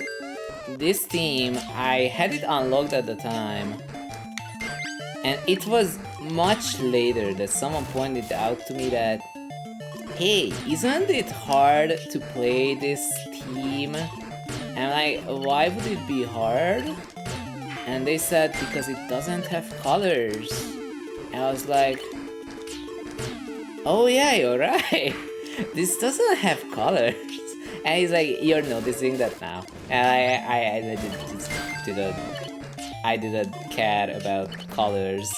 this theme, I had it unlocked at the time, and it was much later that someone pointed out to me that, hey, isn't it hard to play this theme? And I'm like, why would it be hard? And they said, because it doesn't have colors. And I was like, oh yeah, you're right. This doesn't have colors. And he's like, you're noticing that now. And I didn't care about colors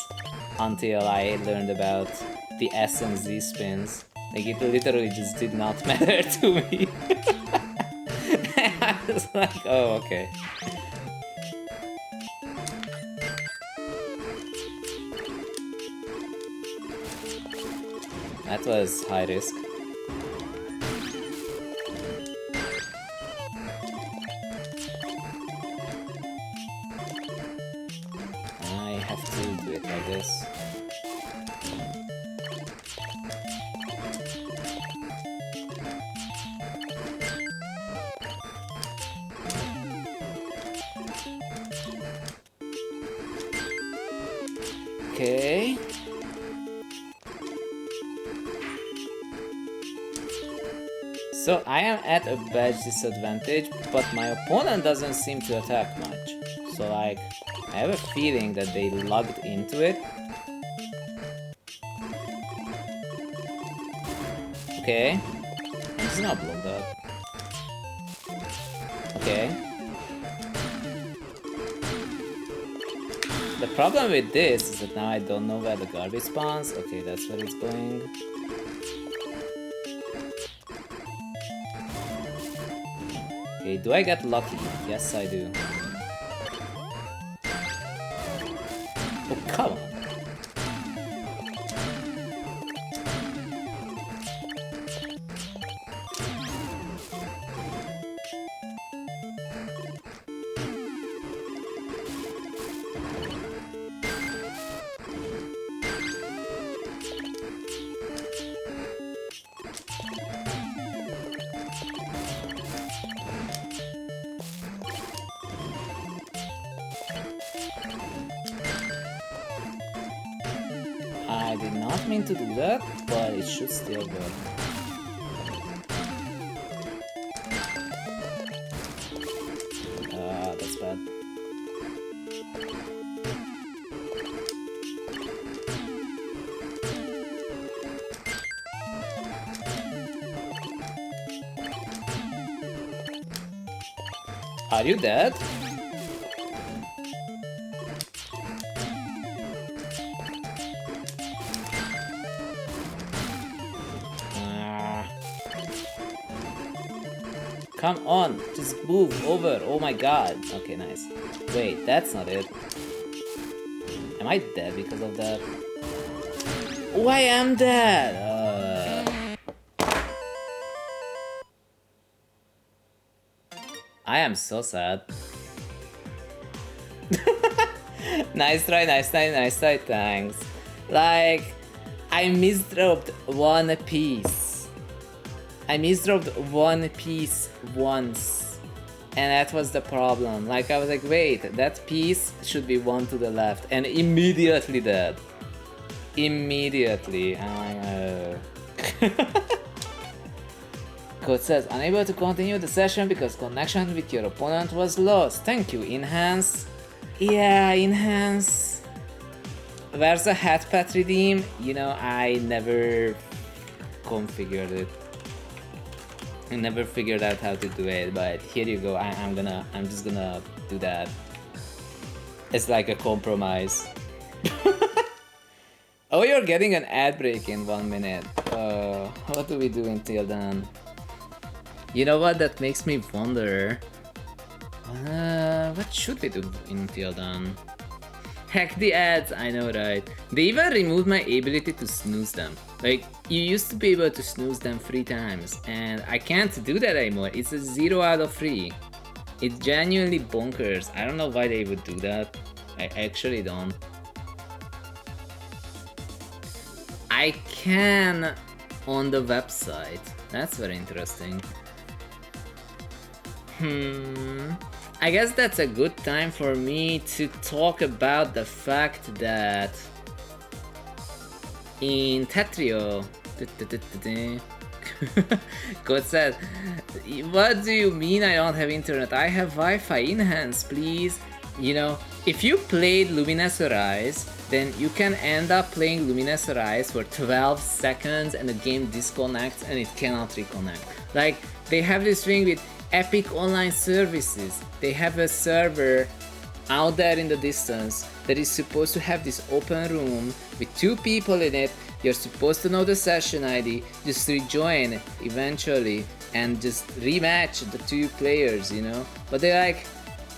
until I learned about the S and Z spins. Like, it literally just did not matter to me. I was like, oh, okay. That was high risk. I have to do it like this. Okay. So I am at a badge disadvantage, but my opponent doesn't seem to attack much. So like, I have a feeling that they logged into it. Okay. I'm just gonna block that. Okay. The problem with this is that now I don't know where the garbage spawns. Okay, that's where it's going. Okay, do I get lucky? Yes, I do. Oh, come on. not mean to do that, but it should still work. That's bad. Are you dead? Come on, just move over. Oh my god. Okay, nice. Wait, that's not it. Am I dead because of that? Oh, I am dead. I am so sad. Nice try, nice try, nice try, thanks. Like, I misdropped one piece. I misdropped one piece once. And that was the problem. Like, I was like, wait, that piece should be one to the left. And immediately dead. Immediately. Code says, unable to continue the session because connection with your opponent was lost. Thank you, Enhance. Yeah, Enhance. Where's the hat pet redeem? You know, I never configured it. I never figured out how to do it, but here you go. I'm just gonna do that. It's like a compromise. Oh, you're getting an ad break in 1 minute. What do we do until then? You know what? That makes me wonder. What should we do until then? Heck the ads, I know, right? They even removed my ability to snooze them. Like, you used to be able to snooze them 3 times, and I can't do that anymore. It's a 0 out of 3. It's genuinely bonkers. I don't know why they would do that. I actually don't. I can on the website. That's very interesting. I guess that's a good time for me to talk about the fact that in Tetrio, God said, what do you mean I don't have internet? I have Wi-Fi. Enhance, please. You know, if you played Luminous Rise, then you can end up playing Luminous Rise for 12 seconds and the game disconnects and it cannot reconnect. Like, they have this thing with Epic Online Services. They have a server out there in the distance that is supposed to have this open room with 2 people in it. You're supposed to know the session ID, just rejoin eventually and just rematch the 2 players, you know? But they're like,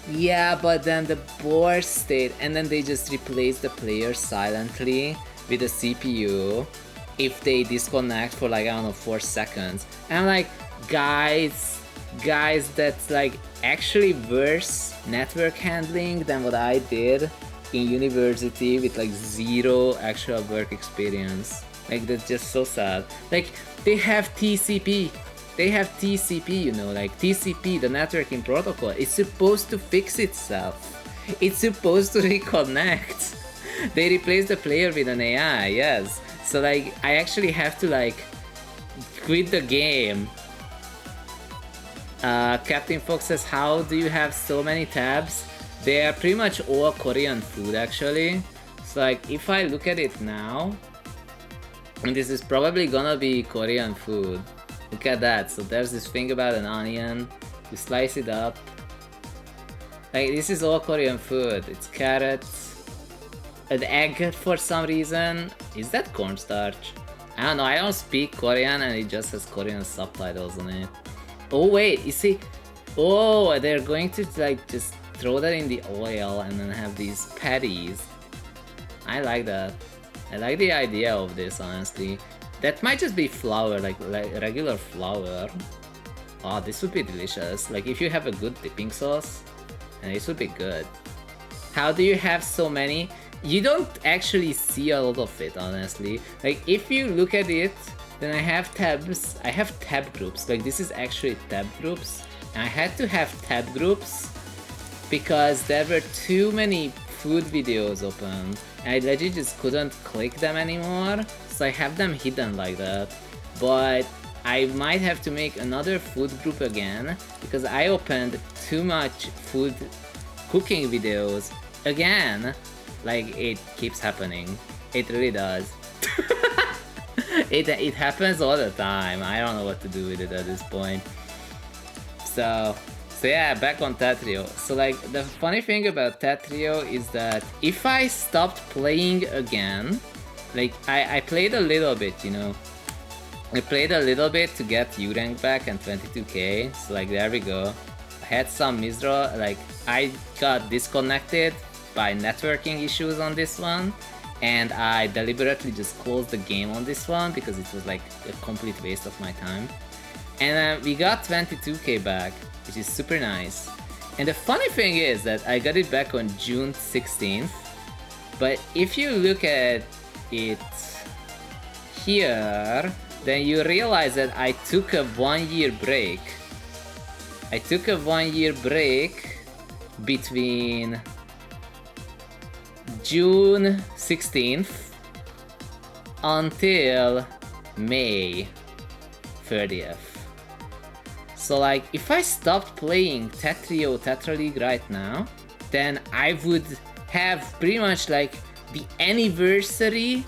yeah, but then the board stayed, and then they just replace the player silently with the CPU if they disconnect for like, I don't know, 4 seconds. And I'm like, guys, that's like actually worse network handling than what I did in university with like 0 actual work experience. Like, that's just so sad. Like, they have TCP. They have TCP, you know, like TCP, the networking protocol, it's supposed to fix itself. It's supposed to reconnect. They replace the player with an AI, yes. So like, I actually have to like quit the game. Captain Fox says, how do you have so many tabs? They are pretty much all Korean food actually. So like, if I look at it now, and this is probably gonna be Korean food. Look at that. So there's this thing about an onion. You slice it up. Like, this is all Korean food. It's carrots. An egg for some reason. Is that cornstarch? I don't know. I don't speak Korean and it just has Korean subtitles on it. Oh wait, you see? Oh, they're going to like just throw that in the oil and then have these patties. I like that. I like the idea of this, honestly. That might just be flour, like regular flour. Oh, this would be delicious. Like, if you have a good dipping sauce, and this would be good. How do you have so many? You don't actually see a lot of it, honestly. Like, if you look at it, then I have tabs. I have tab groups. Like, this is actually tab groups. And I had to have tab groups because there were too many food videos open, and I legit just couldn't click them anymore, so I have them hidden like that. But I might have to make another food group again, because I opened too much food cooking videos again. Like, it keeps happening. It really does. It happens all the time. I don't know what to do with it at this point. So yeah, back on Tetrio. So like, the funny thing about Tetrio is that if I stopped playing again, like I played a little bit, you know. I played a little bit to get U rank back and 22k. So like, there we go. I had some misdraw, like I got disconnected by networking issues on this one, and I deliberately just closed the game on this one because it was like a complete waste of my time. And we got 22k back, which is super nice. And the funny thing is that I got it back on June 16th, but if you look at it here, then you realize that I took a 1 year break. I took a 1 year break between June 16th until May 30th. So like, if I stopped playing Tetrio Tetra League right now, then I would have pretty much like the anniversary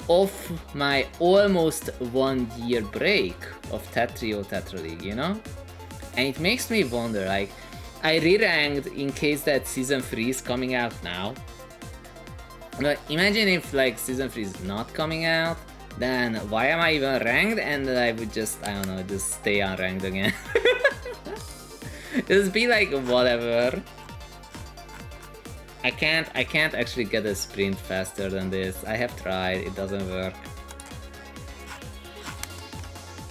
of my almost 1 year break of Tetrio Tetra League, you know? And it makes me wonder, like, I re-ranked in case that Season 3 is coming out now. But imagine if like Season 3 is not coming out, then why am I even ranked? And I would just, I don't know, just stay unranked again. Just be like, whatever. I can't actually get a sprint faster than this. I have tried, it doesn't work.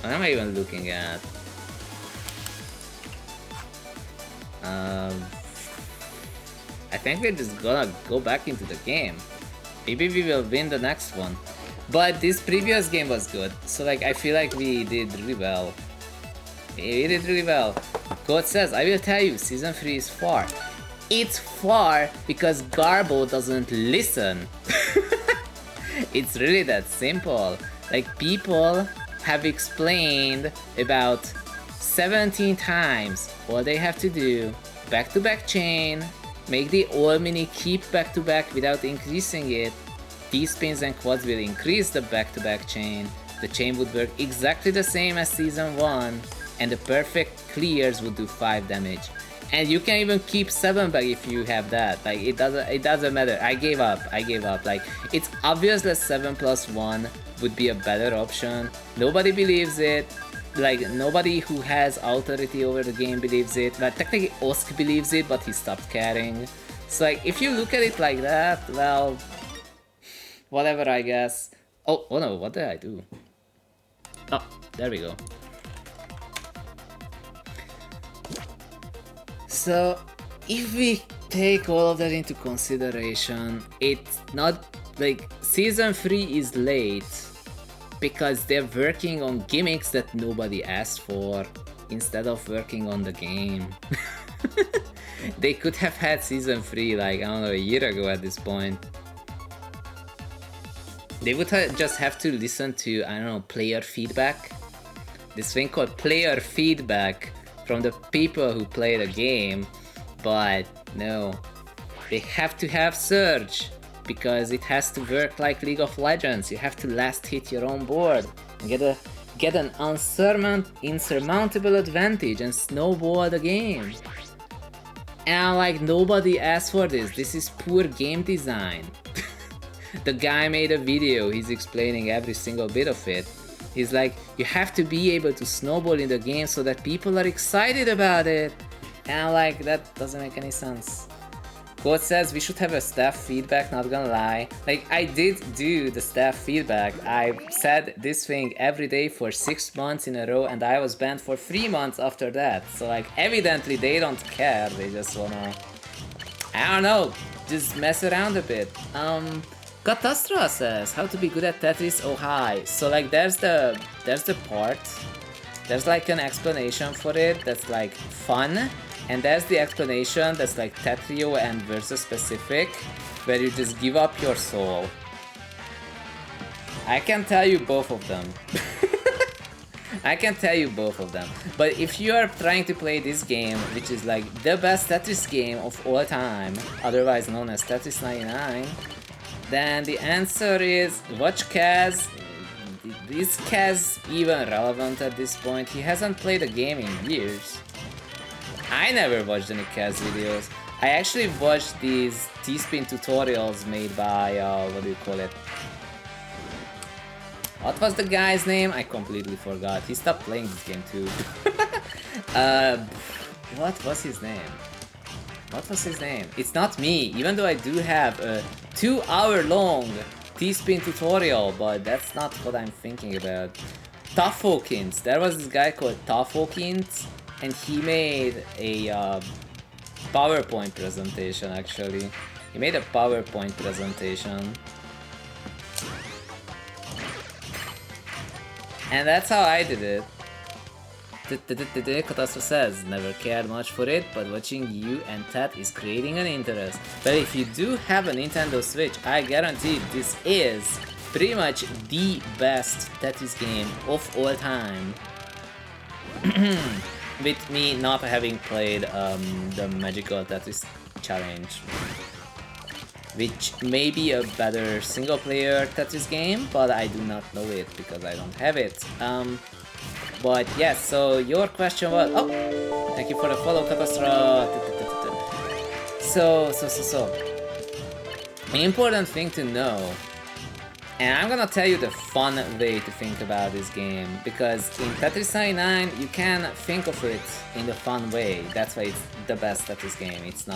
What am I even looking at? I think we're just gonna go back into the game. Maybe we will win the next one. But this previous game was good, so like I feel like we did really well. We did really well. Code says, I will tell you, Season 3 is far. It's far because Garbo doesn't listen. It's really that simple. Like, people have explained about 17 times all they have to do. Back-to-back chain, make the all mini keep back-to-back without increasing it. T-spins and quads will increase the back-to-back chain. The chain would work exactly the same as Season 1, and the perfect clears would do 5 damage. And you can even keep 7 back if you have that. Like, it doesn't matter. I gave up. Like, it's obvious that 7+1 would be a better option. Nobody believes it. Like, nobody who has authority over the game believes it. But technically Osk believes it, but he stopped caring. So like, if you look at it like that, well, whatever, I guess. Oh no, what did I do? Oh, there we go. So, if we take all of that into consideration, it's not like Season 3 is late because they're working on gimmicks that nobody asked for instead of working on the game. They could have had Season 3 like, I don't know, a year ago at this point. They would just have to listen to, I don't know, player feedback. This thing called player feedback from the people who play the game, but no. They have to have Surge, because it has to work like League of Legends. You have to last hit your own board and get an insurmountable advantage and snowball the game. And like, nobody asked for this. This is poor game design. The guy made a video, he's explaining every single bit of it. He's like, you have to be able to snowball in the game so that people are excited about it. And like, that doesn't make any sense. Quote says, we should have a staff feedback, not gonna lie. Like, I did do the staff feedback. I said this thing every day for 6 months in a row, and I was banned for 3 months after that. So like, evidently they don't care, they just wanna, I don't know, just mess around a bit. Katastra says, how to be good at Tetris, oh hi. So like, there's the part, there's like an explanation for it that's like fun, And that's the explanation that's like Tetrio and versus specific, where you just give up your soul. I can tell you both of them. I can tell you both of them. But if you are trying to play this game, which is like the best Tetris game of all time, otherwise known as Tetris 99, then the answer is watch Kaz. Is Kaz even relevant at this point? He hasn't played a game in years. I never watched any Kaz videos. I actually watched these T-spin tutorials made by, what do you call it? What was the guy's name? I completely forgot. He stopped playing this game too. What was his name? What was his name? It's not me, even though I do have a 2-hour-long T-spin tutorial, but that's not what I'm thinking about. Tafokins. There was this guy called Tafokins, and he made a PowerPoint presentation, actually. He made a PowerPoint presentation. And that's how I did it. Kotasu says, never cared much for it, but watching you and Tet is creating an interest. But if you do have a Nintendo Switch, I guarantee this is pretty much the best Tetris game of all time. With me not having played the Magical Tetris Challenge, which may be a better single-player Tetris game, but I do not know it because I don't have it. But yes, so your question was... Oh! Thank you for the follow, Katastra! So... An important thing to know, and I'm gonna tell you the fun way to think about this game, because in Tetris 99 you can think of it in the fun way. That's why it's the best Tetris game. It's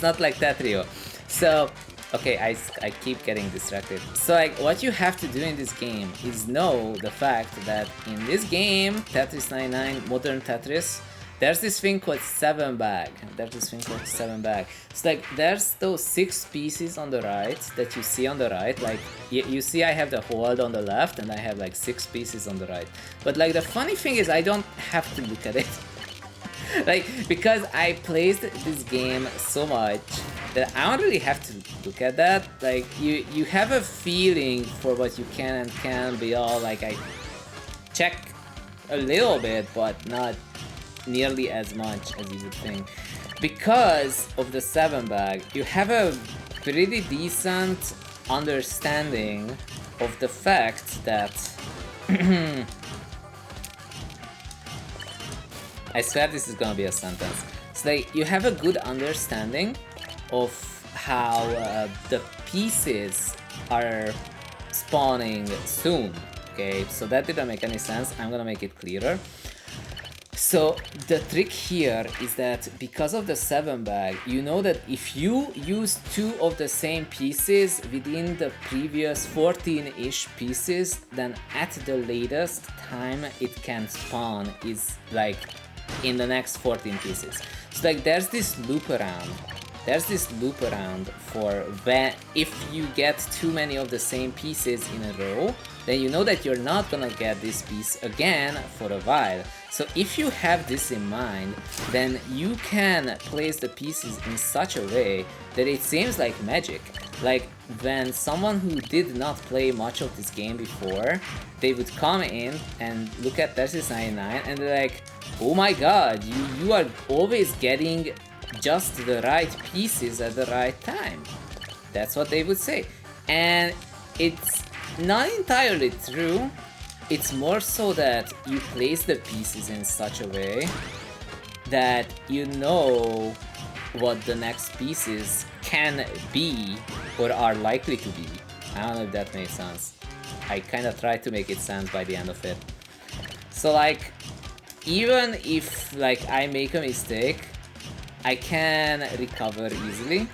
not like Tetrio. So, okay, I keep getting distracted. So like, what you have to do in this game is know the fact that in this game, Tetris 99, Modern Tetris, there's this thing called 7-bag. So like, there's those 6 pieces on the right that you see on the right. Like, you see I have the hold on the left and I have like 6 pieces on the right. But like, the funny thing is I don't have to look at it. Like, because I played this game so much that I don't really have to look at that. Like, you have a feeling for what you can and can't be all like, I check a little bit, but not nearly as much as you would think. Because of the 7-bag, you have a pretty decent understanding of the fact that I swear this is gonna be a sentence. So like, you have a good understanding of how the pieces are spawning soon. Okay, so that didn't make any sense. I'm gonna make it clearer. So the trick here is that because of the 7-bag, you know that if you use 2 of the same pieces within the previous 14-ish pieces, then at the latest time it can spawn is like in the next 14 pieces. So like, there's this loop around for when, if you get too many of the same pieces in a row, then you know that you're not gonna get this piece again for a while. So if you have this in mind, then you can place the pieces in such a way that it seems like magic. Like, when someone who did not play much of this game before, they would come in and look at Tetris 99 and they're like, oh my god, you are always getting just the right pieces at the right time. That's what they would say. And it's not entirely true. It's more so that you place the pieces in such a way that you know what the next pieces can be or are likely to be. I don't know if that makes sense. I kinda tried to make it sense by the end of it. So like, even if like I make a mistake, I can recover easily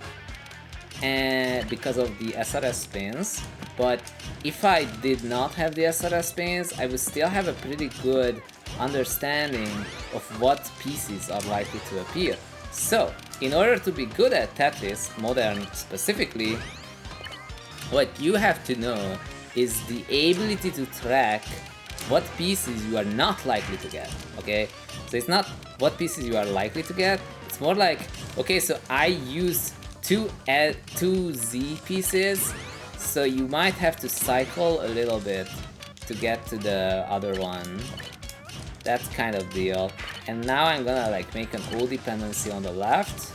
and because of the SRS spins. But if I did not have the SRS spins, I would still have a pretty good understanding of what pieces are likely to appear. So, in order to be good at Tetris, Modern specifically, what you have to know is the ability to track what pieces you are not likely to get, okay? So it's not what pieces you are likely to get, It's more like, okay, so I use two Z pieces, so you might have to cycle a little bit to get to the other one. That kind of deal. And now I'm gonna like make an O dependency on the left,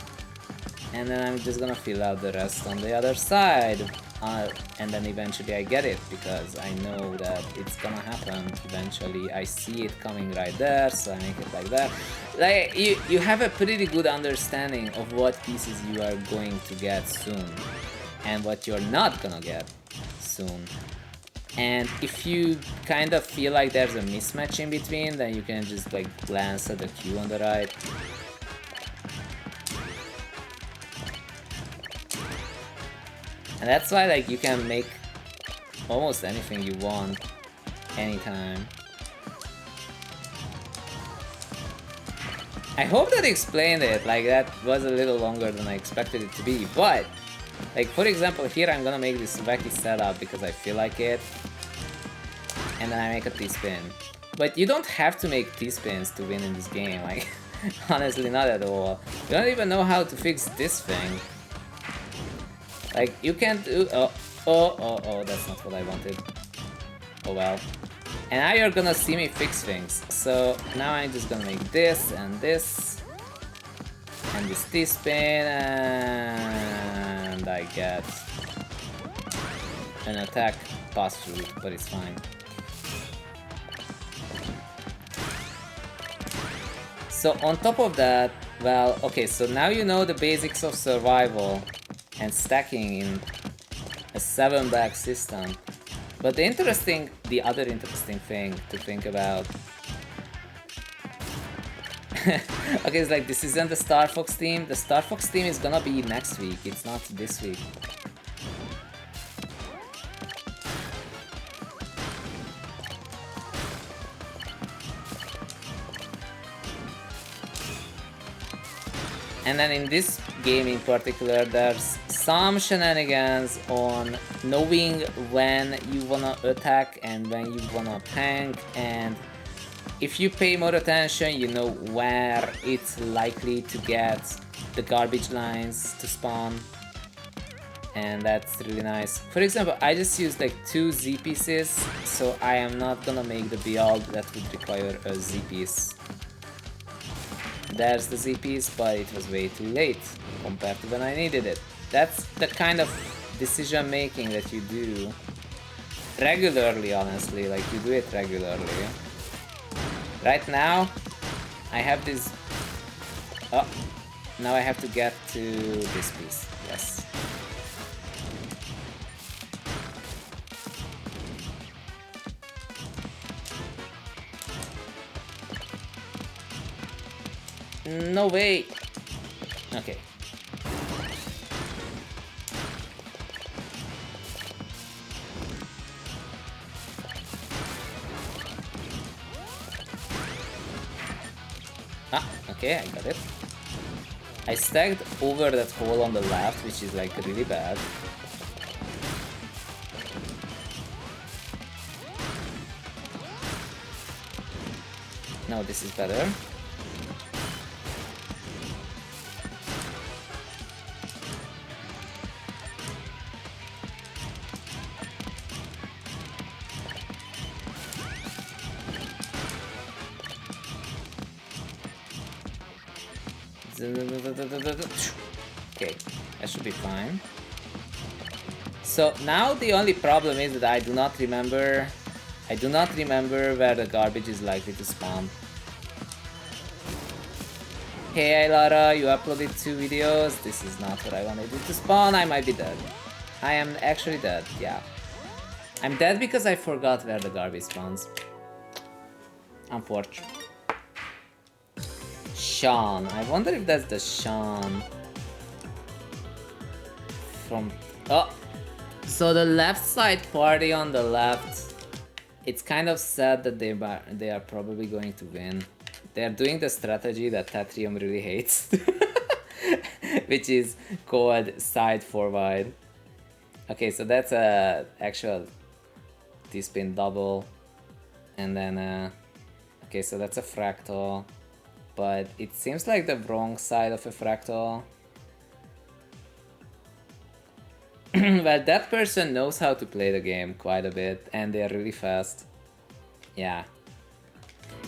and then I'm just gonna fill out the rest on the other side. And then eventually I get it, because I know that it's gonna happen eventually. I see it coming right there, so I make it like that. Like, you have a pretty good understanding of what pieces you are going to get soon and what you're not gonna get soon. And if you kind of feel like there's a mismatch in between, then you can just like glance at the queue on the right. And that's why like you can make almost anything you want anytime. I hope that explained it. Like, that was a little longer than I expected it to be, but like, for example, here I'm gonna make this wacky setup because I feel like it, and then I make a T-spin. But you don't have to make T-spins to win in this game, like, honestly, not at all. You don't even know how to fix this thing. Like, you can't do... Oh, that's not what I wanted. Oh well. And now you're gonna see me fix things. So now I'm just gonna make this, and this T-spin, and I get an attack pass through, but it's fine. So on top of that, well, okay, so now you know the basics of survival and stacking in a 7-back system. But the other interesting thing to think about... Okay, it's like, this isn't the Star Fox team. The Star Fox team is gonna be next week, it's not this week. And then in this game in particular, there's some shenanigans on knowing when you wanna attack and when you wanna tank, and if you pay more attention, you know where it's likely to get the garbage lines to spawn, and that's really nice. For example, I just used like 2 Z pieces, so I am not gonna make the build that would require a Z piece. There's the Z piece, but it was way too late compared to when I needed it. That's the kind of decision making that you do regularly, honestly, like you do it regularly. Right now, I have this... Oh, now I have to get to this piece, yes. No way! Okay. Ah, okay, I got it. I stacked over that hole on the left, which is like really bad. No, this is better. Okay, that should be fine. So now the only problem is that I do not remember where the garbage is likely to spawn. Hey Lara, you uploaded 2 videos. This is not what I wanted it to spawn. I might be dead. I am actually dead, yeah. I'm dead because I forgot where the garbage spawns. Unfortunate. Sean. I wonder if that's the Sean from... Oh! So the left side party on the left, it's kind of sad that they are probably going to win. They are doing the strategy that Tetrium really hates, which is called side forward. Okay, so that's a actual T-spin double, and then okay, so that's a fractal. but it seems like the wrong side of a fractal. Well, that person knows how to play the game quite a bit, and they're really fast. Yeah.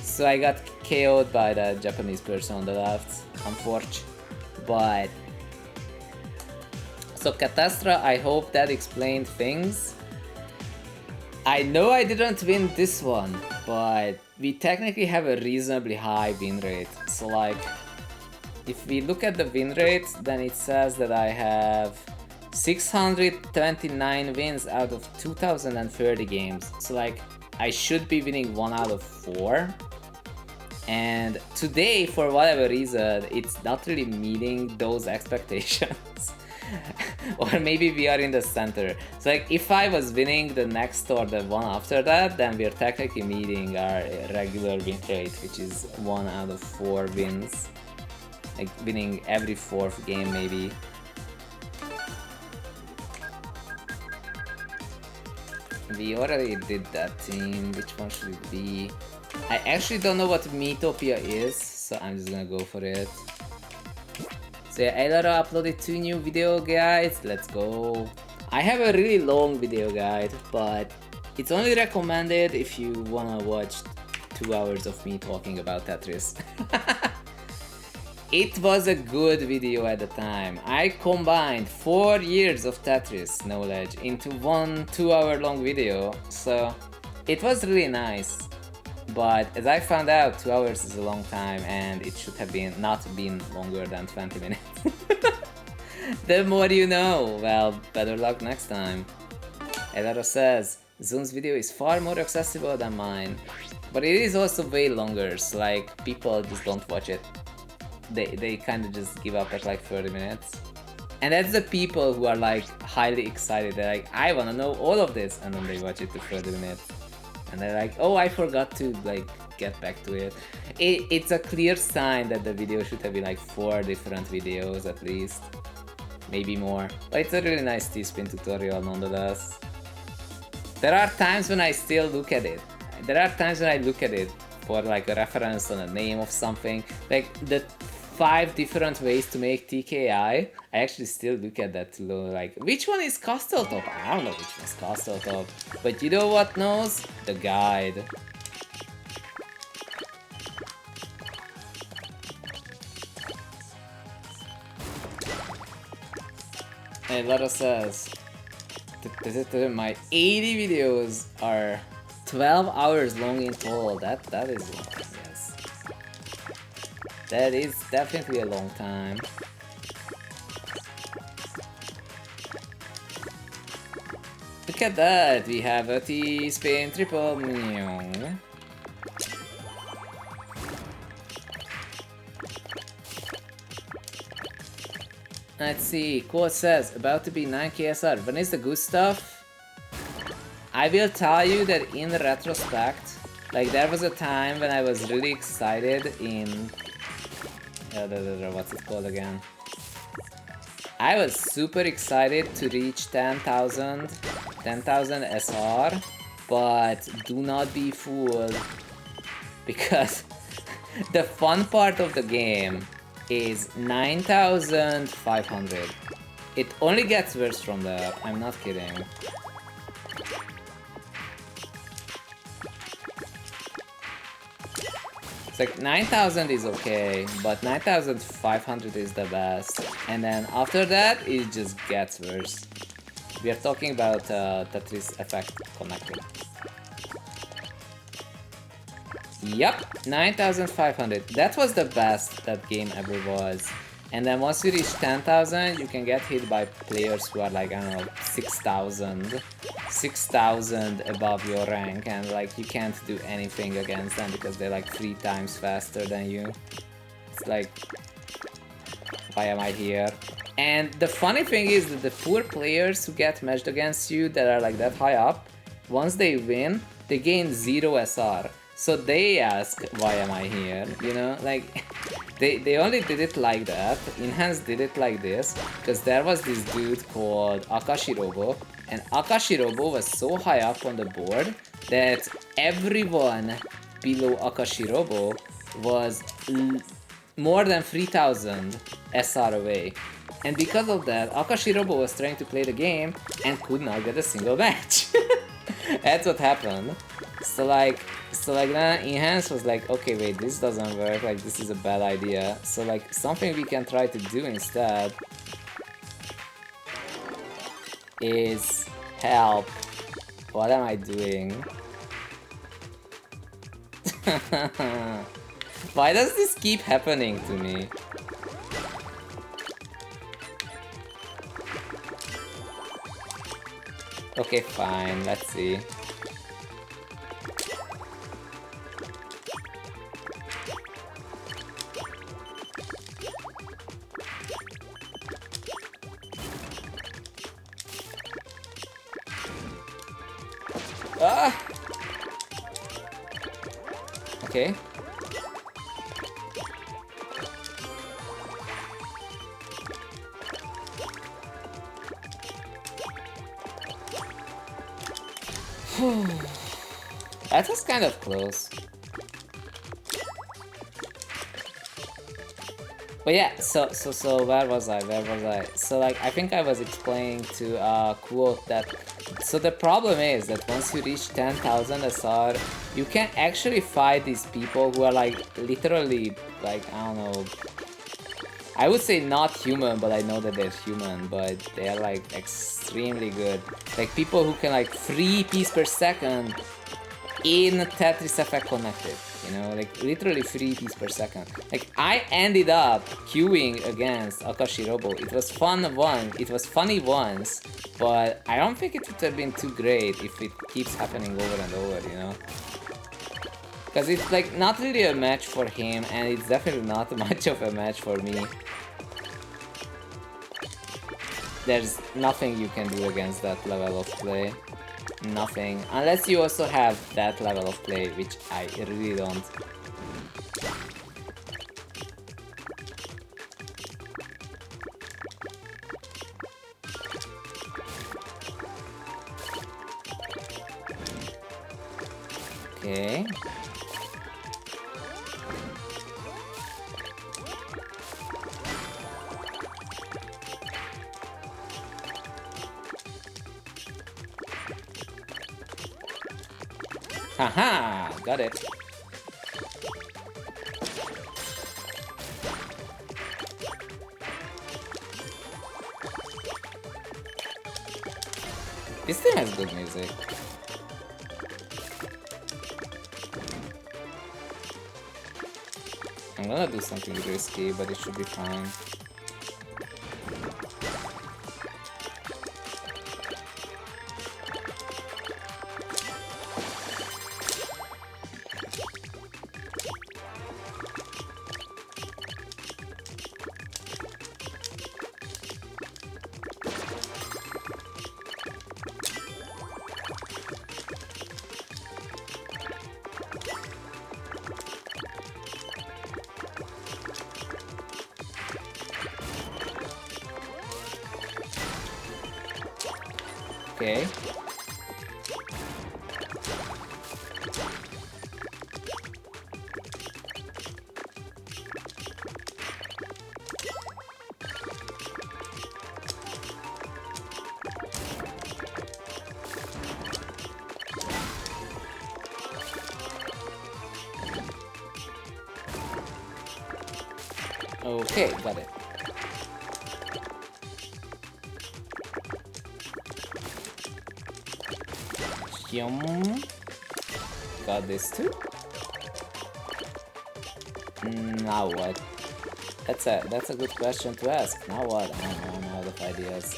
So I got KO'd by that Japanese person on the left, unfortunately. But... So Catastra, I hope that explained things. I know I didn't win this one, but we technically have a reasonably high win rate. So like, if we look at the win rate, then it says that I have 629 wins out of 2030 games. So like, I should be winning 1 out of 4. And today, for whatever reason, it's not really meeting those expectations. Or maybe we are in the center. So like, if I was winning the next or the one after that, then we're technically meeting our regular win rate, which is 1 out of 4 wins. Like winning every 4th game maybe. We already did that team. Which one should it be? I actually don't know what Metopia is, so I'm just gonna go for it. So yeah, Elara uploaded 2 new video guides, let's go. I have a really long video guide, but it's only recommended if you wanna watch 2 hours of me talking about Tetris. It was a good video at the time. I combined 4 years of Tetris knowledge into one 2-hour long video, so it was really nice. But as I found out, 2 hours is a long time and it should have not been longer than 20 minutes. The more you know. Well, better luck next time. Elara says, Zun's video is far more accessible than mine. But it is also way longer, so like, people just don't watch it. They kind of just give up at like 30 minutes. And that's the people who are like highly excited. They're like, I wanna know all of this, and then they watch it to 30 minutes. And they're like, oh, I forgot to like get back to it. It's a clear sign that the video should have been like 4 different videos at least. Maybe more. But it's a really nice T-spin tutorial nonetheless. There are times when I still look at it. There are times when I look at it for like a reference on a name of something. Like the 5 different ways to make TKI. I actually still look at that to know like, which one is Castle Top? I don't know which one's Castle Top. But you know what knows? The guide. And Lara says, my 80 videos are 12 hours long in total. That is long, yes. That is definitely a long time. Look at that, we have a T-spin triple. Let's see, Quote says, about to be 9 KSR. When is the good stuff? I will tell you that in retrospect, like there was a time when I was really excited in... what's it called again? I was super excited to reach 10,000 SR, but do not be fooled, because the fun part of the game is 9,500. It only gets worse from there, I'm not kidding. It's like 9,000 is okay, but 9,500 is the best. And then after that, it just gets worse. We are talking about Tetris effect connected. Yup, 9,500. That was the best that game ever was. And then once you reach 10,000, you can get hit by players who are like, I don't know, 6,000 above your rank, and like you can't do anything against them because they're like 3 times faster than you. It's like, why am I here? And the funny thing is that the poor players who get matched against you that are like that high up, once they win, they gain 0 SR. So they ask, why am I here? You know, like, they only did it like that. Enhance did it like this, because there was this dude called Akashirobo, and Akashirobo was so high up on the board that everyone below Akashirobo was more than 3000 SR away. And because of that, Akashi Robo was trying to play the game and could not get a single match. That's what happened. So like then Enhance was like, okay, wait, this doesn't work, like this is a bad idea. So like something we can try to do instead is help. What am I doing? Why does this keep happening to me? Okay, fine, let's see. Ah! Okay. That was kind of close. But yeah, so where was I? So like I think I was explaining to quote that. So the problem is that once you reach 10,000 SR, you can actually fight these people who are like literally like, I don't know, I would say not human, but I know that they're human, but they're like extremely good. Like people who can like 3 pieces per second in Tetris Effect connected, you know, like literally 3 pieces per second. Like I ended up queuing against Akashi Robo. It was fun once, it was funny once, but I don't think it would have been too great if it keeps happening over and over, you know? Because it's like not really a match for him, and it's definitely not much of a match for me. There's nothing you can do against that level of play. Nothing. Unless you also have that level of play, which I really don't. Okay. Haha, got it. This thing has good music. I'm gonna do something risky, but it should be fine. Okay. Okay, got it. Yum. Got this too. Now what? That's a good question to ask. Now what? I don't know, I'm out of ideas.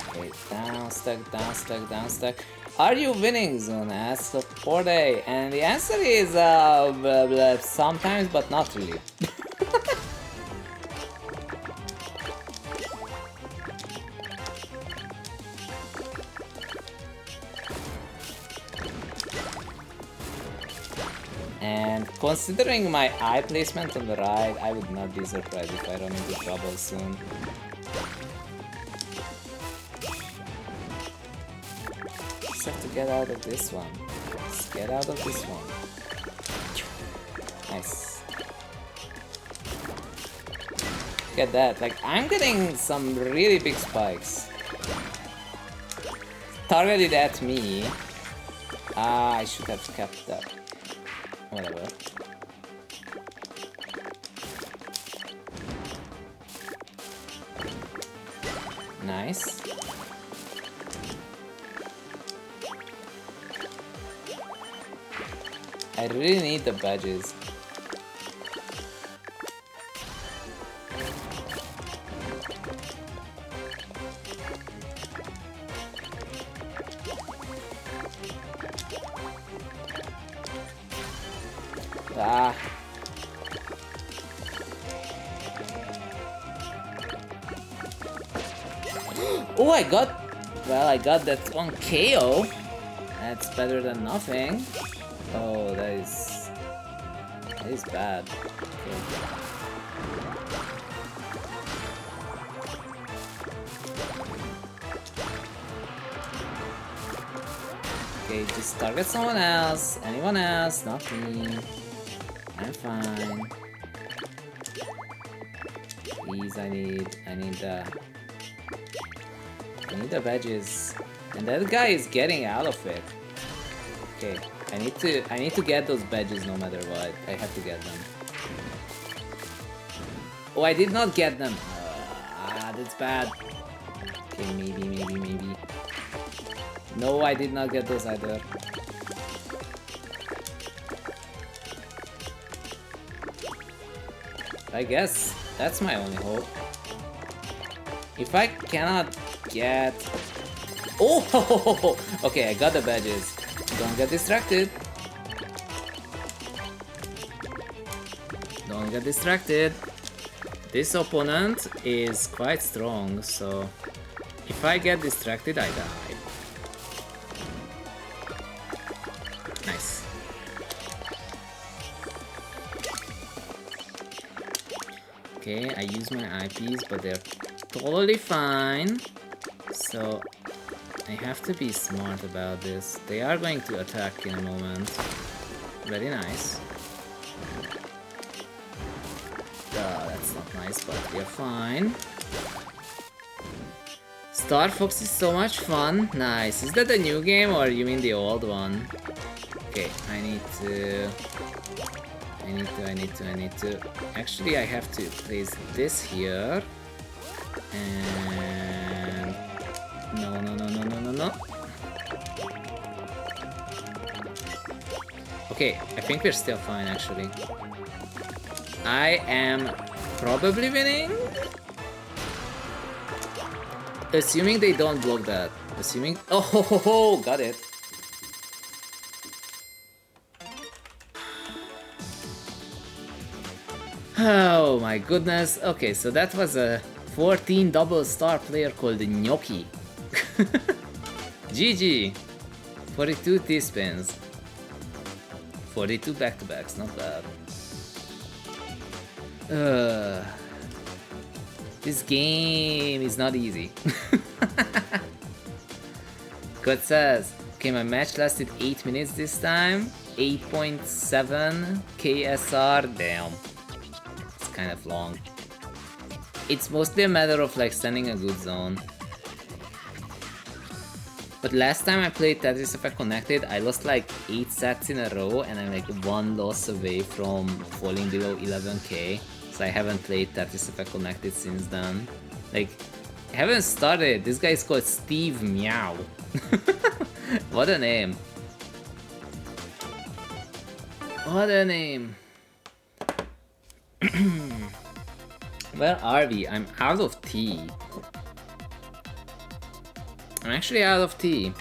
Okay, down stack, down stack, down stack. Are you winning, Zune? Asks Porday, and the answer is sometimes, but not really. And considering my eye placement on the right, I would not be surprised if I run into trouble soon. to get out of this one. Let's get out of this one. Nice. Look at that. Like, I'm getting some really big spikes. Targeted at me. Ah, I should have kept that. Whatever. Nice. I really need the badges. Ah. Oh, I got... Well, I got that one KO. That's better than nothing. Oh, that is bad. Okay, just target someone else. Anyone else, not me. I'm fine. Please, I need the badges. And that guy is getting out of it. Okay, I need to get those badges no matter what. I have to get them. Oh, I did not get them. That's bad. Okay, maybe. No, I did not get those either. I guess that's my only hope. If I cannot get... Oh! Okay, I got the badges. Don't get distracted. Don't get distracted. This opponent is quite strong, so if I get distracted, I die. Nice. Okay, I use my IPs, but they're totally fine. So I have to be smart about this. They are going to attack in a moment. Very nice. That's not nice, but we're fine. Star Fox is so much fun. Nice. Is that the new game or you mean the old one? Okay, I need to... Actually, I have to place this here. And... No. Okay, I think we're still fine, actually. I am probably winning? Assuming they don't block that. Assuming... Oh, got it. Oh my goodness. Okay, so that was a 14 double star player called Gnocchi. GG. 42 T-spins. 42 back-to-backs, not bad. This game is not easy. God says, okay, my match lasted 8 minutes this time. 8.7 KSR, damn. It's kind of long. It's mostly a matter of like sending a good zone. But last time I played Tetris Effect Connected, I lost like 8 sets in a row and I'm like 1 loss away from falling below 11k. So I haven't played Tetris Effect Connected since then. Like, I haven't started. This guy is called Steve Meow. What a name. What a name. Where are we? I'm out of tea. I'm actually out of tea.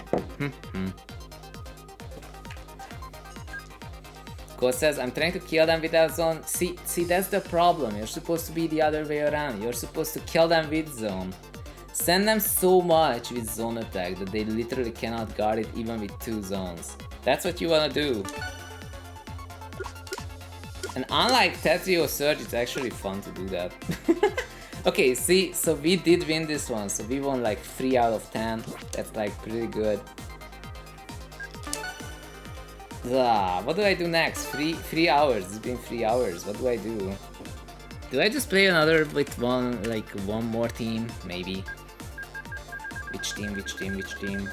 Ghost says, I'm trying to kill them without zone. See, that's the problem. You're supposed to be the other way around. You're supposed to kill them with zone. Send them so much with zone attack that they literally cannot guard it even with 2 zones. That's what you wanna do. And unlike Tetris Surge, it's actually fun to do that. Okay, see, so we did win this one. So we won like 3 out of 10. That's like pretty good. What do I do next? 3 hours. It's been 3 hours. What do I do? Do I just play another with one more team? Maybe. Which team? Which team? Which team?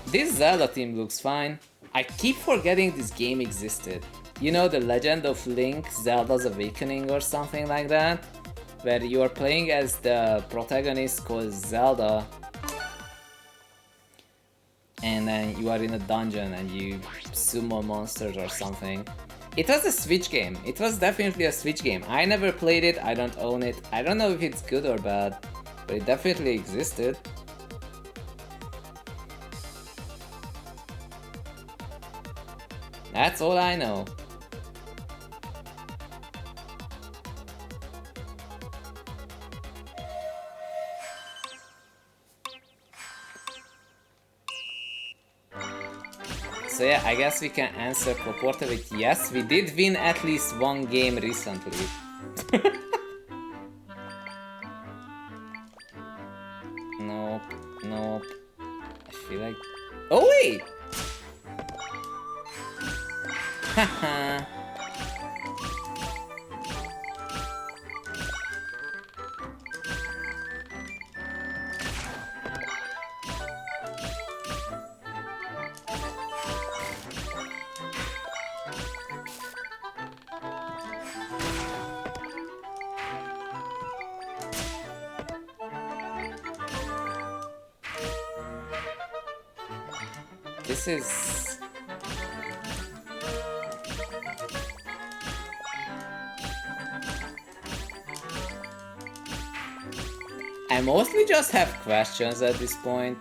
This Zelda team looks fine. I keep forgetting this game existed. You know, the Legend of Link, Zelda's Awakening or something like that? Where you are playing as the protagonist called Zelda. And then you are in a dungeon and you summon monsters or something. It was a Switch game. It was definitely a Switch game. I never played it, I don't own it. I don't know if it's good or bad, but it definitely existed. That's all I know. So yeah, I guess we can answer Proporta with yes, we did win at least one game recently. Nope, nope. I feel like... Oh wait! Haha. This is... I mostly just have questions at this point.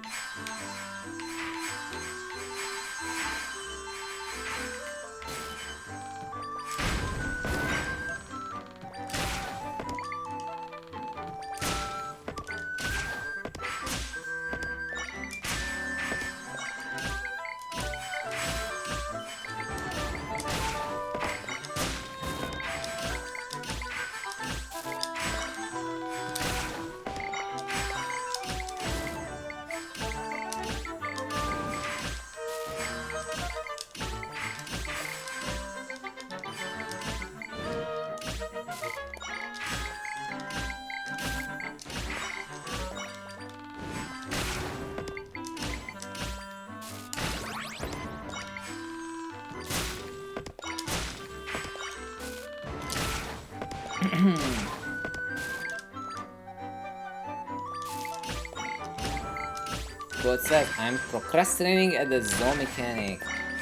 God says, I'm procrastinating at the zone mechanic.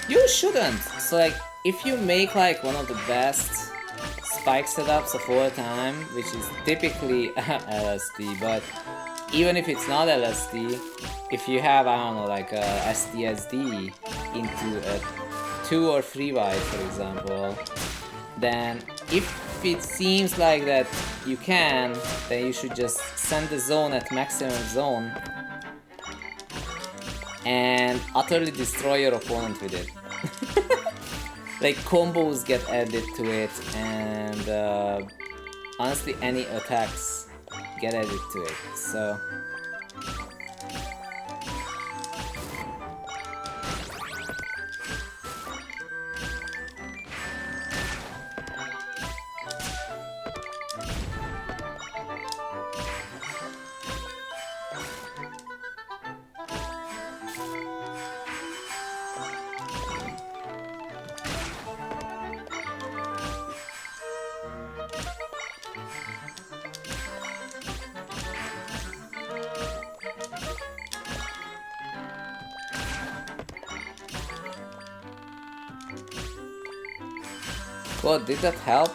You shouldn't! So like, if you make like one of the best spike setups of all time, which is typically LSD, but even if it's not LSD, if you have, I don't know, like a SDSD into a 2 or 3 wide, for example, then if it seems like that you can, then you should just send the zone at maximum zone and utterly destroy your opponent with it. Like combos get added to it, and honestly any attacks get added to it, so... God, did that help?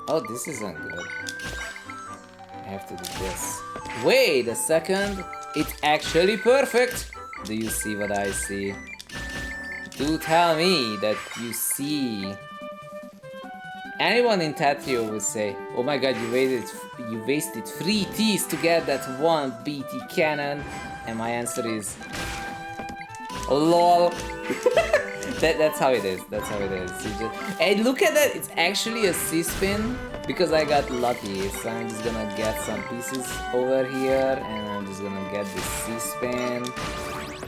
Oh, this isn't good. I have to do this. Wait a second! It's actually perfect! Do you see what I see? Do tell me that you see. Anyone in Tetrio would say, oh my god, you wasted 3 T's to get that one BT cannon. And my answer is... LOL. That's how it is. That's how it is. Hey, look at that! It's actually a C-spin because I got lucky. So I'm just gonna get some pieces over here, and I'm just gonna get this C-spin.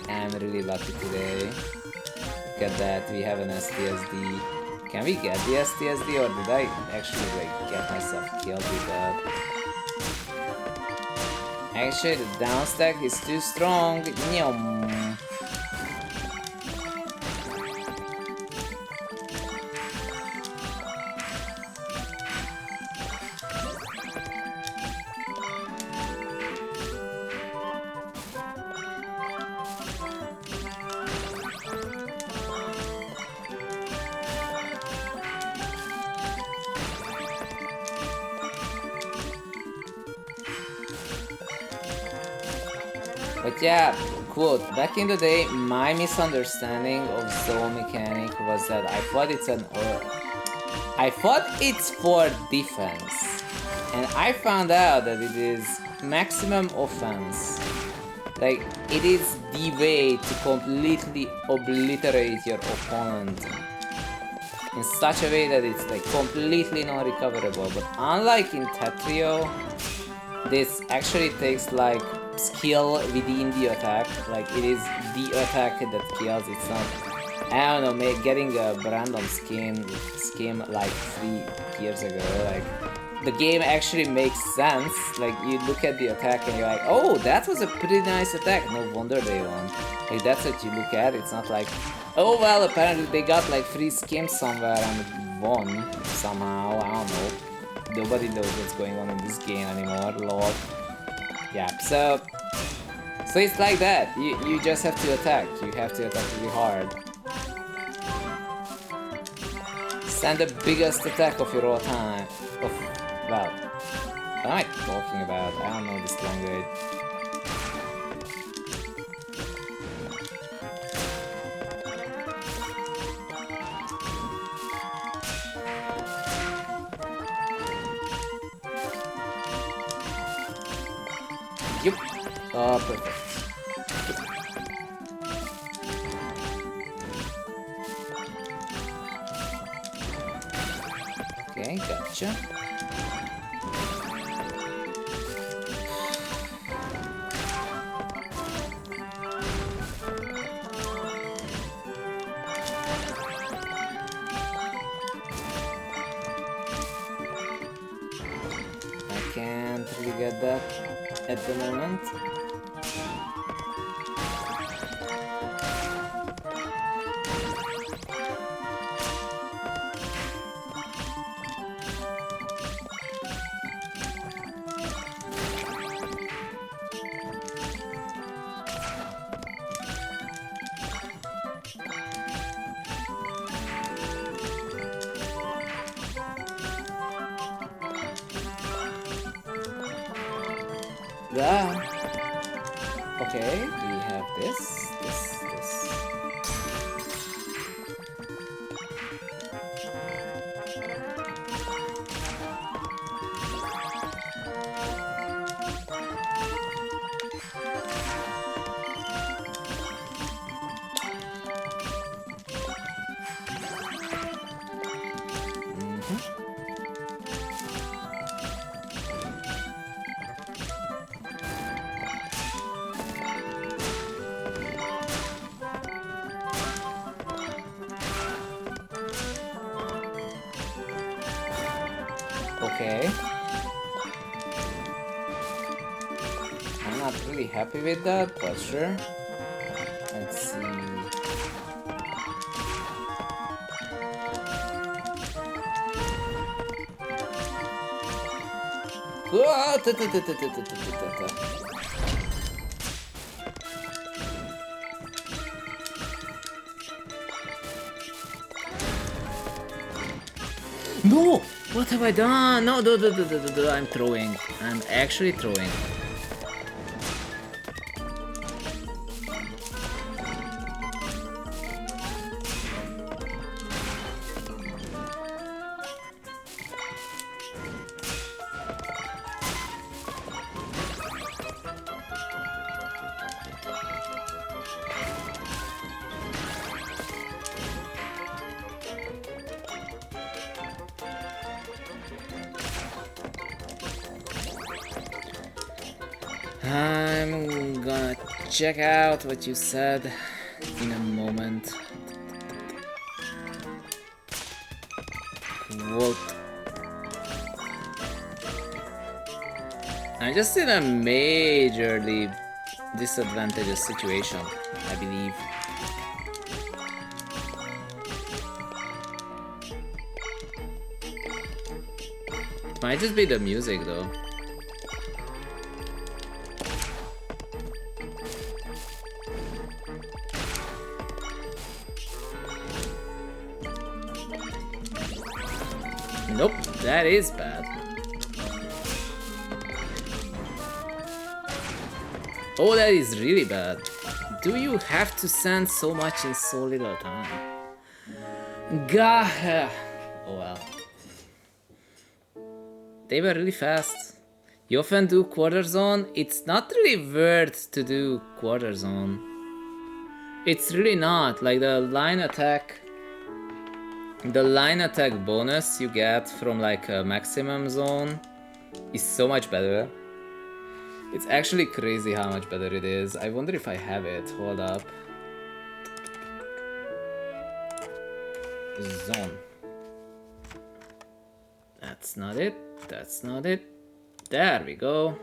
I'm really lucky today. Look at that. We have an STSD. Can we get the STSD, or did I actually like get myself killed with that? Actually, the down stack is too strong. Nyom. But yeah, quote, back in the day, my misunderstanding of zone mechanic was that I thought it's for defense. And I found out that it is maximum offense. Like, it is the way to completely obliterate your opponent in such a way that it's like completely non-recoverable. But unlike in Tetrio, this actually takes like skill within the attack. Like, it is the attack that kills. It's not, I don't know, getting a random scheme like 3 years ago. Like, the game actually makes sense. Like, you look at the attack and you're like, oh, that was a pretty nice attack. No wonder they won. Like, that's what you look at. It's not like, oh well, apparently they got like 3 schemes somewhere and won somehow. I don't know. Nobody knows what's going on in this game anymore. Lord. Yeah, so it's like that. You just have to attack. You have to attack really hard. Send the biggest attack of your all time. Well, what am I talking about? I don't know this language. Yep. Oh, perfect. Okay, gotcha. I can't really get that at the moment. Yeah. Okay, we have this. Okay. I'm not really happy with that, but sure. Let's see. No! What have I done? No, I'm throwing. I'm actually throwing. I'm gonna check out what you said in a moment. Quote. I'm just in a majorly disadvantageous situation, I believe. It might just be the music though. Nope, that is bad. Oh, that is really bad. Do you have to send so much in so little time? Gah. Oh well. They were really fast. You often do quarter zone. It's not really worth to do quarter zone. It's really not. Like the line attack bonus you get from like a maximum zone is so much better. It's actually crazy how much better it is. I wonder if I have it. Hold up. Zone. That's not it. That's not it. There we go.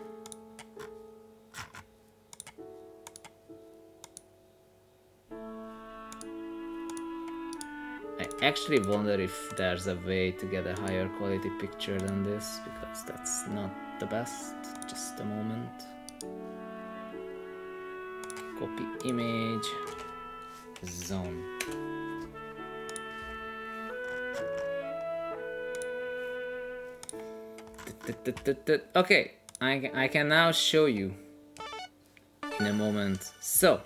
I actually wonder if there's a way to get a higher quality picture than this, because that's not the best. Just a moment. Copy image. Zone. Okay, I can now show you in a moment. So,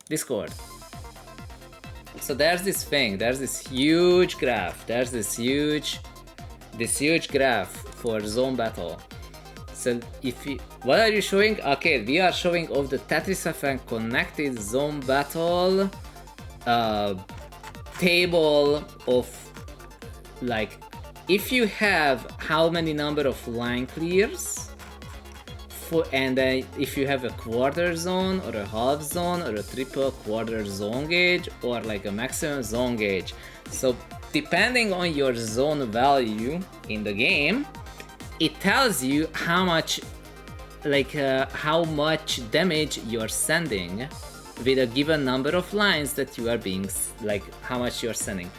Discord. So there's this thing, there's this huge graph, there's this huge graph for zone battle. So if you, what are you showing? Okay, we are showing of the Tetris Effect connected zone battle table of like, if you have how many number of line clears, and if you have a quarter zone or a half zone or a triple quarter zone gauge or like a maximum zone gauge. So depending on your zone value in the game, it tells you how much how much damage you're sending with a given number of lines that you are being, like how much you're sending.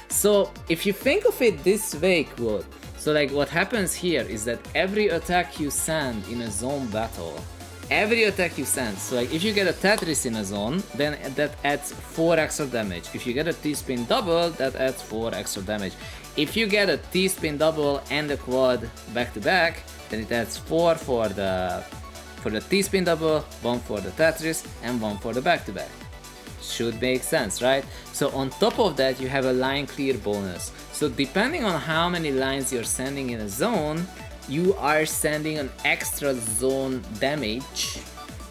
So if you think of it this way, quote, so like what happens here is that every attack you send in a zone battle, every attack you send, so like if you get a Tetris in a zone, then that adds 4 extra damage. If you get a T-spin double, that adds 4 extra damage. If you get a T-spin double and a quad back to back, then it adds 4 for the T-spin double, 1 for the Tetris, and 1 for the back to back. Should make sense, right? So on top of that, you have a line clear bonus. So depending on how many lines you're sending in a zone, you are sending an extra zone damage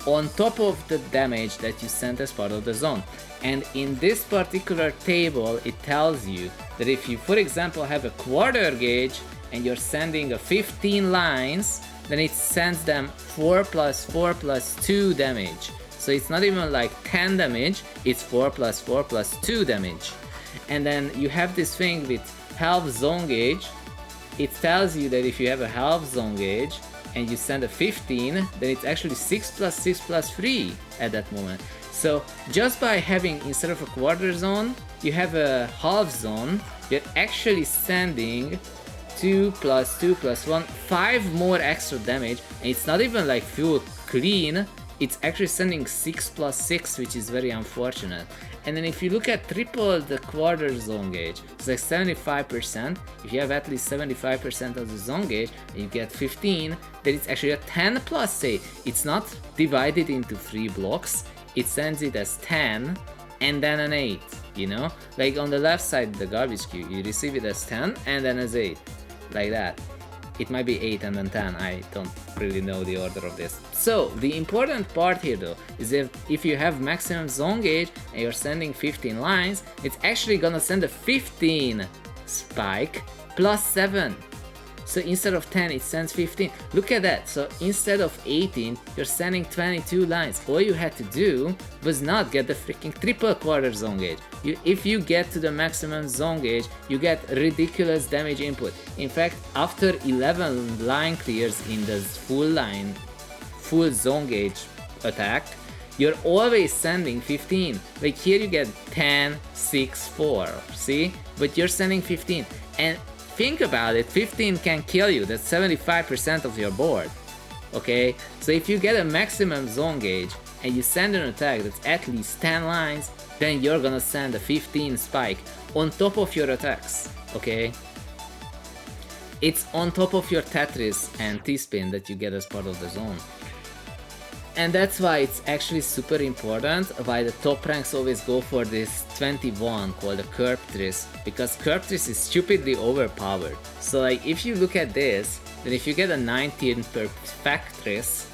on top of the damage that you sent as part of the zone. And in this particular table, it tells you that if you, for example, have a quarter gauge and you're sending a 15 lines, then it sends them 4 plus 4 plus 2 damage. So it's not even like 10 damage, it's 4 plus 4 plus 2 damage. And then you have this thing with half zone gauge. It tells you that if you have a half zone gauge and you send a 15, then it's actually 6 plus 6 plus 3 at that moment. So just by having, instead of a quarter zone, you have a half zone, you're actually sending 2 plus 2 plus 1, 5 more extra damage, and it's not even like full clean. It's actually sending 6 plus 6, which is very unfortunate. And then if you look at triple the quarter zone gauge, it's like 75%. If you have at least 75% of the zone gauge, and you get 15, then it's actually a 10 plus 8. It's not divided into 3 blocks. It sends it as 10 and then an 8, you know? Like on the left side, the garbage queue, you receive it as 10 and then as 8, like that. It might be 8 and then 10, I don't really know the order of this. So, the important part here though, is if you have maximum zone gauge and you're sending 15 lines, it's actually gonna send a 15 spike plus 7. So instead of 10, it sends 15. Look at that. So instead of 18, you're sending 22 lines. All you had to do was not get the freaking triple quarter zone gauge. If you get to the maximum zone gauge, you get ridiculous damage input. In fact, after 11 line clears in the full zone gauge attack, you're always sending 15. Like here you get 10, 6, 4, see? But you're sending 15. And think about it, 15 can kill you. That's 75% of your board. Okay? So if you get a maximum zone gauge and you send an attack that's at least 10 lines, then you're gonna send a 15 spike on top of your attacks. Okay? It's on top of your Tetris and T-spin that you get as part of the zone. And that's why it's actually super important why the top ranks always go for this 21 called the TETRIS, because TETRIS is stupidly overpowered. So like if you look at this, then if you get a 19 perfectris,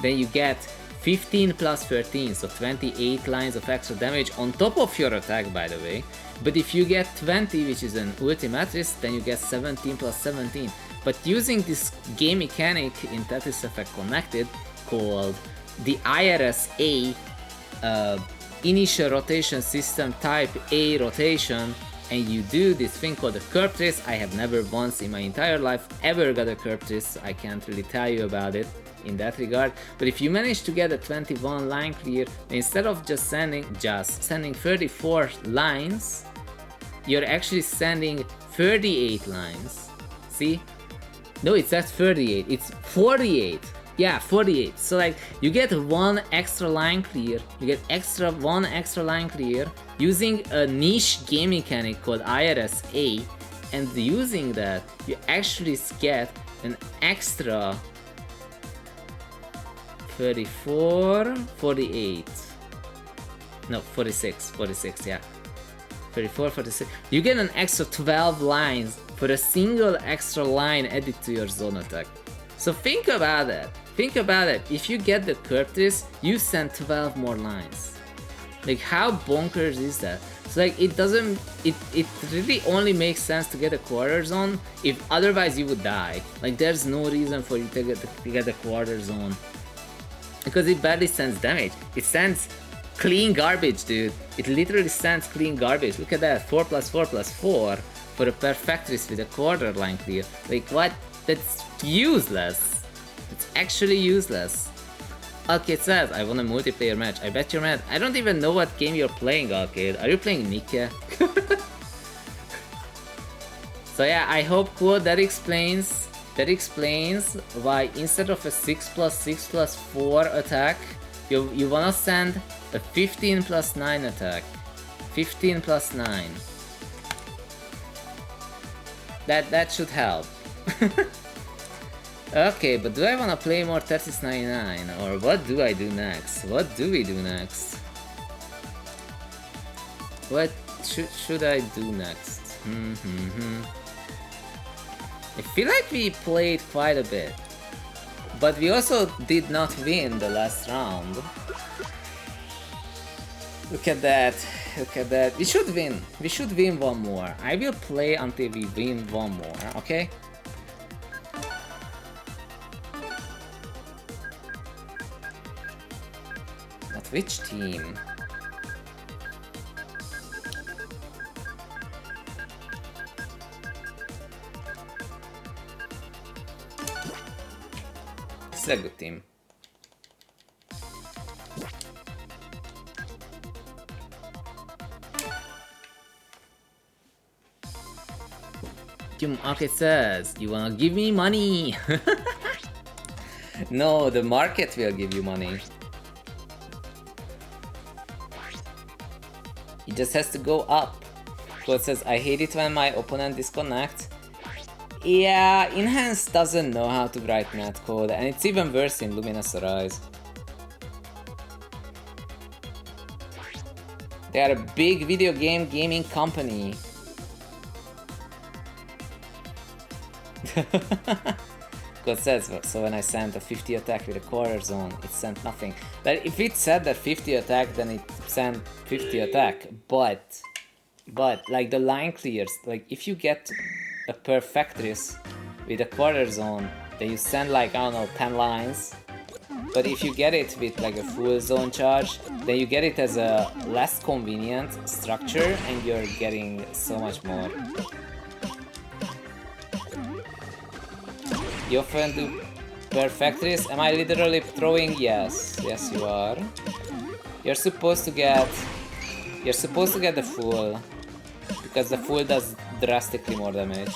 then you get 15 plus 13, so 28 lines of extra damage on top of your attack, by the way. But if you get 20, which is an ultimatris, then you get 17 plus 17. But using this game mechanic in Tetris Effect Connected called the IRS-A initial rotation system type A rotation, and you do this thing called the TETRIS. I have never once in my entire life ever got a TETRIS. I can't really tell you about it in that regard. But if you manage to get a 21 line clear, instead of just sending 34 lines, you're actually sending 38 lines. See? No, it's not 38, it's 48. Yeah, 48. So like you get one extra line clear, one extra line clear using a niche game mechanic called IRS-A, and using that you actually get an extra 34, 48. No, 46, yeah. 34, 46. You get an extra 12 lines for a single extra line added to your zone attack. So think about that. If you get the TETRIS, you send 12 more lines. Like how bonkers is that? So like it really only makes sense to get a quarter zone if otherwise you would die. Like there's no reason for you to get a quarter zone. Because it barely sends damage. It sends clean garbage, dude. It literally sends clean garbage. Look at that, 4 plus 4 plus 4 for a perfectris with a quarter line clear. Like what? That's useless. It's actually useless. Arcade says, I want a multiplayer match. I bet you're mad. I don't even know what game you're playing, Arcade. Are you playing Nika? So yeah, I hope cool. That explains why instead of a 6 plus 6 plus 4 attack, you wanna send a 15 plus 9 attack. 15 plus 9. That should help. Okay, but do I wanna play more Tetris 99? Or what do I do next? What do we do next? What should I do next? I feel like we played quite a bit. But we also did not win the last round. Look at that. We should win. We should win one more. I will play until we win one more, okay? But which team? This is a good team. Market says, you wanna give me money? No, the market will give you money. It just has to go up. Code says, I hate it when my opponent disconnects. Yeah, Enhanced doesn't know how to write netcode, and it's even worse in Luminous Arise. They are a big video gaming company. God says, so when I sent a 50 attack with a quarter zone, it sent nothing. But if it said that 50 attack, then it sent 50 attack. But like the line clears, like if you get a perfectris with a quarter zone, then you send like, I don't know, 10 lines. But if you get it with like a full zone charge, then you get it as a less convenient structure and you're getting so much more. You often do perfectris? Am I literally throwing? Yes, yes you are. You're supposed to get the full, because the full does drastically more damage.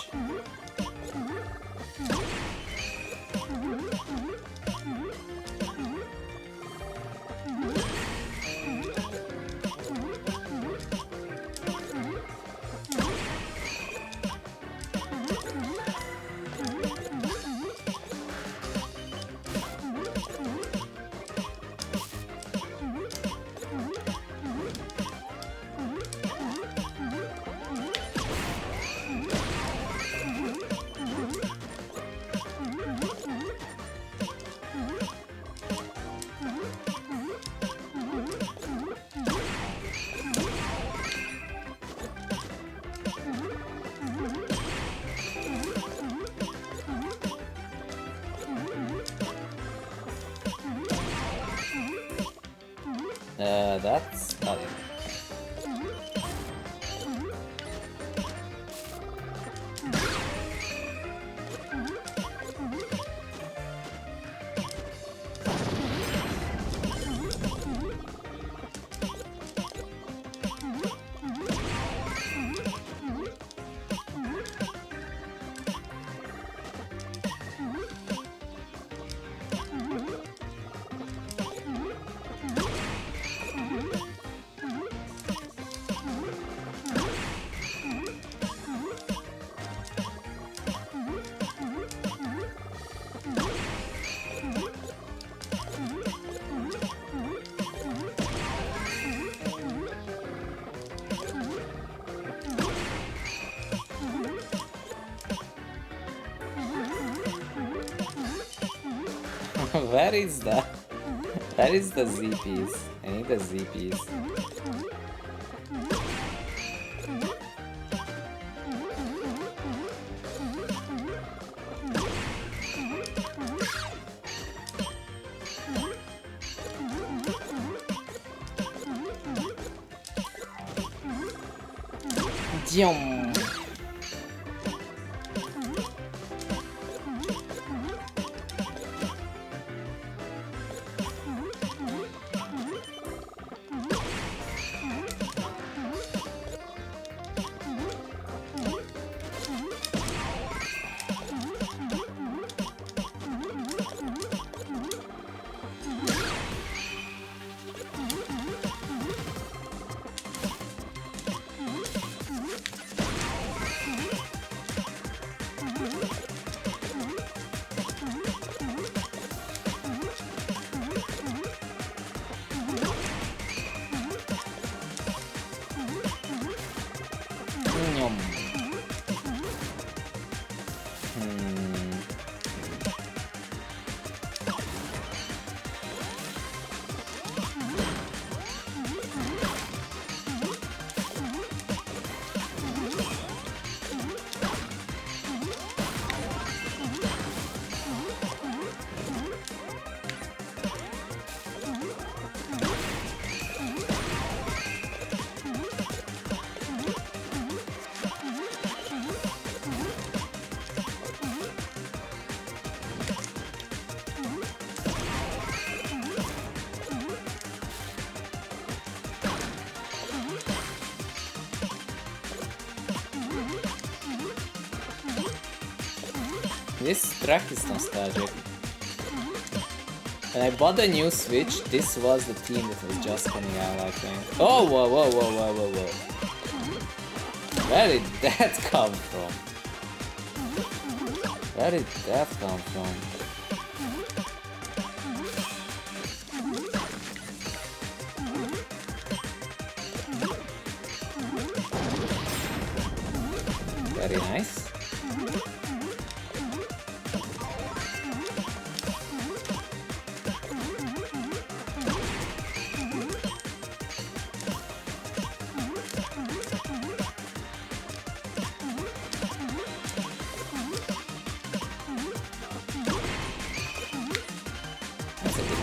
That's not it. Where is the... Where is the Z piece? I need the Z piece. Diom. This track is nostalgic. When I bought the new Switch, this was the theme that was just coming out, I think. Oh, whoa, whoa, whoa, whoa, whoa, whoa. Where did that come from? Where did that come from? Very nice.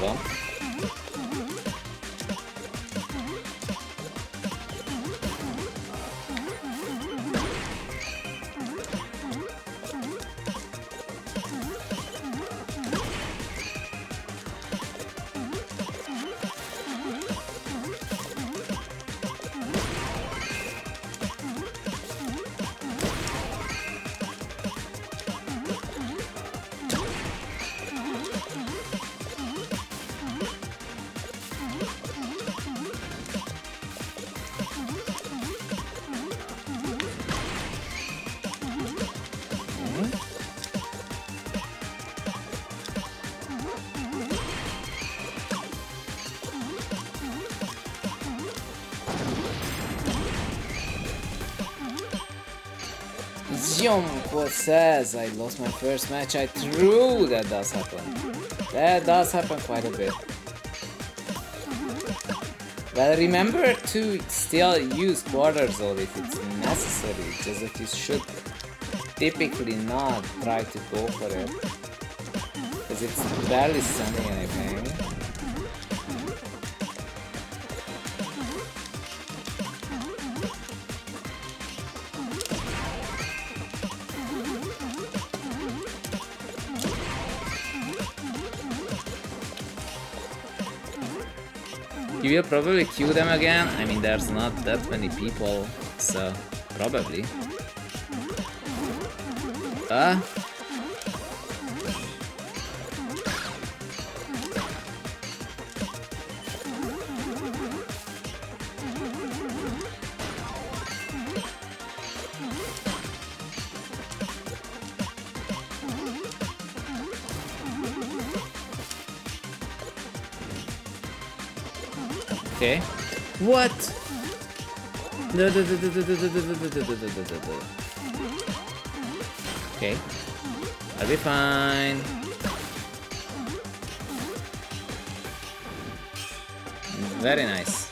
well. Zhunko says I lost my first match. True, that does happen. That does happen quite a bit. But remember to still use quarter zone if it's necessary. Just that you should typically not try to go for it. Because it's barely sending anything. You will probably queue them again. I mean, there's not that many people, so probably. Okay. What? Okay. I'll be fine. Very nice.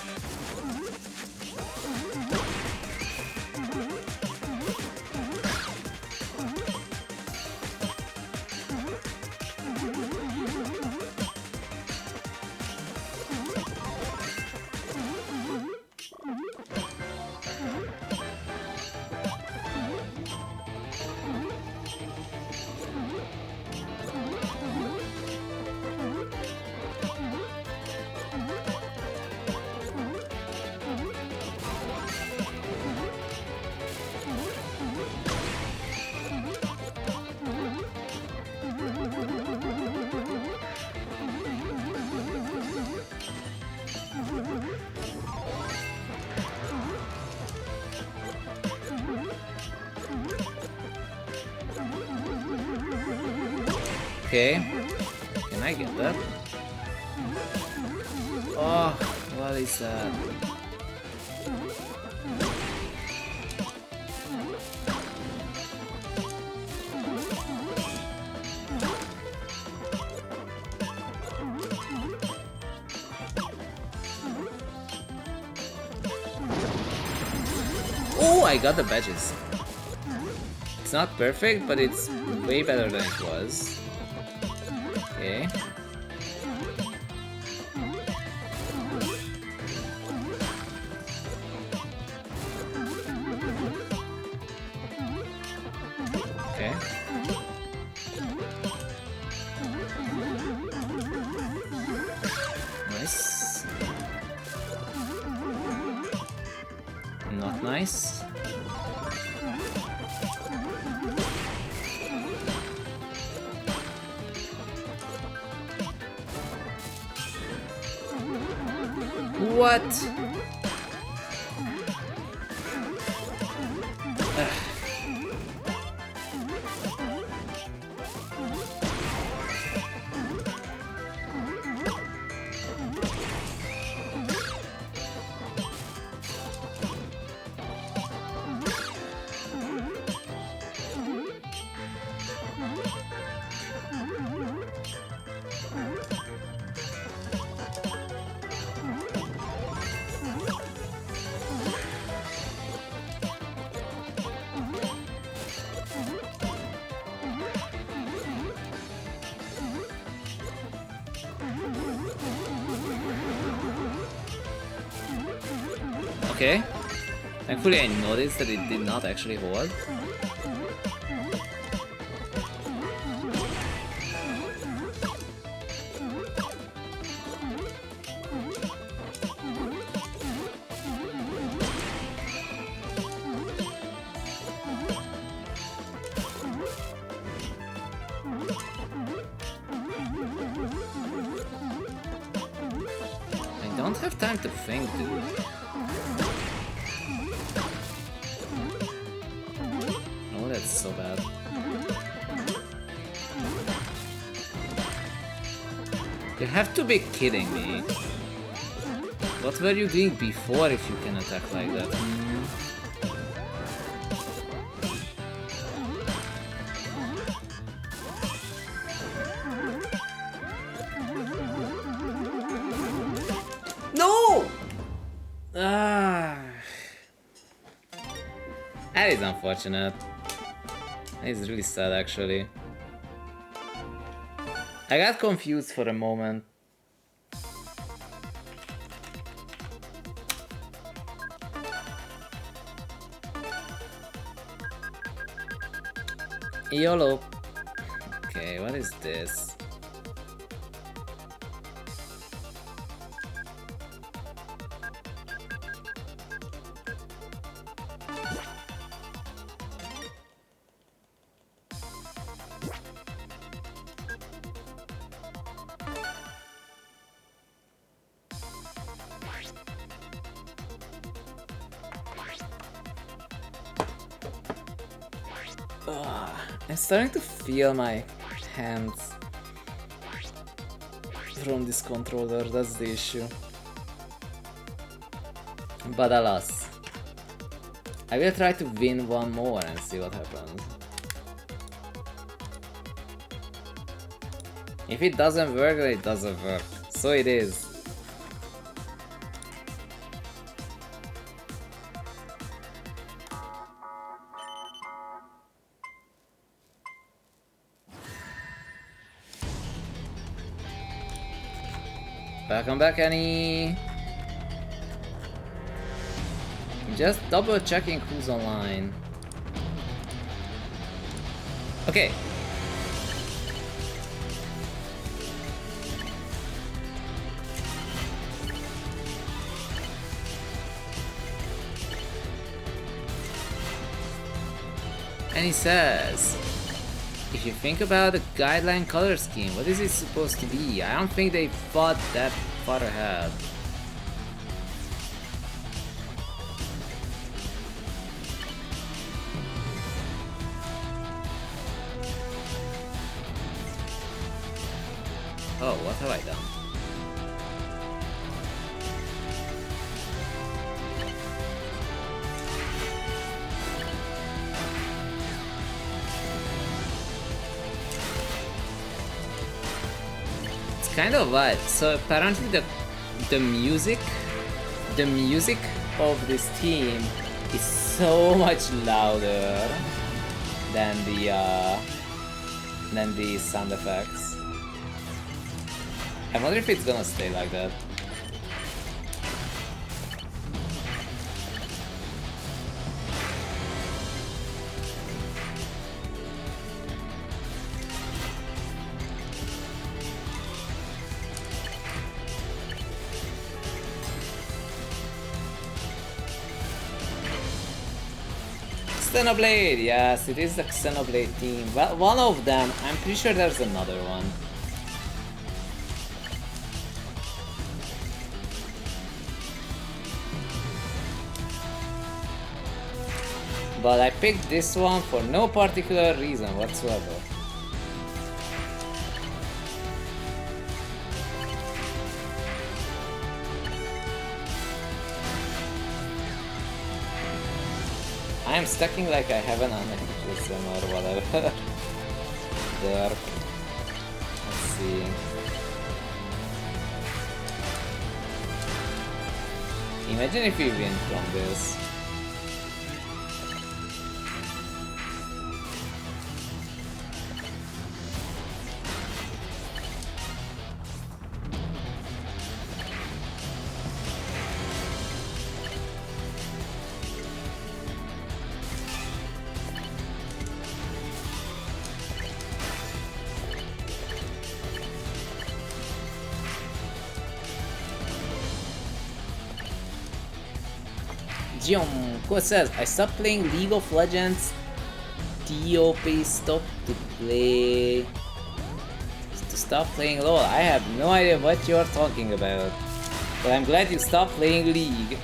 Okay, can I get that? Oh, what is that? Oh, I got the badges. It's not perfect, but it's way better than it was. Okay. Okay. Nice. Not nice. What? Okay. Thankfully I noticed that it did not actually hold. I don't have time to think, dude. Oh, that's so bad. You have to be kidding me. What were you doing before if you can attack like that? No! Ah. That is unfortunate. That is really sad actually. I got confused for a moment. YOLO. Okay, what is this? I'm starting to feel my hands from this controller, that's the issue. But alas, I will try to win one more and see what happens. If it doesn't work, then it doesn't work. So it is. Welcome back, Annie! Just double checking who's online. Okay. And he says, if you think about the guideline color scheme, what is it supposed to be? I don't think they thought that far ahead. Oh, what have I done? Kind of wild. So apparently the music of this team is so much louder than the sound effects. I wonder if it's gonna stay like that. Xenoblade, yes, it is the Xenoblade team. Well, one of them. I'm pretty sure there's another one. But I picked this one for no particular reason whatsoever. I am stacking like I have an anachronism or whatever. There. Let's see. Imagine if we win from this. Zhunko says, I stopped playing League of Legends. TOP stopped to play. To stop playing LOL. I have no idea what you're talking about. But I'm glad you stopped playing League.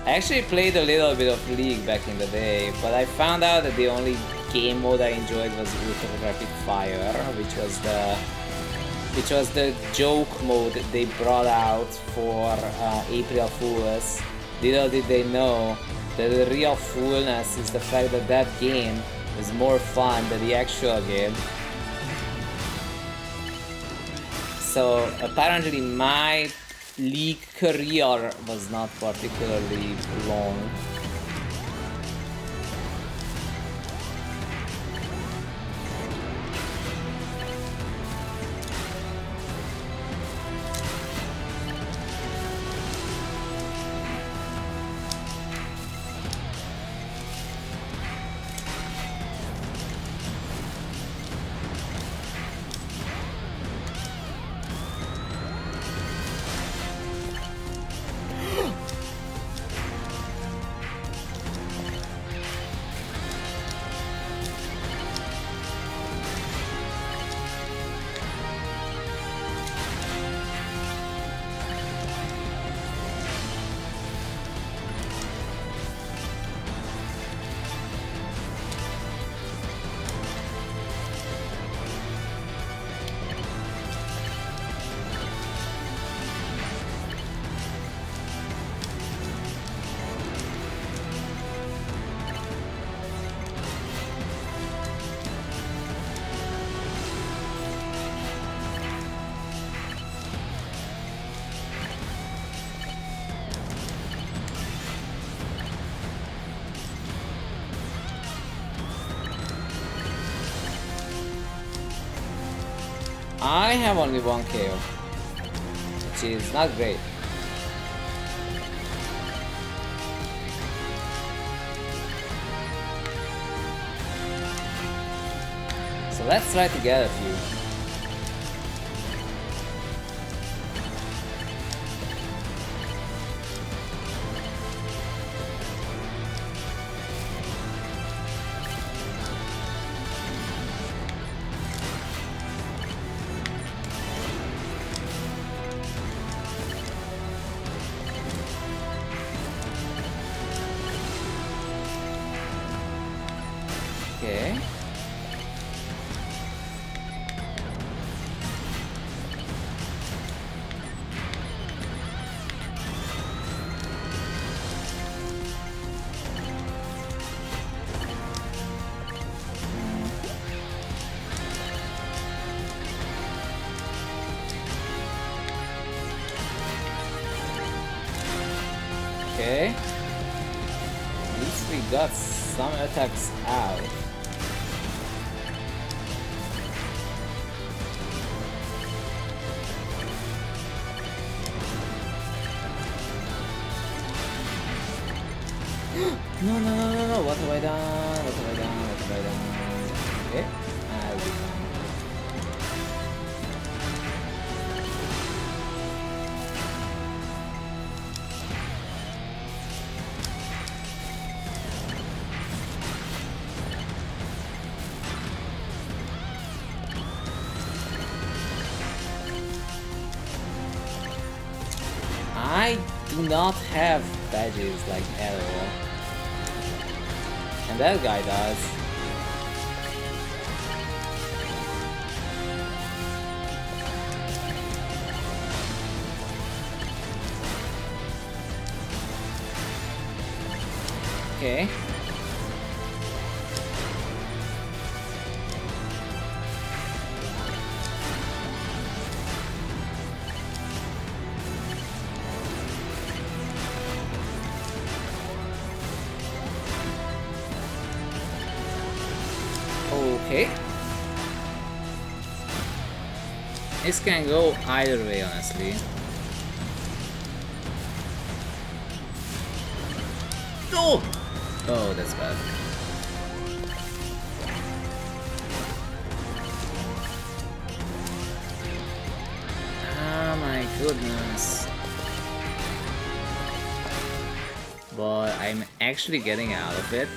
I actually played a little bit of League back in the day, but I found out that the only game mode I enjoyed was Ultra Rapid Fire, which was the joke mode that they brought out for April Fools. Little did they know that the real foolness is the fact that that game is more fun than the actual game. So apparently my League career was not particularly long. I have only one KO, which is not great. So let's try to get a few. Okay. Okay. At least we got some attacks out. No, no, no, no, no, what have I done? What have I done? What have I done? Okay, I'll be fine. I do not have badges like at all. And that guy does. Okay. Okay. This can go either way, honestly. No! Oh, that's bad. Oh my goodness. but I'm actually getting out of it.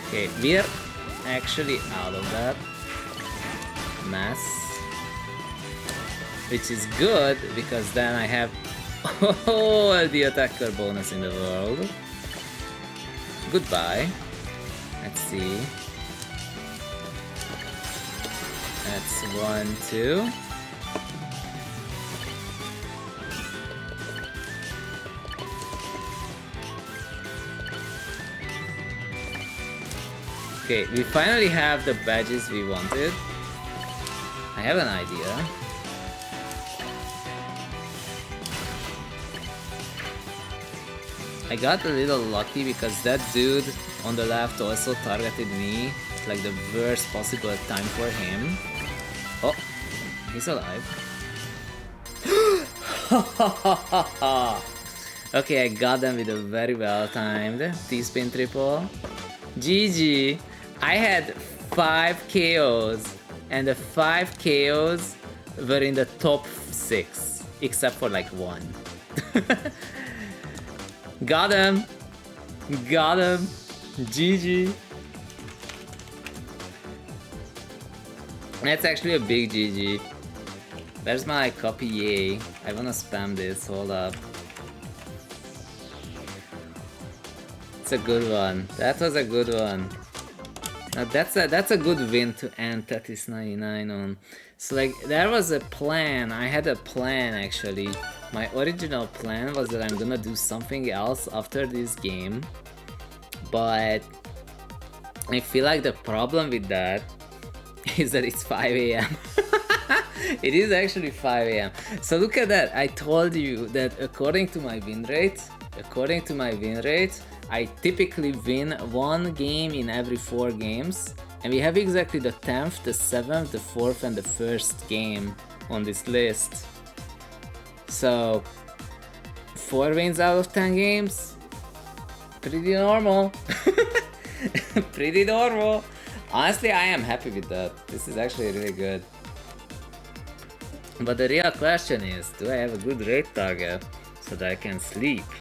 Okay, we're actually out of that mess, which is good because then I have all the attacker bonus in the world. Goodbye. Let's see. That's 1, 2. Okay, we finally have the badges we wanted. I have an idea. I got a little lucky because that dude on the left also targeted me, like the worst possible time for him. Oh, he's alive. Okay, I got them with a very well timed T-spin triple. GG! I had 5 KOs, and the 5 KOs were in the top 6, except for like 1. Got him! Got him! GG! That's actually a big GG. Where's my copy? Yay. I wanna spam this, hold up. It's a good one. That was a good one. Now that's a good win to end TETRIS 99 on. So like there was a plan. I had a plan actually. My original plan was that I'm gonna do something else after this game, but I feel like the problem with that is that it's 5 AM. It is actually 5 AM. So look at that. I told you that according to my win rate, I typically win 1 game in every 4 games, and we have exactly the 10th, the 7th, the 4th, and the 1st game on this list. So 4 wins out of 10 games, pretty normal. Pretty normal. Honestly, I am happy with that. This is actually really good. But the real question is, do I have a good rate target so that I can sleep?